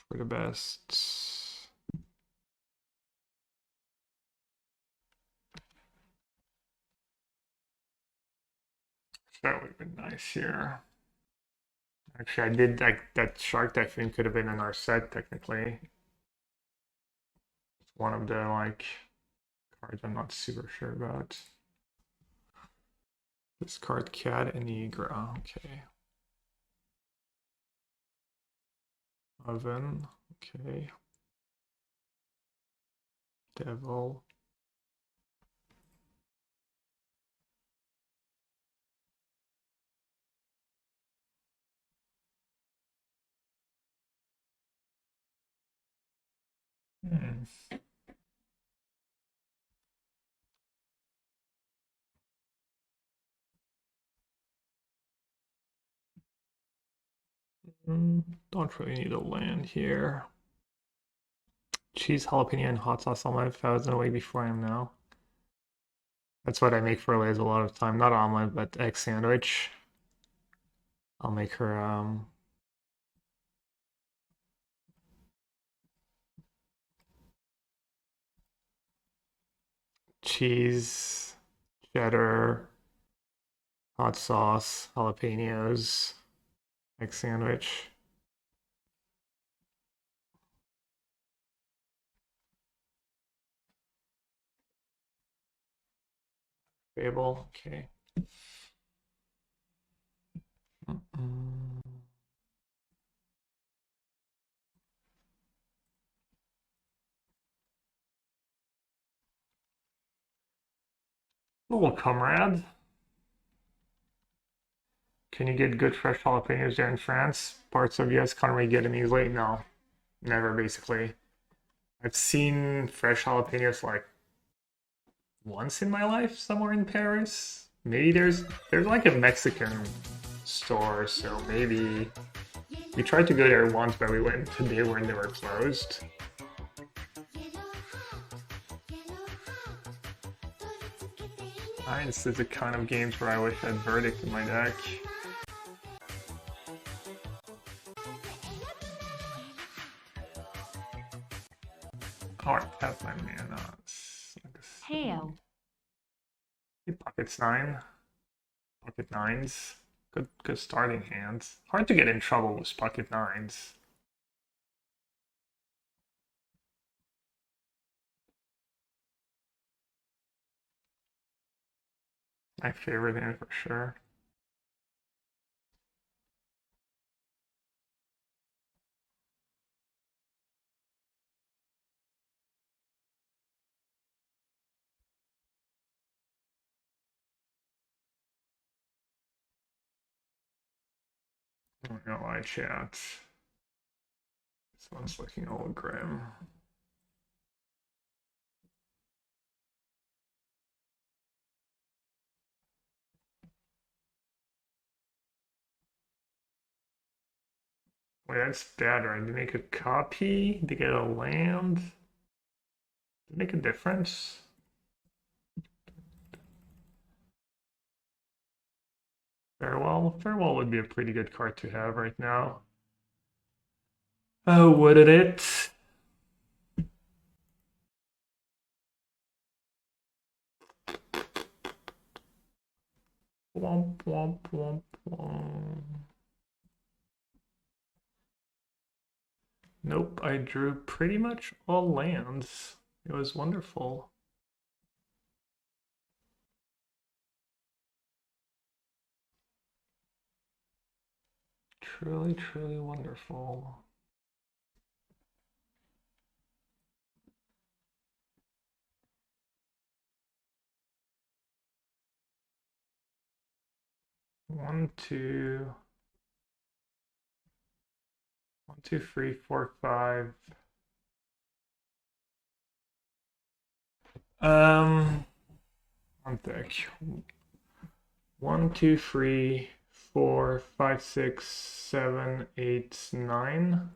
for the best. That would have been nice here. Actually, I did that Shark Typhoon could have been in our set technically. It's one of the like cards I'm not super sure about. Discard Cat and Egra. Okay. Oven. Okay. Devil. Don't really need a land here. Cheese, jalapeno, and hot sauce omelet if I was away before I am now. That's what I make for Liz a lot of time. Not omelet, but egg sandwich. I'll make her cheese, cheddar, hot sauce, jalapenos, egg sandwich. Fable, okay. Little comrade. Can you get good fresh jalapenos there in France? Parts of US can't really get them easily. No, never basically. I've seen fresh jalapenos like once in my life somewhere in Paris. Maybe there's like a Mexican store, so maybe we tried to go there once, but we went today when they were closed. This is the kind of games where I wish I had Verdict in my deck. Alright, tap my mana. Heyo. Pockets 9. Pocket 9s. Good starting hands. Hard to get in trouble with pocket 9s. My favorite hand for sure. I'm not gonna lie, chat. This one's looking all grim. Wait, that's bad, right? To make a copy, to get a land, to make a difference. Farewell would be a pretty good card to have right now. Oh, wouldn't it? Womp womp womp womp. Nope, I drew pretty much all lands. It was wonderful. Truly, truly wonderful. One, two, 3, 4, 5. One deck. 1, 2, 3, 4, 5, 6, 7, 8, 9.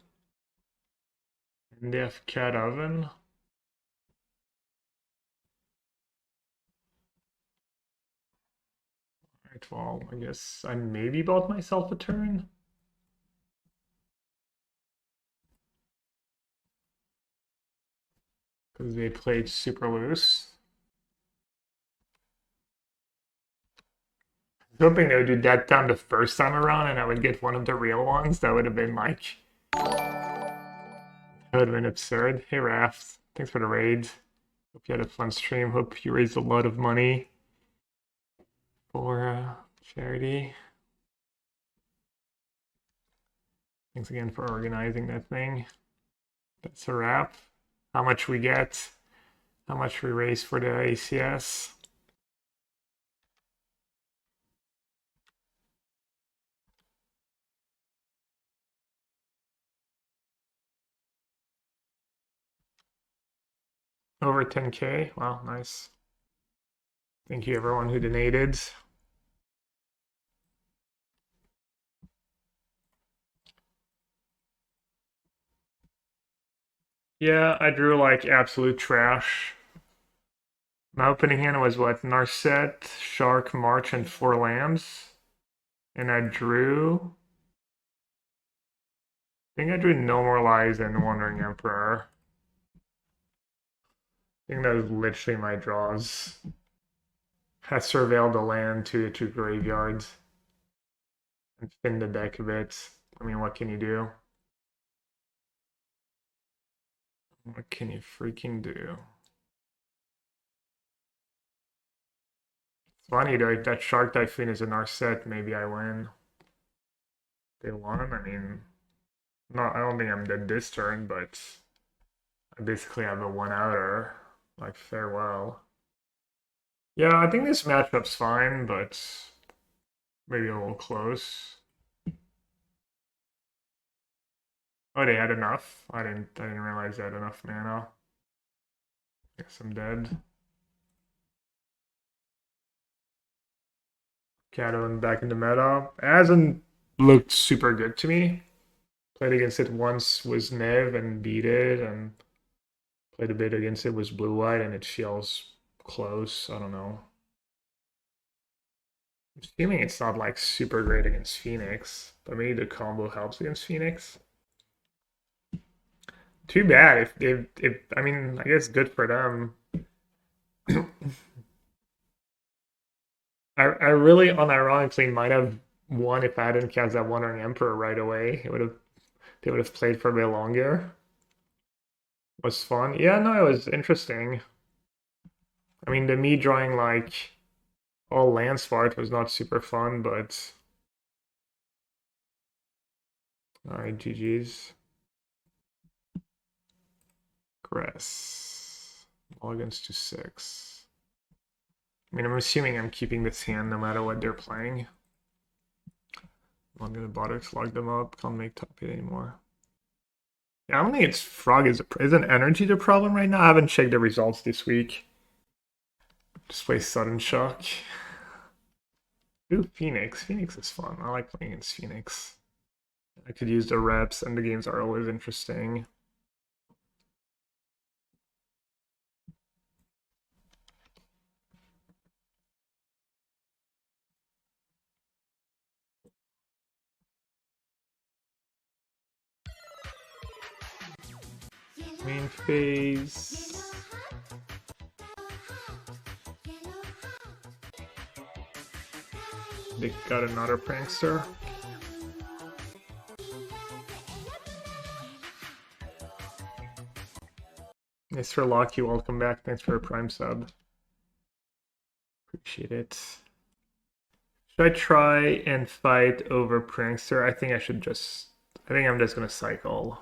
And they have Cat Oven. Alright, well, I guess I maybe bought myself a turn. Because they played super loose. I was hoping they would do that down the first time around and I would get one of the real ones. That would have been like... That would have been absurd. Hey Raft, thanks for the raid. Hope you had a fun stream. Hope you raised a lot of money for charity. Thanks again for organizing that thing. That's a wrap. How much we get, how much we raise for the ACS. Over 10K. Wow, nice. Thank you everyone who donated. Yeah, I drew like absolute trash. My opening hand was what? Narset, Shark, March, and 4 lands. And I drew... I think I drew No More Lies and Wandering Emperor. I think that was literally my draws. I surveilled the land to 2 graveyards. And thinned the deck a bit. I mean, what can you do? What can you freaking do? It's funny though, if that Shark Typhoon is in our set, maybe I win. They won, I mean... No, I don't think I'm dead this turn, but... I basically have a 1-outer. Like, farewell. Yeah, I think this matchup's fine, but... Maybe a little close. Oh, they had enough? I didn't realize they had enough mana. Guess I'm dead. Cato back in the meta. It hasn't looked super good to me. Played against it once was Nev and beat it, and played a bit against it was blue-white, and it feels close. I don't know. I'm assuming it's not like super great against Phoenix, but maybe the combo helps against Phoenix. Too bad. If I mean, I guess good for them. I really unironically might have won if I hadn't cast that Wandering Emperor right away. They would have played for a bit longer. It was fun. Yeah, no, it was interesting. I mean, the me drawing like all land smart was not super fun, but alright, GG's. Cress. Mulligans to 6. I mean, I'm assuming I'm keeping this hand no matter what they're playing. I'm not gonna bother to log them up. Can't make top 8 anymore. Yeah, I don't think it's Frog isn't energy the problem right now. I haven't checked the results this week. Just play Sudden Shock. Ooh, Phoenix. Phoenix is fun. I like playing against Phoenix. I could use the reps, and the games are always interesting. Main phase. They got another prankster. Mr. Locky, welcome back. Thanks for a Prime sub. Appreciate it. Should I try and fight over prankster? I think I'm just gonna cycle.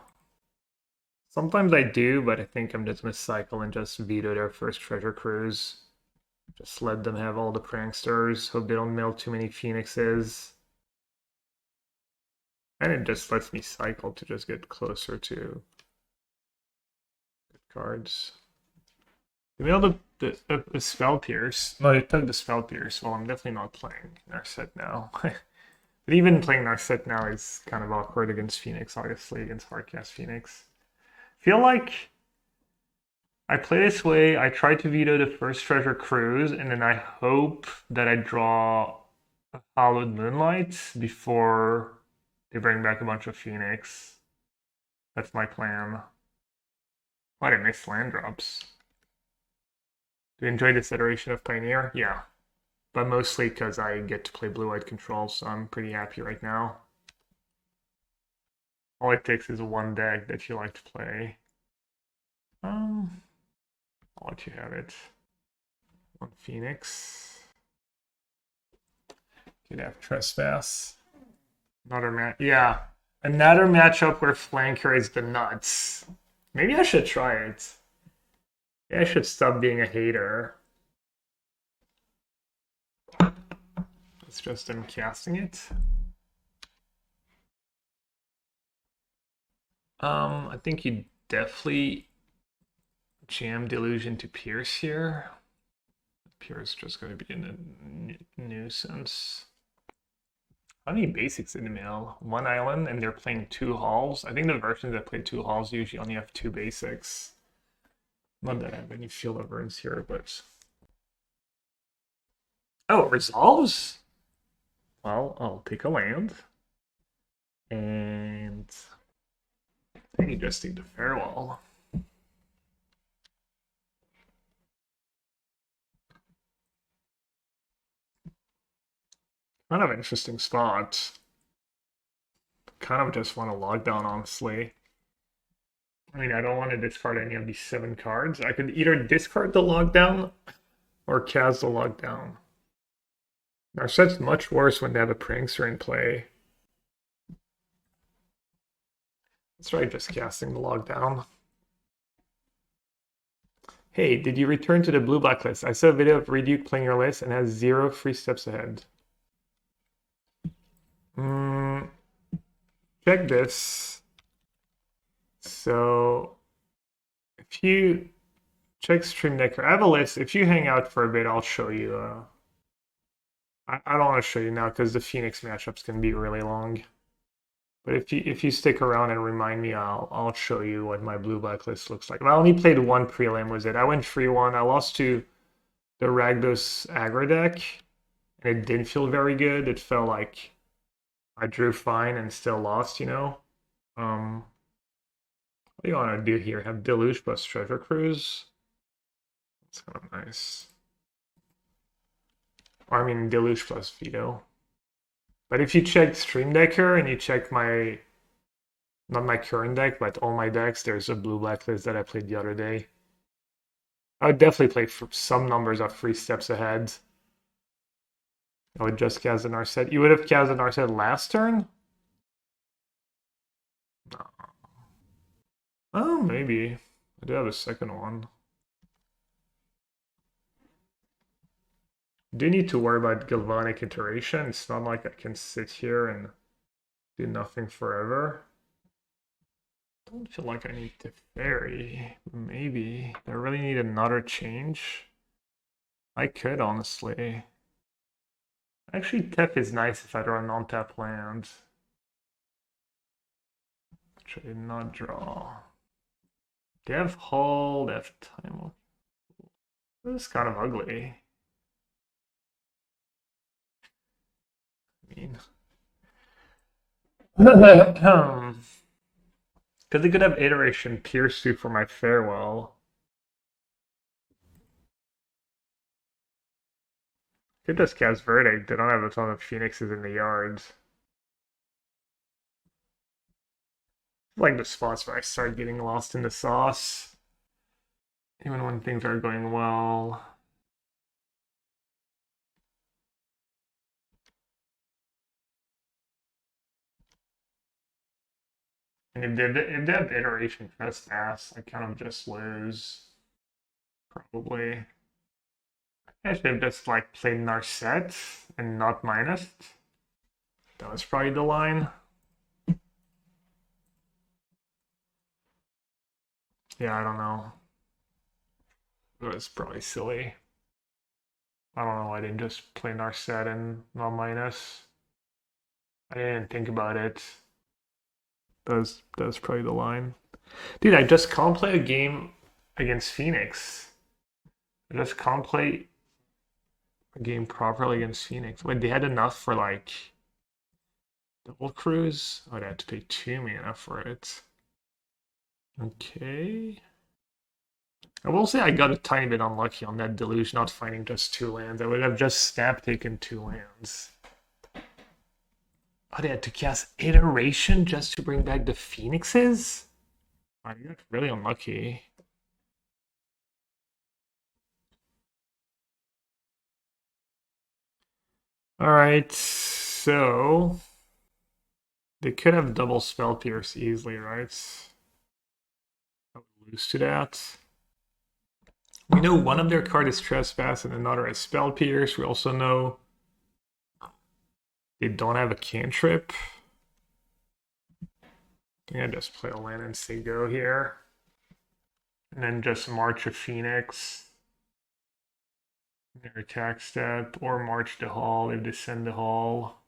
Sometimes I do, but I think I'm just gonna cycle and just veto their first treasure cruise. Just let them have all the pranksters. Hope they don't mill too many phoenixes. And it just lets me cycle to just get closer to good cards. They milled the Spell Pierce. No, they took the Spell Pierce. Well, I'm definitely not playing Narset now. But even playing Narset now is kind of awkward against Phoenix, obviously, against Hardcast Phoenix. feel like I play this way, I try to veto the first treasure cruise, and then I hope that I draw a Hallowed Moonlight before they bring back a bunch of Phoenix. That's my plan. What a nice land drops. Do you enjoy this iteration of Pioneer? Yeah. But mostly because I get to play blue-white control, so I'm pretty happy right now. All it takes is one deck that you like to play. I'll let you have it. One Phoenix. Could have Trespass. Another match. Yeah. Another matchup where Flanker is the nuts. Maybe I should try it. Maybe I should stop being a hater. It's just him casting it. I think you definitely jam Deluge into Pierce here. Pierce is just going to be a nuisance. How many basics in the mail? One island, and they're playing 2 halls. I think the versions that play 2 halls usually only have 2 basics. Not that I have any Field of Runes here, but... Oh, it resolves? Well, I'll take a land. And... I think you just need the Farewell. Kind of interesting spot. Kind of just want to log down, honestly. I mean, I don't want to discard any of these 7 cards. I could either discard the lockdown or cast the lockdown. Narset's much worse when they have a Prankster in play. Let's try just casting the lockdown. Hey, did you return to the blue blacklist? I saw a video of Reduke playing your list and has 0 free steps ahead. Check this. So, if you check Stream Decker, I have a list. If you hang out for a bit, I'll show you. I don't want to show you now because the Phoenix matchups can be really long. But if you stick around and remind me, I'll show you what my blue blacklist looks like. I only played 1 prelim, was it? I went 3-1. I lost to the Ragdos aggro deck, and it didn't feel very good. It felt like I drew fine and still lost, you know? What do you want to do here? Have Deluge plus Treasure Cruise? That's kind of nice. Or I mean, Deluge plus Veto. But if you check Stream Decker and you check my, not my current deck, but all my decks, there's a blue blacklist that I played the other day. I would definitely play for some numbers of 3 steps ahead. I would just cast an Narset. You would have cast an Narset last turn? No. Oh, maybe. I do have a second one. Do need to worry about Galvanic Iteration. It's not like I can sit here and do nothing forever. Don't feel like I need Teferi. Maybe. I really need another change. I could, honestly. Actually, Tef is nice if I draw a non-tap land. Which I did not draw. They have Hull, they have Time. This is kind of ugly. I mean... Because they could have Iteration Pierce 2 for my Farewell. Could just cast Verdict. They don't have a ton of Phoenixes in the yards. Like the spots where I start getting lost in the sauce. Even when things are going well. And if they have Iteration Trespass, I kind of just lose. Probably. I should have just like played Narset and not minus. That was probably the line. Yeah, I don't know. It was probably silly. I don't know, I didn't just play Narset and not minus. I didn't think about it. That was probably the line. Dude, I just can't play a game against Phoenix. I just can't play a game properly against Phoenix. Wait, they had enough for like double cruise? Oh, they had to pay 2 mana for it. Okay. I will say I got a tiny bit unlucky on that Deluge not finding just 2 lands. I would have just snap taken 2 lands. Oh, they had to cast Iteration just to bring back the Phoenixes? I got really unlucky. Alright, so they could have double Spell Pierce easily, right? I would lose to that. We know one of their cards is Trespass and another is Spell Pierce. We also know they don't have a cantrip. I think I just play a land and say go here. And then just March a Phoenix. Their attack step, or March the Hall if they send the Hall.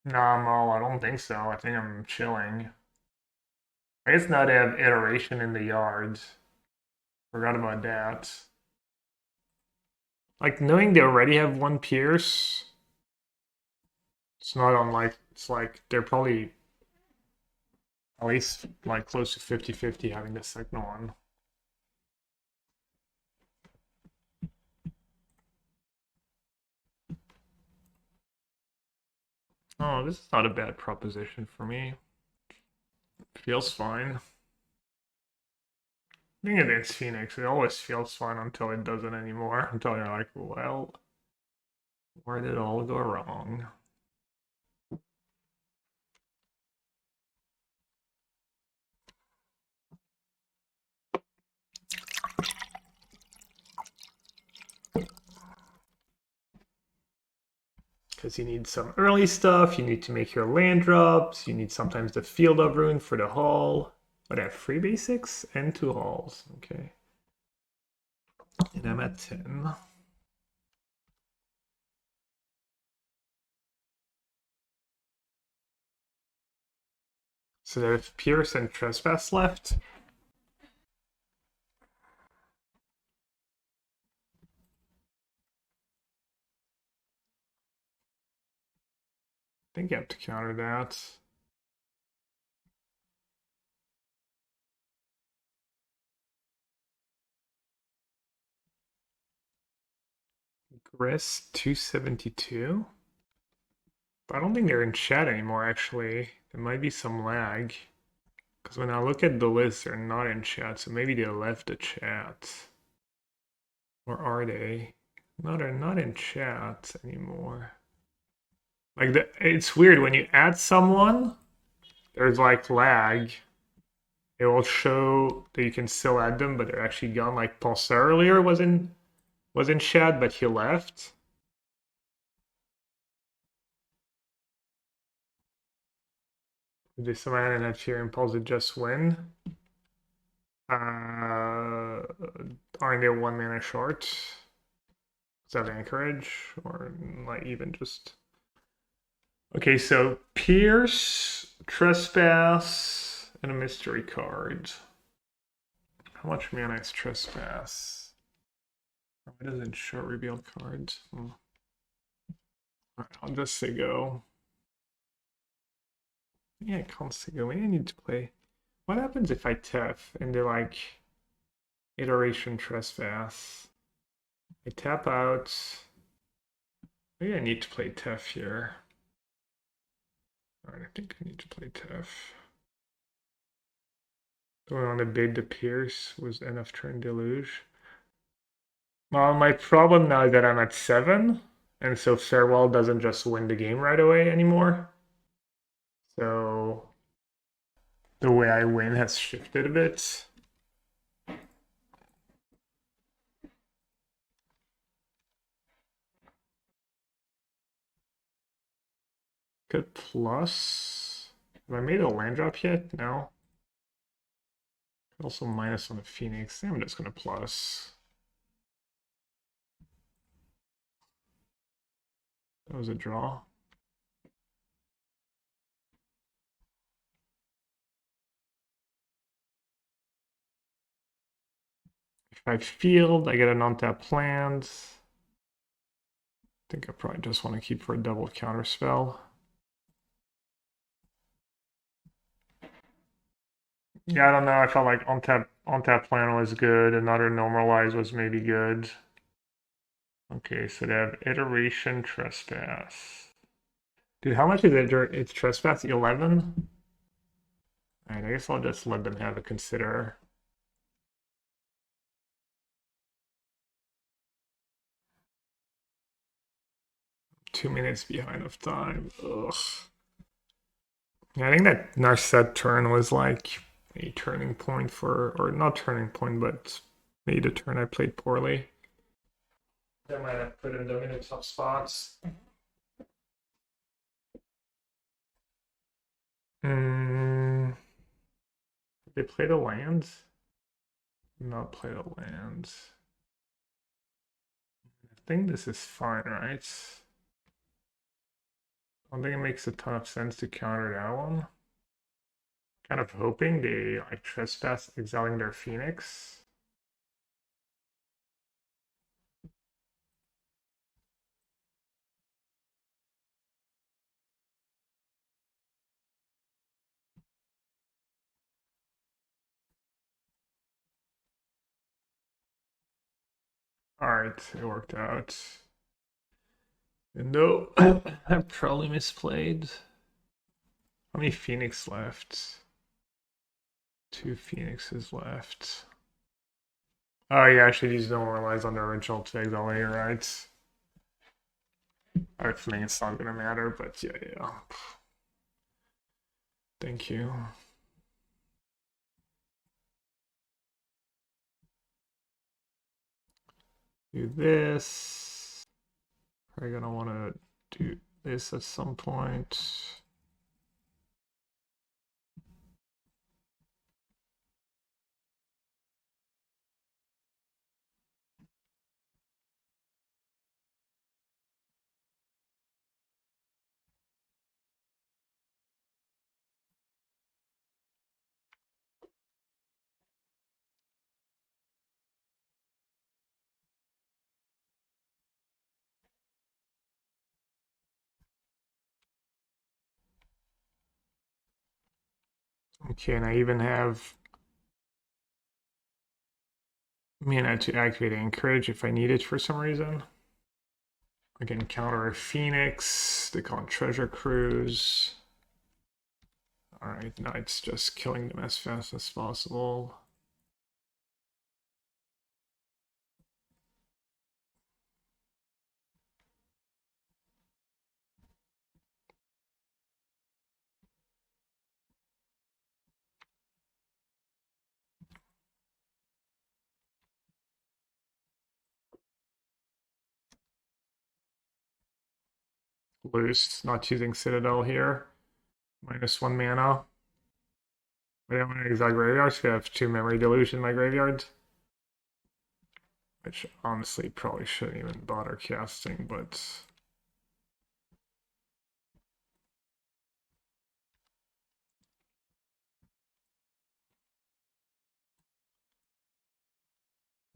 Nah, Mal, I don't think so. I think I'm chilling. I guess now they have Iteration in the yards. Forgot about that. Like, knowing they already have 1 Pierce, it's not unlike, it's like they're probably at least like close to 50-50 having the second one. Oh, this is not a bad proposition for me. Feels fine. Being against Phoenix, it always feels fine until it doesn't anymore. Until you're like, well, where did it all go wrong? Because you need some early stuff, you need to make your land drops, you need sometimes the Field of Ruin for the Hall. But I have 3 basics and 2 halls. Okay. And I'm at 10. So there's Pierce and Trespass left. I think you have to counter that. Grist 272. But I don't think they're in chat anymore, actually. There might be some lag. Because when I look at the list, they're not in chat, so maybe they left the chat. Or are they? No, they're not in chat anymore. Like, it's weird, when you add someone, there's like lag. It will show that you can still add them, but they're actually gone. Like Pulsar earlier was in chat, but he left. This man and have Fear Impulse to just win. Aren't they 1 mana short? Is that Anchorage? Or like even just... Okay, so Pierce, Trespass, and a mystery card. How much mana is Trespass? Oh, it doesn't show revealed cards. Alright, I'll just say go. Yeah, I can't say go. Maybe I need to play. What happens if I tap and they're like Iteration Trespass? I tap out. Maybe I need to play Tef here. Alright, I think I need to play Tef. Going on the bait the Pierce was enough turn Deluge. Well, my problem now is that I'm at 7, and so Farewell doesn't just win the game right away anymore. So the way I win has shifted a bit. Good plus. Have I made a land drop yet? No. Also minus on the Phoenix. I'm just gonna plus. That was a draw. I field, I get an untapped land. I think I probably just want to keep for a double counter spell. Yeah, I don't know. I felt like on tap plan was good. Another normalize was maybe good. Okay, so they have iteration trespass. Dude, how much is it? It's trespass 11? Alright, I guess I'll just let them have a consider. Two minutes behind of time. Ugh. Yeah, I think that Narset turn was like a turning point for, or not turning point, but made a turn I played poorly. I might have put them in tough spots. They play the lands? Not play the lands. I think this is fine, right? I don't think it makes a ton of sense to counter that one. Kind of hoping they like trespass exiling their Phoenix. Alright, it worked out. No, I probably misplayed. How many Phoenix left? 2 Phoenixes left. Oh yeah, actually these don't relies on the original to exile, right? I think it's not gonna matter, but yeah. Thank you. Do this. Probably gonna want to do this at some point. Okay, and I even have mana to activate Anchorage if I need it for some reason. I can counter a Phoenix. They call it Treasure Cruise. Alright, now it's just killing them as fast as possible. Loose, not using Citadel here. -1 mana. I don't want to exile graveyard, so I have 2 Memory Deluge in my graveyard. Which honestly probably shouldn't even bother casting, but...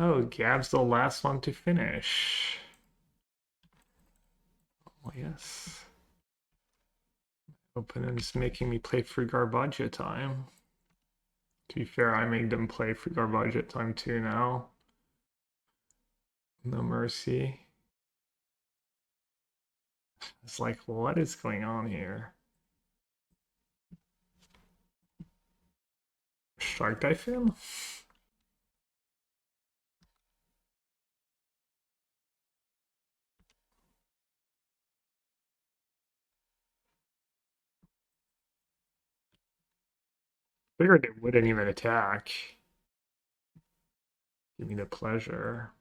Oh, Gab's the last one to finish. Oh, yes. Opponent's making me play free garbage time. To be fair, I make them play free garbage time too now. No mercy. It's like, what is going on here? Strike Typhoon? Figured they wouldn't even attack. Give me the pleasure.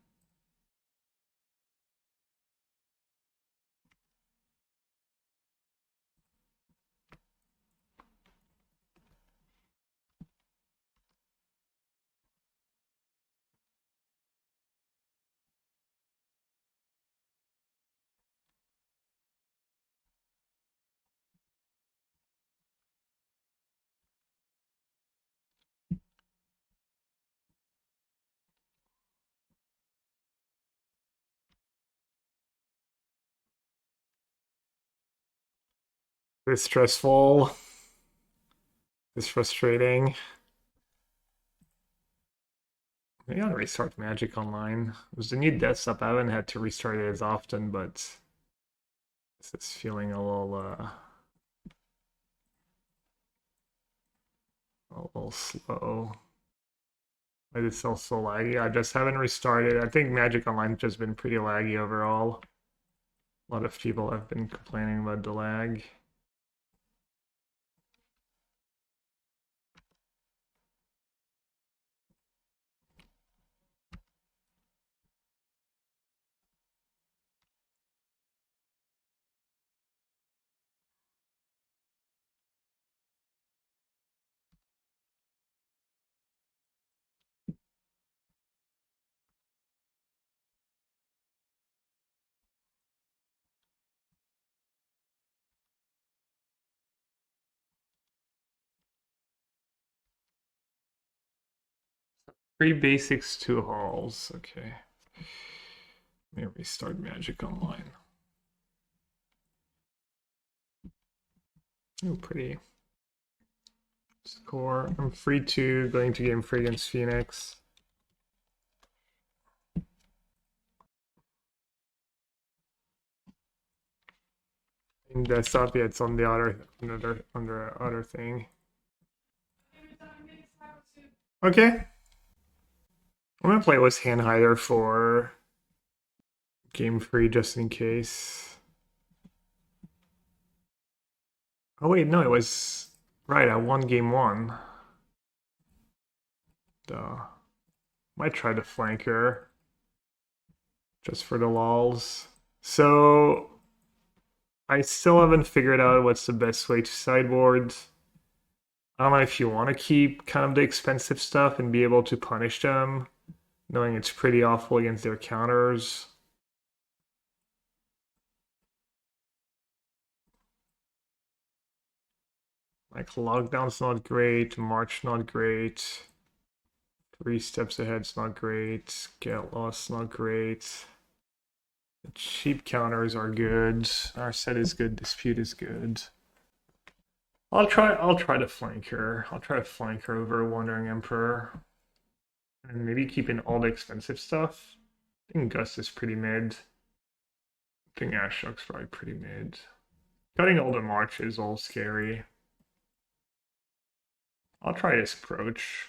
It's stressful. It's frustrating. Maybe I'll restart Magic Online. It was the new desktop. I haven't had to restart it as often, but it's feeling a little slow. Why is it still so laggy? I just haven't restarted. I think Magic Online's just been pretty laggy overall. A lot of people have been complaining about the lag. Three basics, two halls. Okay. Let me restart Magic Online. Oh, pretty. Score. I'm free two, going to game free against Phoenix. In desktop, yeah, it's on the other thing. Okay. I'm gonna play with Hand Hider for game free just in case. Oh wait, no, it was right. I won game one. Duh. Might try to flank her just for the lols. So I still haven't figured out what's the best way to sideboard. I don't know if you want to keep kind of the expensive stuff and be able to punish them, knowing it's pretty awful against their counters. Like Lockdown's not great, March not great, 3 steps ahead's not great, Get Lost not great. The cheap counters are good. Narset is good, Dispute is good. I'll try to flank her. I'll try to flank her over Wandering Emperor. And maybe keeping all the expensive stuff. I think Gust is pretty mid. I think Ashiok's probably pretty mid. Cutting all the March is all scary. I'll try this approach.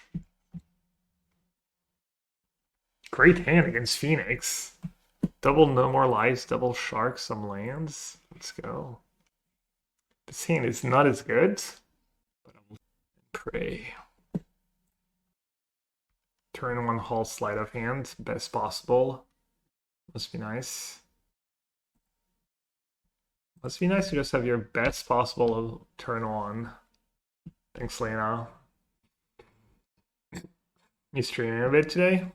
Great hand against Phoenix. Double No More Lies, double Shark, some lands. Let's go. This hand is not as good, but I'll pray. Turn one Hall Sleight of Hand, best possible. Must be nice. Must be nice to just have your best possible turn one. Thanks, Lena. You streaming a bit today?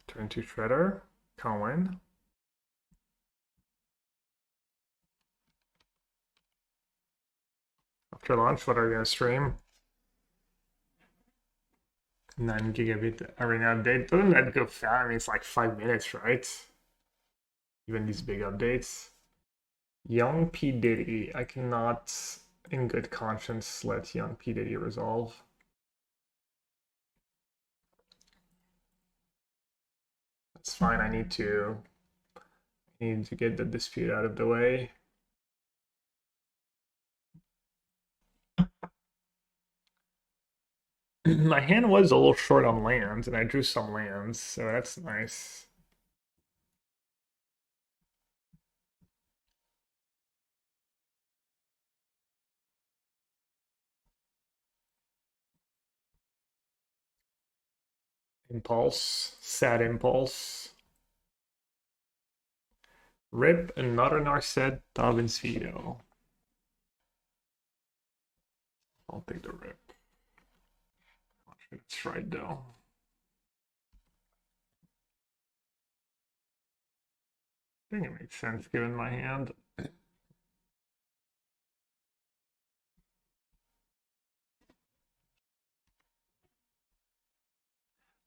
Turn to Shredder. Colin. After launch, what are you gonna stream? 9 gigabit arena update. Doesn't that go fast? I mean, it's like 5 minutes, right? Even these big updates. Young P. Diddy. I cannot, in good conscience, let Young P. Diddy resolve. That's fine. I need to get the dispute out of the way. My hand was a little short on lands, and I drew some lands, so that's nice. Impulse. Sad Impulse. Rip another Narset, Dovin's Veto. I'll take the rip. Not sure it's right though. I think it makes sense given my hand.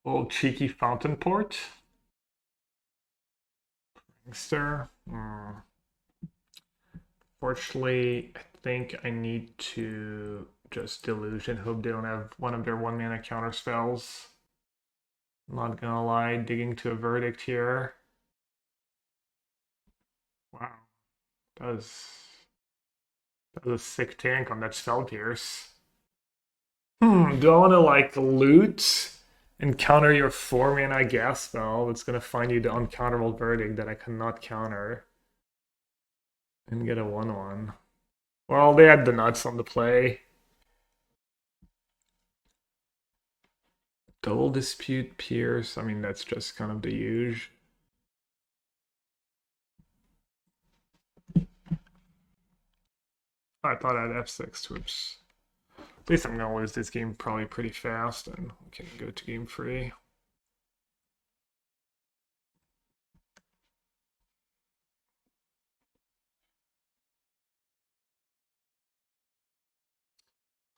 Old cheeky Fountainport. Prankster. Fortunately, I think I need to just deluge and hope they don't have one of their 1-mana counter spells. I'm not gonna lie, digging to a verdict here. Wow. That was a sick tank on that spell pierce. Do I want to like loot and counter your 4-mana gas spell that's gonna find you the uncounterable verdict that I cannot counter and get a 1/1? Well, they had the nuts on the play. Double dispute pierce. I mean, that's just kind of the usual. I thought I had F6. Whoops. At least I'm gonna lose this game probably pretty fast, and we can go to game 3.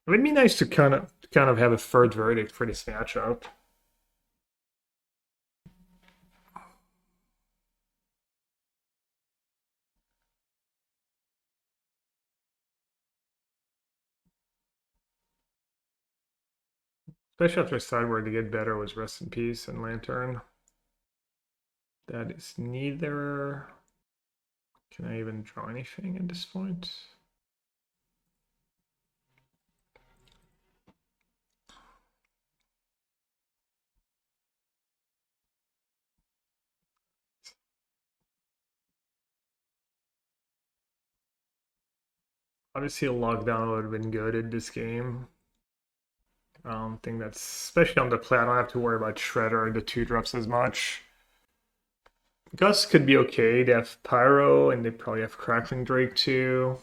It would be nice to kind of have a third verdict for this matchup. Especially after sideboard to get better was Rest in Peace and Lantern. That is neither. Can I even draw anything at this point? Obviously, a lockdown would have been good in this game. I don't think that's, especially on the play, I don't have to worry about Shredder or the 2-drops as much. Gust could be okay. They have Pyro, and they probably have Crackling Drake too.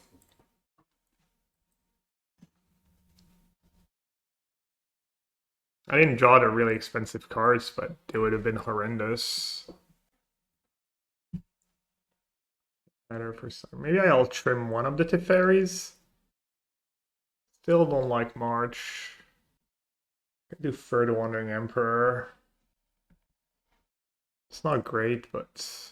I didn't draw the really expensive cards, but they would have been horrendous. Better for some. Maybe I'll trim one of the Teferis. Still don't like March. I do Fur the Wandering Emperor. It's not great, but...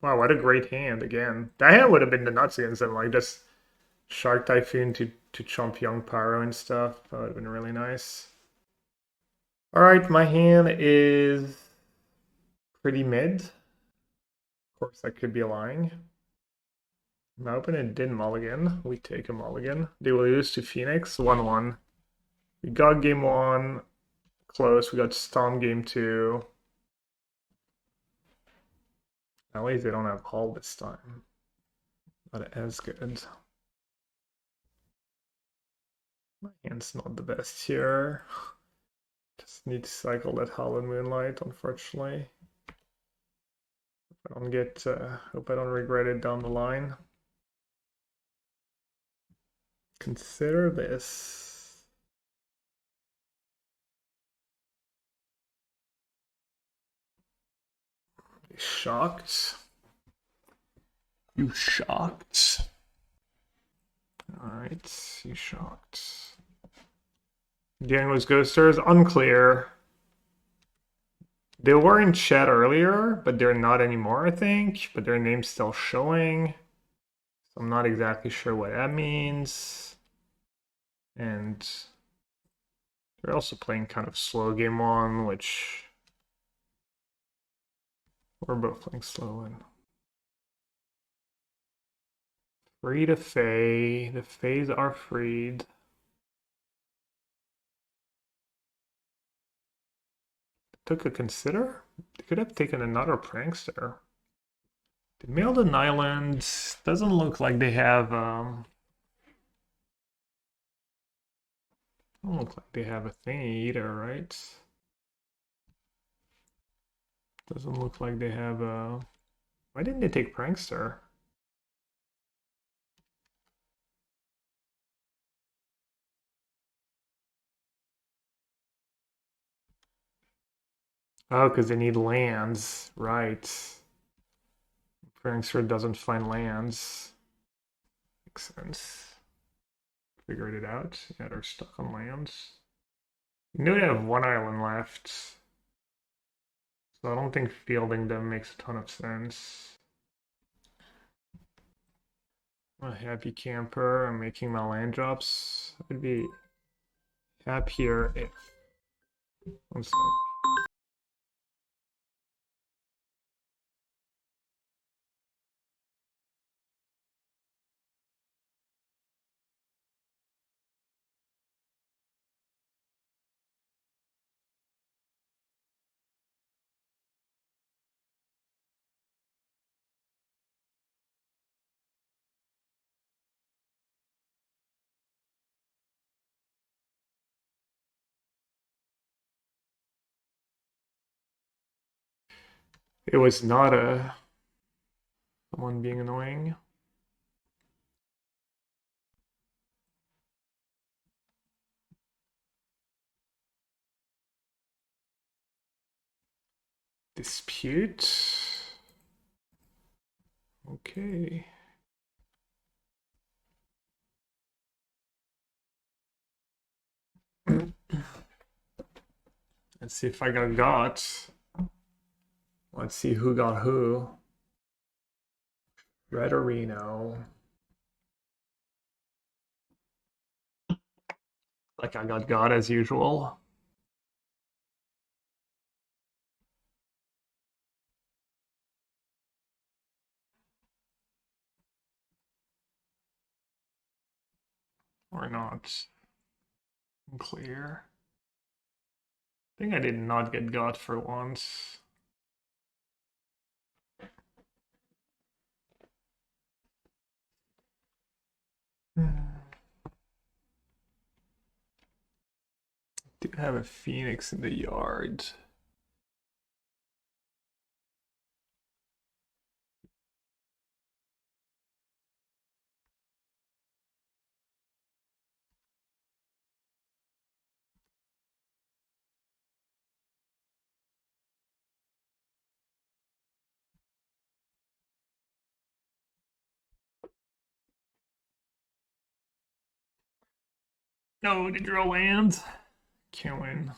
Wow, what a great hand again. That hand would have been the nuts against them, like just Shark Typhoon to chump Young Pyro and stuff. That would have been really nice. Alright, my hand is pretty mid. Of course, I could be lying. I'm hoping it didn't mulligan. We take a mulligan. They will lose to Phoenix, 1-1. We got game 1 close. We got Storm game 2. At least they don't have Hull this time. Not as good. My hand's not the best here. Just need to cycle that Hallowed Moonlight, unfortunately. I don't get, hope I don't regret it down the line. Consider this. Shocked? You shocked? Alright, you shocked. Dealing with Ghosters, unclear. They were in chat earlier, but they're not anymore, I think. But their name's still showing. So I'm not exactly sure what that means. And they're also playing kind of slow game 1, which we're both playing slow in. Free to Fae. The Faes are freed. Took a consider? They could have taken another prankster. They mailed an island. Doesn't look like they have don't look like they have a thingy either, right? Doesn't look like they have a... Why didn't they take prankster? Oh, because they need lands, right. Prankster doesn't find lands. Makes sense. Figured it out. Yeah, they're stuck on lands. You know they have one island left. So I don't think fielding them makes a ton of sense. a happy camper. I'm making my land drops. I'd be happier if... One sec. It was not a... someone being annoying. Dispute. Okay. Let's see if I got. Let's see who got who. Red or Reno. Like I got God as usual. Or not. Unclear. I think I did not get God for once. Do have a Phoenix in the yard. No, to draw land. Can't win.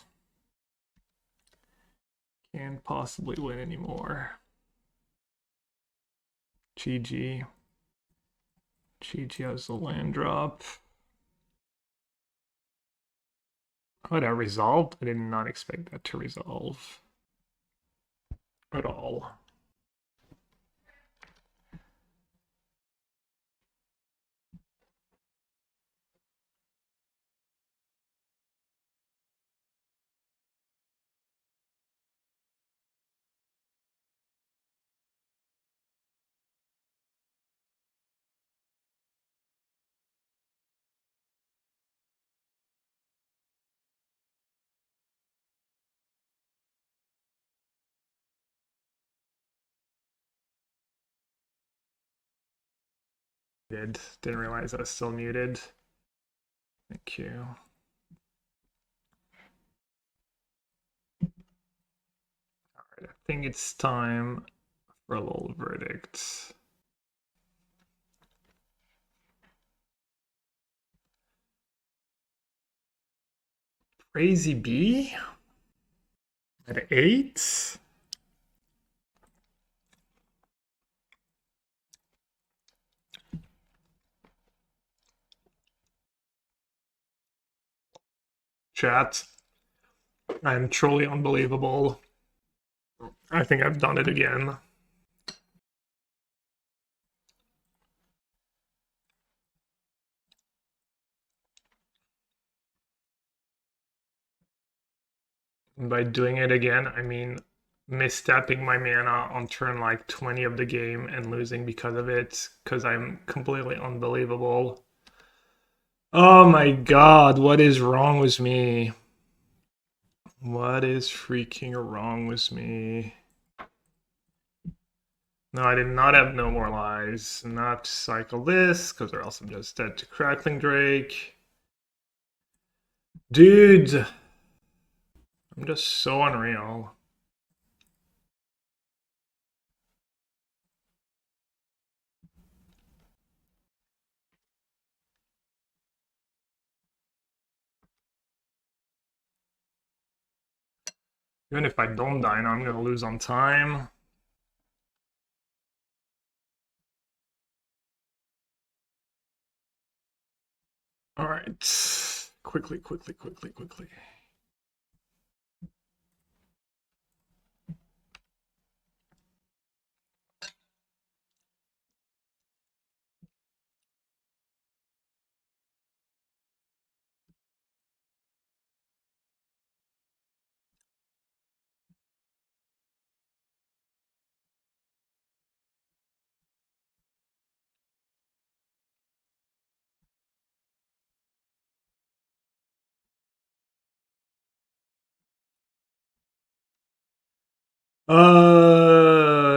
Can't possibly win anymore. GG. GG has the land drop. Oh, that resolved? I did not expect that to resolve. At all. Didn't realize I was still muted. Thank you. Alright, I think it's time for a little verdict. Crazy B at 8. Chat, I'm truly unbelievable. I think I've done it again. And by doing it again, I mean misstepping my mana on turn like 20 of the game and losing because of it, because I'm completely unbelievable. Oh my god, what is wrong with me? What is freaking wrong with me? No, I did not have No More Lies. Not cycle this, because or else I'm just dead to Crackling Drake. Dude! I'm just so unreal. Even if I don't die now, I'm gonna lose on time. All right. Quickly.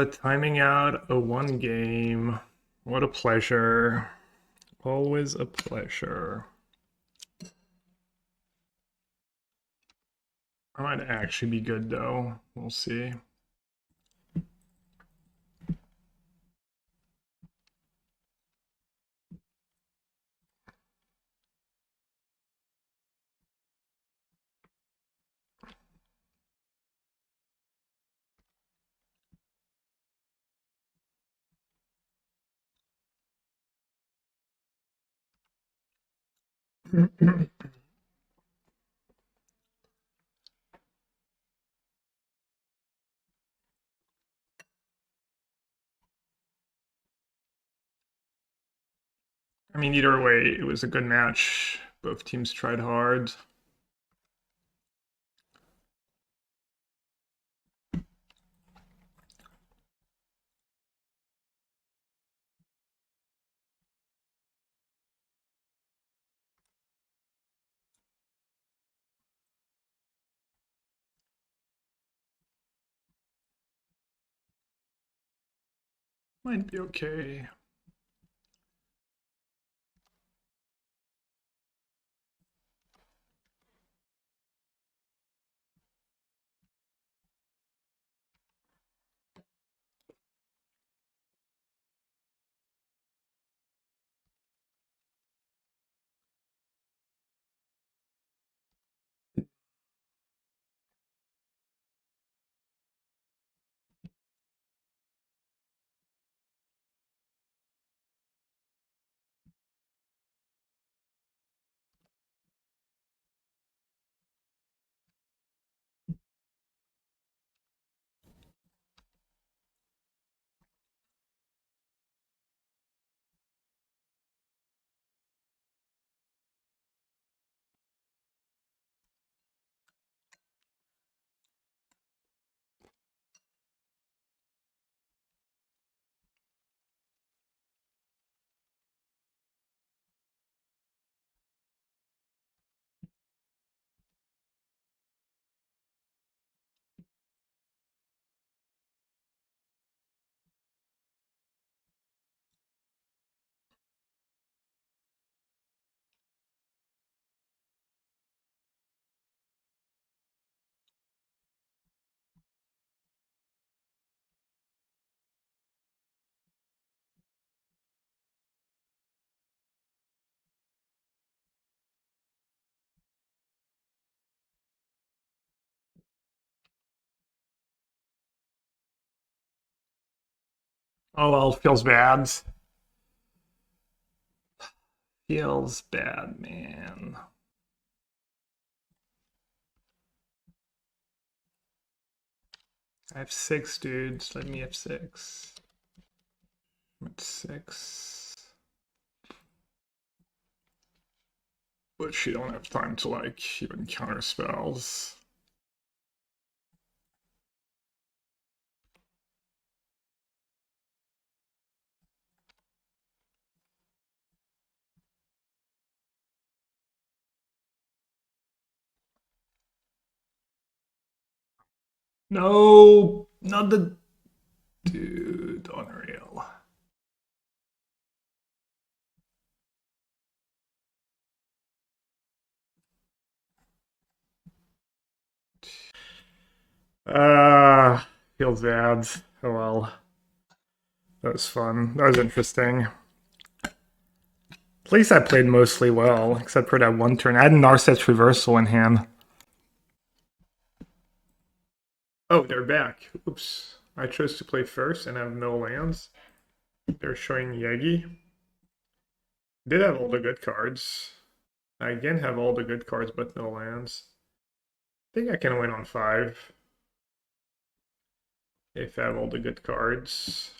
Timing out a one game. What a pleasure. Always a pleasure. I might actually be good though. We'll see. I mean, either way, it was a good match. Both teams tried hard. Might be okay. Oh well, feels bad. Feels bad, man. I have 6, dudes. Let me have 6. I'm at 6. But she don't have time to, like, even counter spells. No, not the dude, unreal. Feels bad. Oh well. That was fun. That was interesting. At least I played mostly well, except for that one turn. I had Narset's reversal in hand. Oh, they're back. Oops. I chose to play first and have no lands. They're showing Yegi. Did have all the good cards. I again have all the good cards but no lands. I think I can win on 5. If I have all the good cards.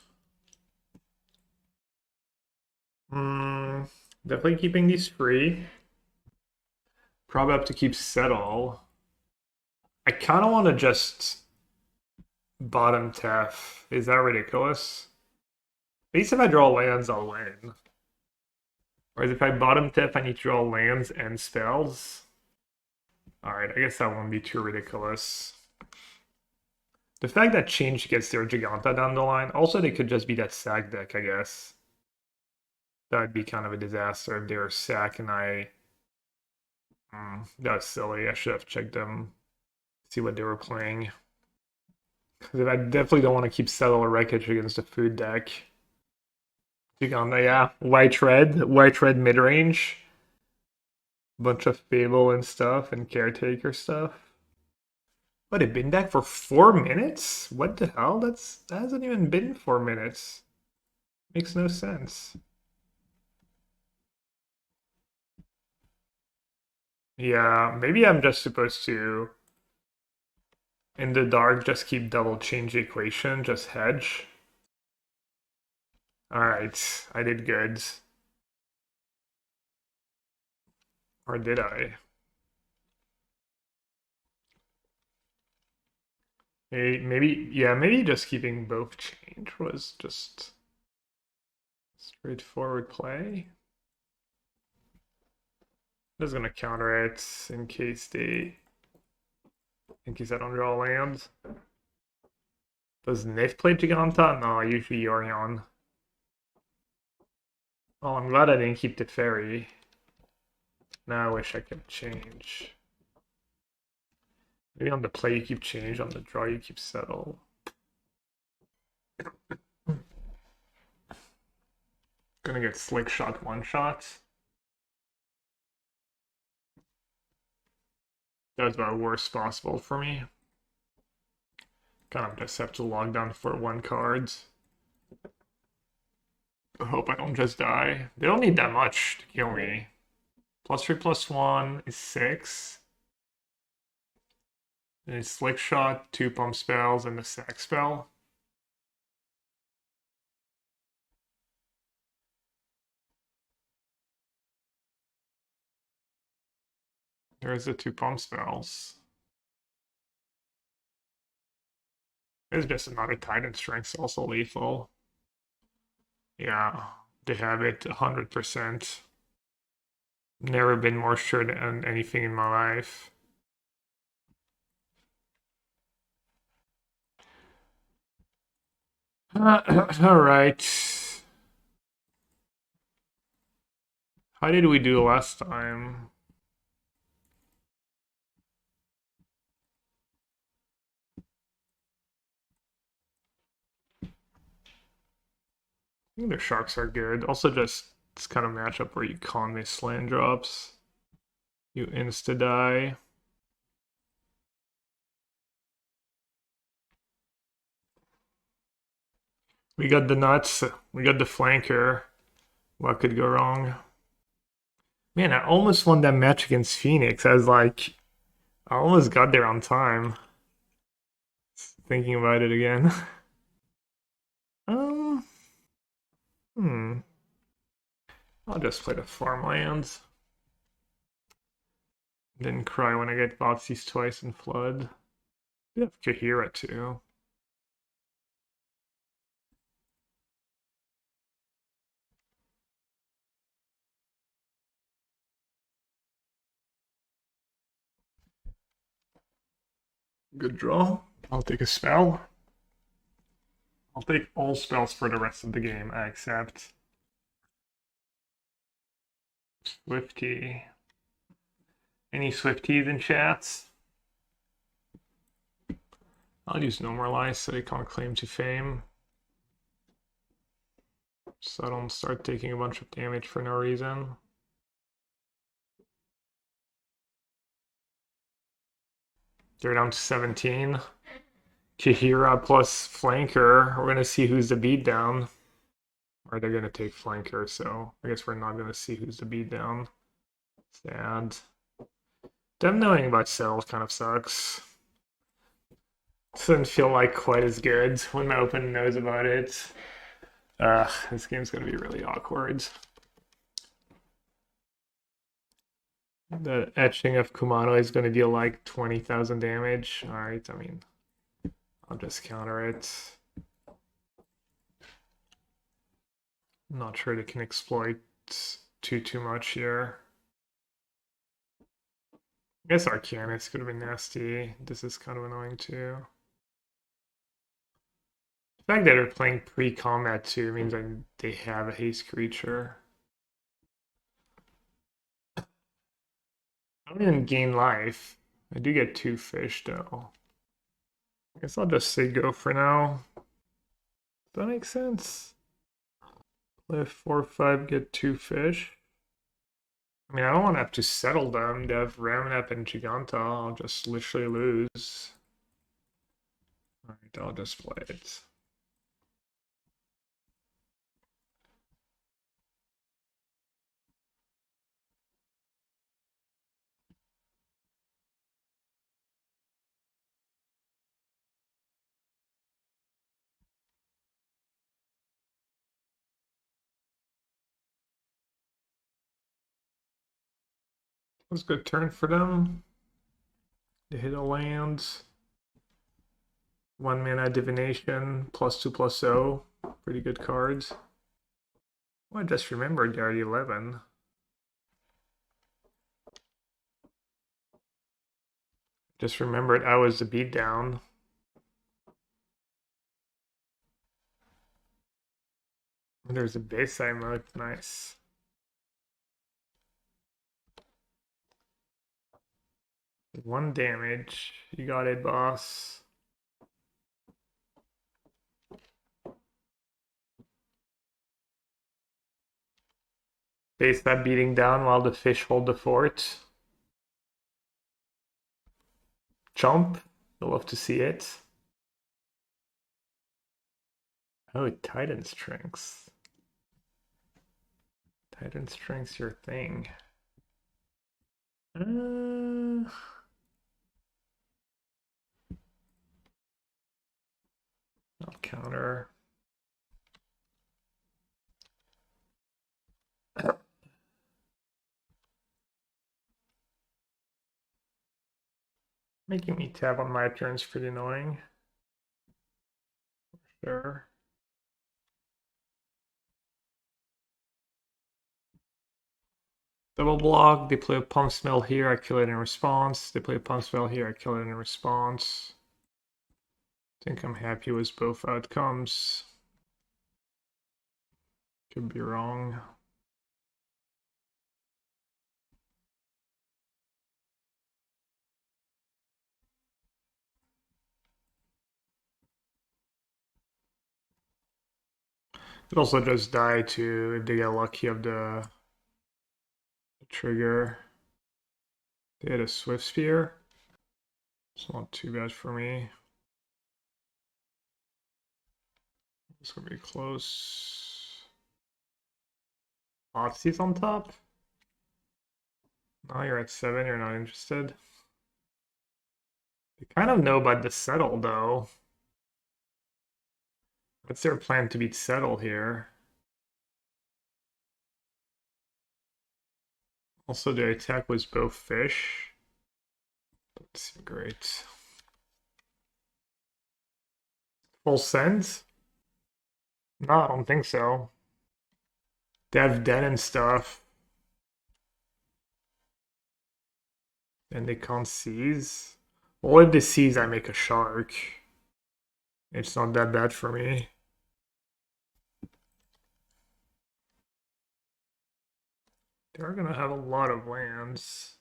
Definitely keeping these free. Probably have to keep Settle. I kind of want to just bottom Tef. Is that ridiculous? At least if I draw lands, I'll win. Whereas if I bottom Tef, I need to draw lands and spells. Alright, I guess that won't be too ridiculous. The fact that Change gets their Giganta down the line, also they could just be that sack deck, I guess. That would be kind of a disaster if they were sack and I... that's silly, I should have checked them, see what they were playing. Because I definitely don't want to keep Settle the Wreckage against a food deck. Giganta, yeah. White red midrange. Bunch of Fable and stuff and Caretaker stuff. What, it been back for 4 minutes? What the hell? That hasn't even been 4 minutes. Makes no sense. Yeah, maybe I'm just supposed to, in the dark, just keep double change the equation, just hedge. Alright, I did good. Or did I? Maybe just keeping both change was just straightforward play. Just gonna counter it in case I don't draw land. Does Nif play Giganta? No, usually Yorion. Oh, I'm glad I didn't keep Teferi. Now I wish I could change. Maybe on the play you keep change, on the draw you keep Settle. Gonna get Slick Shot one shot. That was about worst possible for me. Kind of just have to log down for 1 card. I hope I don't just die. They don't need that much to kill me. +3/+1 is 6. And it's Slick Shot, 2 pump spells, and the sack spell. There's the 2 pump spells. There's just another Titan Strength's also lethal. Yeah, they have it 100%. Never been more sure than anything in my life. Alright. How did we do last time? I think the sharks are good. Also just this kind of matchup where you con these land drops. You insta-die. We got the nuts. We got the flanker. What could go wrong? Man, I almost won that match against Phoenix. I was like, I almost got there on time. Thinking about it again. I'll just play the farmlands. Then cry when I get Botsies twice in Flood. We have Kaheera too. Good draw. I'll take a spell. I'll take all spells for the rest of the game, I accept. Swifty. Any Swifties in chats? I'll use No More Lies so they can't claim to fame. So I don't start taking a bunch of damage for no reason. They're down to 17. Kaheera plus Flanker. We're going to see who's the beatdown. Or they're going to take Flanker, so I guess we're not going to see who's the beatdown. Sad. Them knowing about Settle kind of sucks. Doesn't feel like quite as good when my opponent knows about it. This game's gonna be really awkward. The etching of Kumano is gonna deal like 20,000 damage. Alright, I mean, I'll just counter it. Not sure they can exploit too much here. I guess Arcanus could have been nasty. This is kind of annoying too. The fact that they're playing pre-combat too means like they have a haste creature. I don't even gain life. I do get 2 fish though. I guess I'll just say go for now. Does that make sense? Play 4/5, get 2 fish. I mean, I don't want to have to settle them. They have Ramanap and Giganta. I'll just literally lose. Alright, I'll just play it. Was a good turn for them. They hit a land. 1 mana divination, +2/+0. Pretty good cards. Well, I just remembered they're at 11. Just remembered I was the beatdown. There's a Beza mode, nice. One damage. You got it, boss. Face that beating down while the fish hold the fort. Chomp. You'll love to see it. Oh, Titan Strength. Titan Strength's your thing. I'll counter. Making me tab on my turn is pretty annoying. Sure. Double block, they play a Pump Smell here, I kill it in response. They play a Pump Smell here, I kill it in response. I think I'm happy with both outcomes. Could be wrong. Could also just die too if they get lucky of the trigger. They had a Swift Spear. It's not too bad for me. It's gonna be close. Otsy's on top. Now you're at 7, you're not interested. They kind of know about the Settle though. What's their plan to beat Settle here? Also, their attack was both fish. Doesn't seem great. Full send? No, I don't think so. They have Den and stuff. And they can't seize. Well, if they seize, I make a shark. It's not that bad for me. They're gonna have a lot of lands.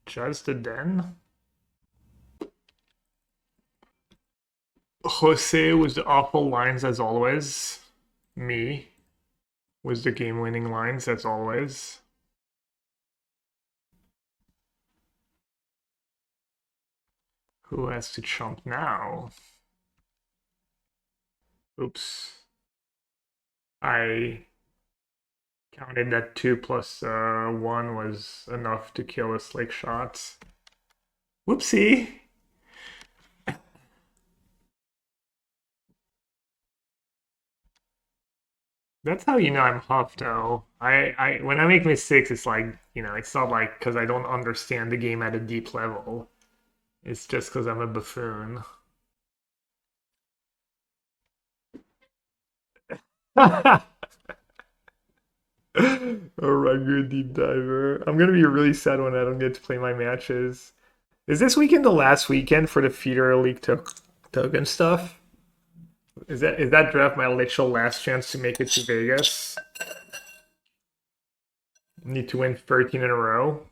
Just the Den? Jose was the awful lines as always. Me was the game-winning lines as always. Who has to chump now? Oops. I Counted that 2 plus 1 was enough to kill a slick shot. Whoopsie! That's how you know I'm huffed, though. When I make mistakes, it's like, it's not like because I don't understand the game at a deep level. It's just because I'm a buffoon. A regular deep diver. I'm gonna be really sad when I don't get to play my matches. Is this weekend the last weekend for the feeder league token stuff? Is that draft my literal last chance to make it to Vegas? Need to win 13 in a row.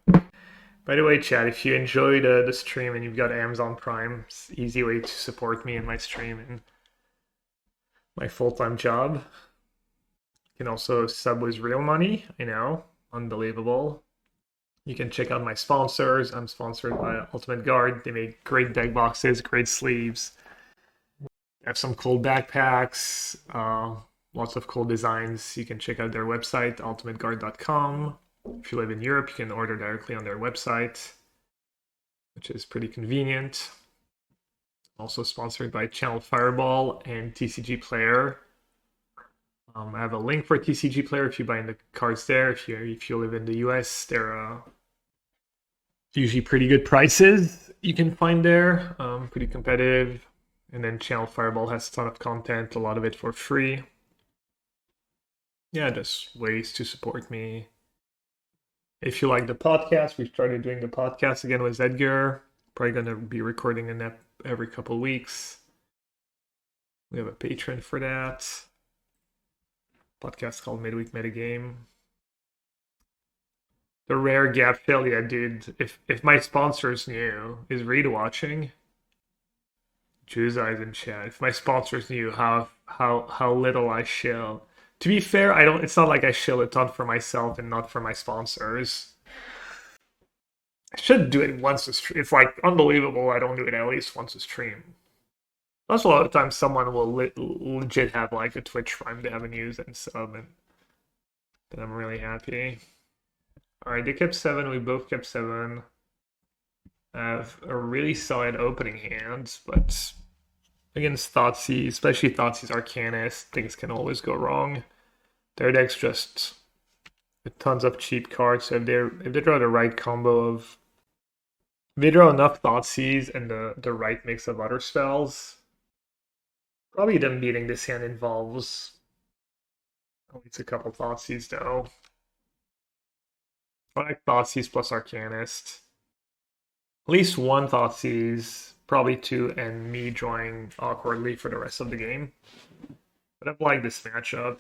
By the way, Chad, if you enjoyed the stream and you've got Amazon Prime, it's an easy way to support me and my stream and my full-time job. You can also sub with real money. I know, unbelievable. You can check out my sponsors. I'm sponsored by Ultimate Guard. They make great deck boxes, great sleeves. They have some cool backpacks, lots of cool designs. You can check out their website, ultimateguard.com. If you live in Europe, you can order directly on their website, which is pretty convenient. Also sponsored by Channel Fireball and TCG Player. I have a link for TCG Player if you buy in the cards there. If you live in the US, they're usually pretty good prices you can find there. Pretty competitive. And then Channel Fireball has a ton of content, a lot of it for free. Yeah, just ways to support me. If you like the podcast, we started doing the podcast again with Edgar. Probably going to be recording an ep every couple of weeks. We have a patron for that. Podcast called Midweek Metagame. The rare gap fill, yeah, dude. If my sponsors knew, is Reed watching? Jew's eyes in chat. If my sponsors knew how little I shill. To be fair, I don't. It's not like I shill a ton for myself and not for my sponsors. I should do it once a stream. It's like unbelievable. I don't do it at least once a stream. Plus, a lot of times someone will legit have like a Twitch Prime they haven't used and sub, and then I'm really happy. All right, they kept 7. We both kept 7. I have a really solid opening hand, but against Thoughtseize, especially Thoughtseize Arcanist, things can always go wrong. Their deck's just tons of cheap cards. So if they draw the right combo of, if they draw enough Thoughtseize and the right mix of other spells, probably them beating this hand involves at least a couple Thoughtseize though. I like Thoughtseize plus Arcanist. At least one Thoughtseize, probably 2, and me drawing awkwardly for the rest of the game. But I've liked this matchup.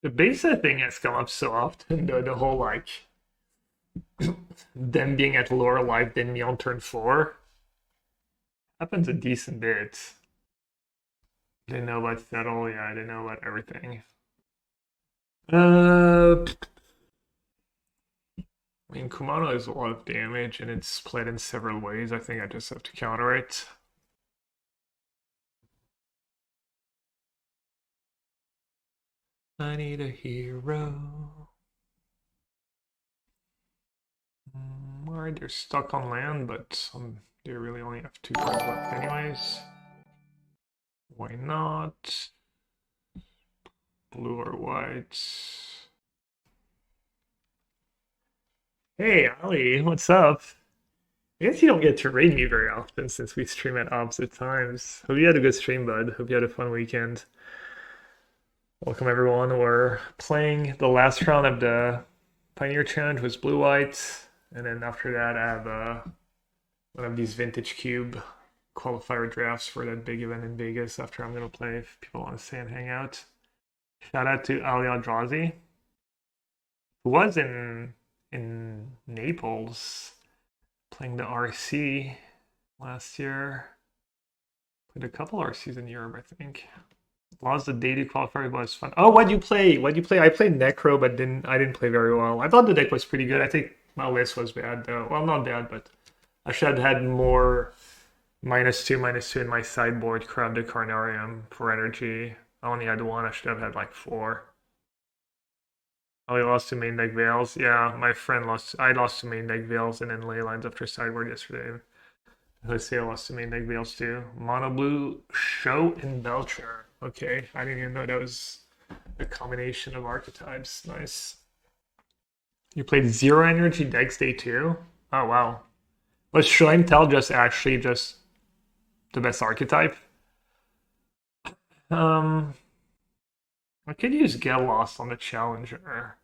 The Beza thing has come up so often, the whole like them being at lower life than me on turn 4. Happens a decent bit. They know about Settle, yeah, they know about everything. I mean, Kumano is a lot of damage, and it's split in several ways. I think I just have to counter it. I need a hero. Alright, they're stuck on land, but they really only have 2 cards left anyways. Why not? Blue or white? Hey, Ali, what's up? I guess you don't get to raid me very often since we stream at opposite times. Hope you had a good stream, bud. Hope you had a fun weekend. Welcome, everyone. We're playing the last round of the Pioneer Challenge with blue-white. And then after that, I have one of these Vintage Cube qualifier drafts for that big event in Vegas after I'm going to play if people want to stay and hang out. Shout out to Ali Aldrazi, who was in Naples playing the RC last year. Played a couple RCs in Europe, I think. Lost the daily qualifier, but it was fun. Oh, what'd you play? I played Necro, but I didn't play very well. I thought the deck was pretty good. I think My list was bad though. Well, not bad, but I should have had more -2/-2 in my sideboard. Crab the Carnarium for energy. I only had one. I should have had like 4. Oh, he lost to main deck Veils. Yeah, my friend lost. I lost to main deck Veils and then ley lines after sideboard yesterday. Let's say I lost to main deck Veils too. Mono blue Show and Belcher. Okay, I didn't even know that was a combination of archetypes. Nice. You played 0 energy decks day 2? Oh wow. Was Show and Tell just actually just the best archetype? I could use Get Lost on the Challenger.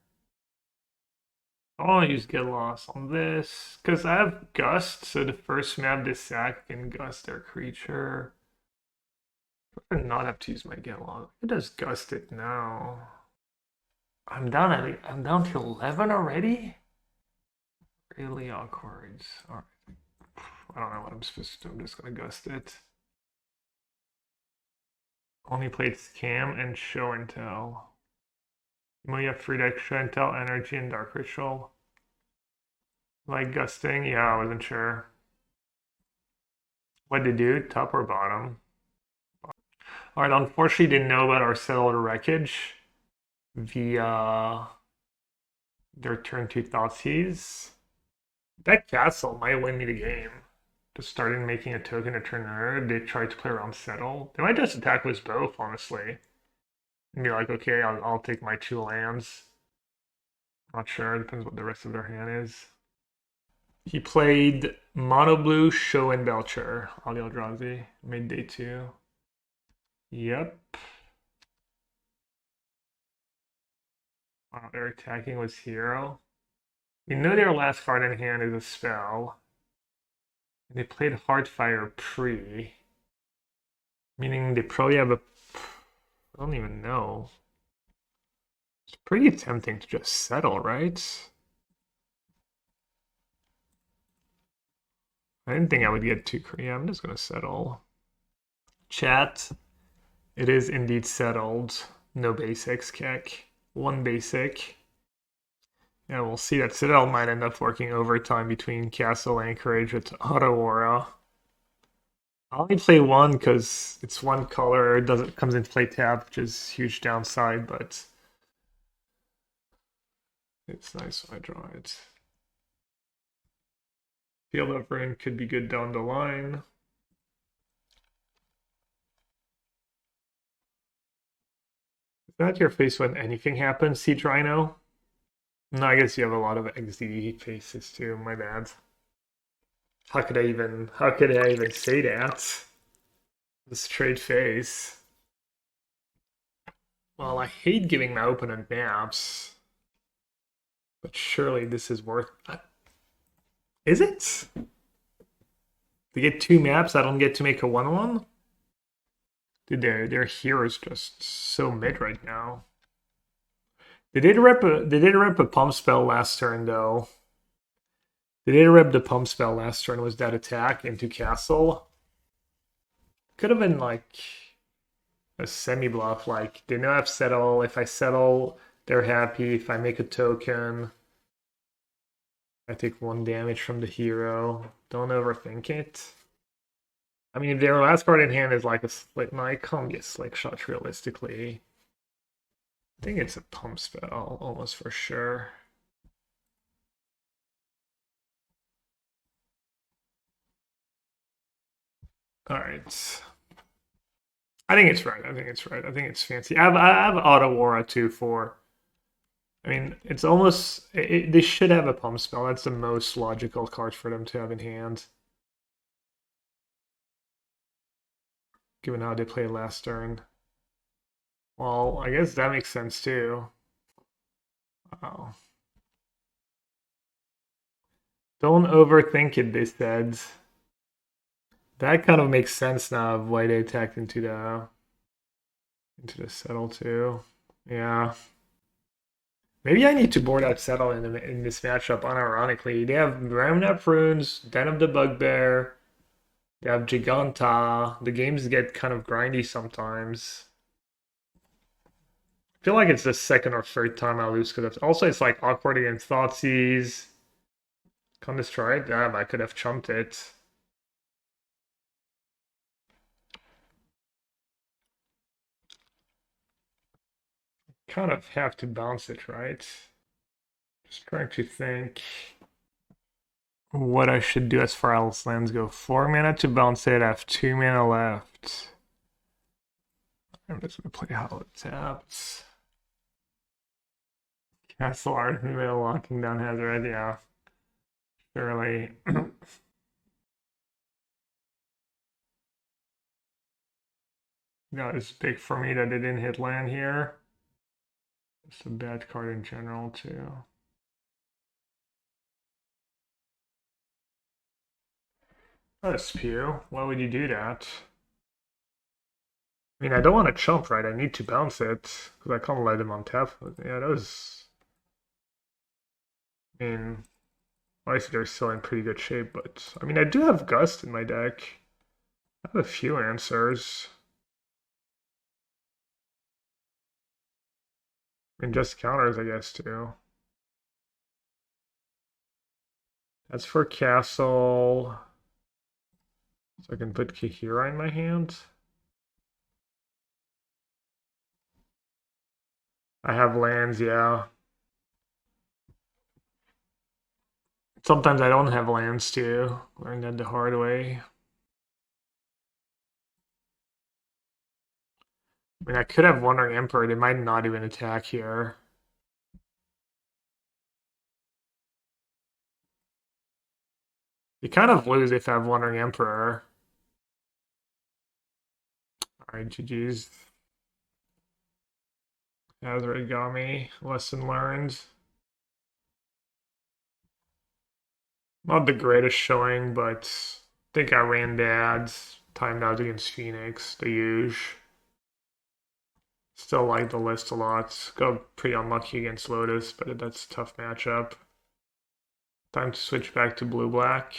I want to use Get Lost on this because I have Gust, so the first map this sack can Gust their creature. I not have to use my Get Lost. It does Gust it now. I'm down to 11 already? Really awkward. Alright. I don't know what I'm supposed to do. I'm just gonna Gust it. Only played Scam and Show and Tell. You have free deck, Show and Tell, Energy, and Dark Ritual. Like Gusting? Yeah, I wasn't sure. What to do? Top or bottom? Alright, unfortunately didn't know about our Settle the Wreckage via their turn 2 Thoughtseize. That castle might win me the game. Just started making a token to turn there. They tried to play around Settle. They might just attack with both, honestly. And be like, okay, I'll take my 2 lands. Not sure, depends what the rest of their hand is. He played Mono Blue, Show and Belcher. Ali Eldrazi, made day 2. Yep. Wow, their attacking was Hero. We know their last card in hand is a spell. They played Heartfire pre. Meaning they probably have a... I don't even know. It's pretty tempting to just settle, right? I didn't think I would get too... Yeah, I'm just gonna settle. Chat. It is indeed settled. No basics, Keck. 1 basic. Yeah, we'll see that Citadel might end up working overtime between Castle Anchorage with Otawara. I'll only play 1 because it's 1 color. It comes into play tap, which is huge downside, but it's nice when I draw it. Field of Ruin could be good down the line. Is that your face when anything happens, Siege Rhino? No, I guess you have a lot of XD faces too, my bad. How could I even say that? The straight face. Well, I hate giving my opponent maps. But surely this is worth... Is it? They get 2 maps, I don't get to make a 1/1? Dude, their hero's just so mid right now. They did rep a pump spell last turn though. They did rep the pump spell last turn. Was that attack into castle? Could have been like a semi bluff. Like they know I've settle. If I settle, they're happy. If I make a token, I take 1 damage from the hero. Don't overthink it. I mean, if their last card in hand is like a split knight, can't be a slick shot realistically. I think it's a pump spell, almost for sure. Alright. I think it's right. I think it's right. I think it's fancy. I have Otawara too for... I mean, it's almost... they should have a pump spell. That's the most logical card for them to have in hand. Given how they played last turn. Well, I guess that makes sense too. Wow. Don't overthink it, they said. That kind of makes sense now of why they attacked into the settle too. Yeah. Maybe I need to board out settle in this matchup, unironically. They have Remnant Runes, Den of the Bugbear, they have Giganta. The games get kind of grindy sometimes. I feel like it's the second or third time I lose because also it's like awkward against Thoughtseize. Can't destroy it? Damn, I could have chumped it. Kind of have to bounce it, right? Just trying to think what I should do as far as lands go. 4 mana to bounce it, I have 2 mana left. I'm just gonna play Hallowed tapped. Castle Ardenvale locking down Hazard, yeah. Surely. No, it's big for me that it didn't hit land here. It's a bad card in general too. Oh, Spew. Why would you do that? I mean, I don't want to chump, right? I need to bounce it because I can't let him on tap. Yeah, that was. I mean, obviously they're still in pretty good shape, but I mean, I do have Gust in my deck. I have a few answers. I mean, just counters, I guess, too. That's for Castle. So I can put Kaheera in my hand. I have lands, yeah. Sometimes I don't have lands too. Learned that the hard way. I mean, I could have Wandering Emperor. They might not even attack here. You kind of lose if I have Wandering Emperor. Alright, GG's. Origami, lesson learned. Not the greatest showing, but I think I ran bad. Timed out against Phoenix, the huge. Still like the list a lot. Got pretty unlucky against Lotus, but that's a tough matchup. Time to switch back to blue-black.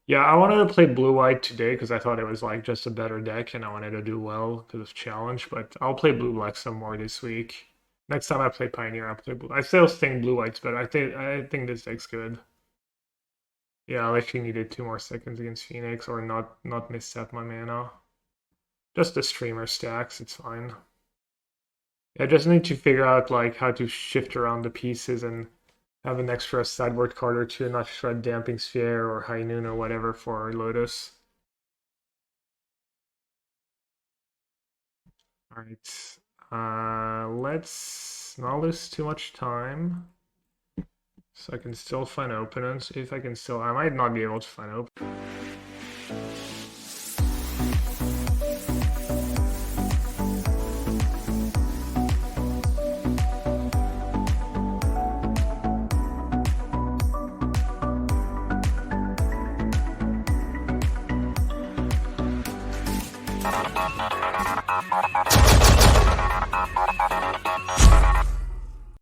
Yeah, I wanted to play blue-white today because I thought it was like just a better deck and I wanted to do well because of challenge, but I'll play blue-black some more this week. Next time I play Pioneer, I'll play blue. I still think blue-white's better. I think this deck's good. Yeah, I actually needed 2 more seconds against Phoenix or not misstep my mana. Just the streamer stacks, it's fine. I just need to figure out like how to shift around the pieces and have an extra sideboard card or two, not shred Damping Sphere or High Noon or whatever for Lotus. Alright, let's not lose too much time. So I can still find opponents. If I can still, I might not be able to find opponents.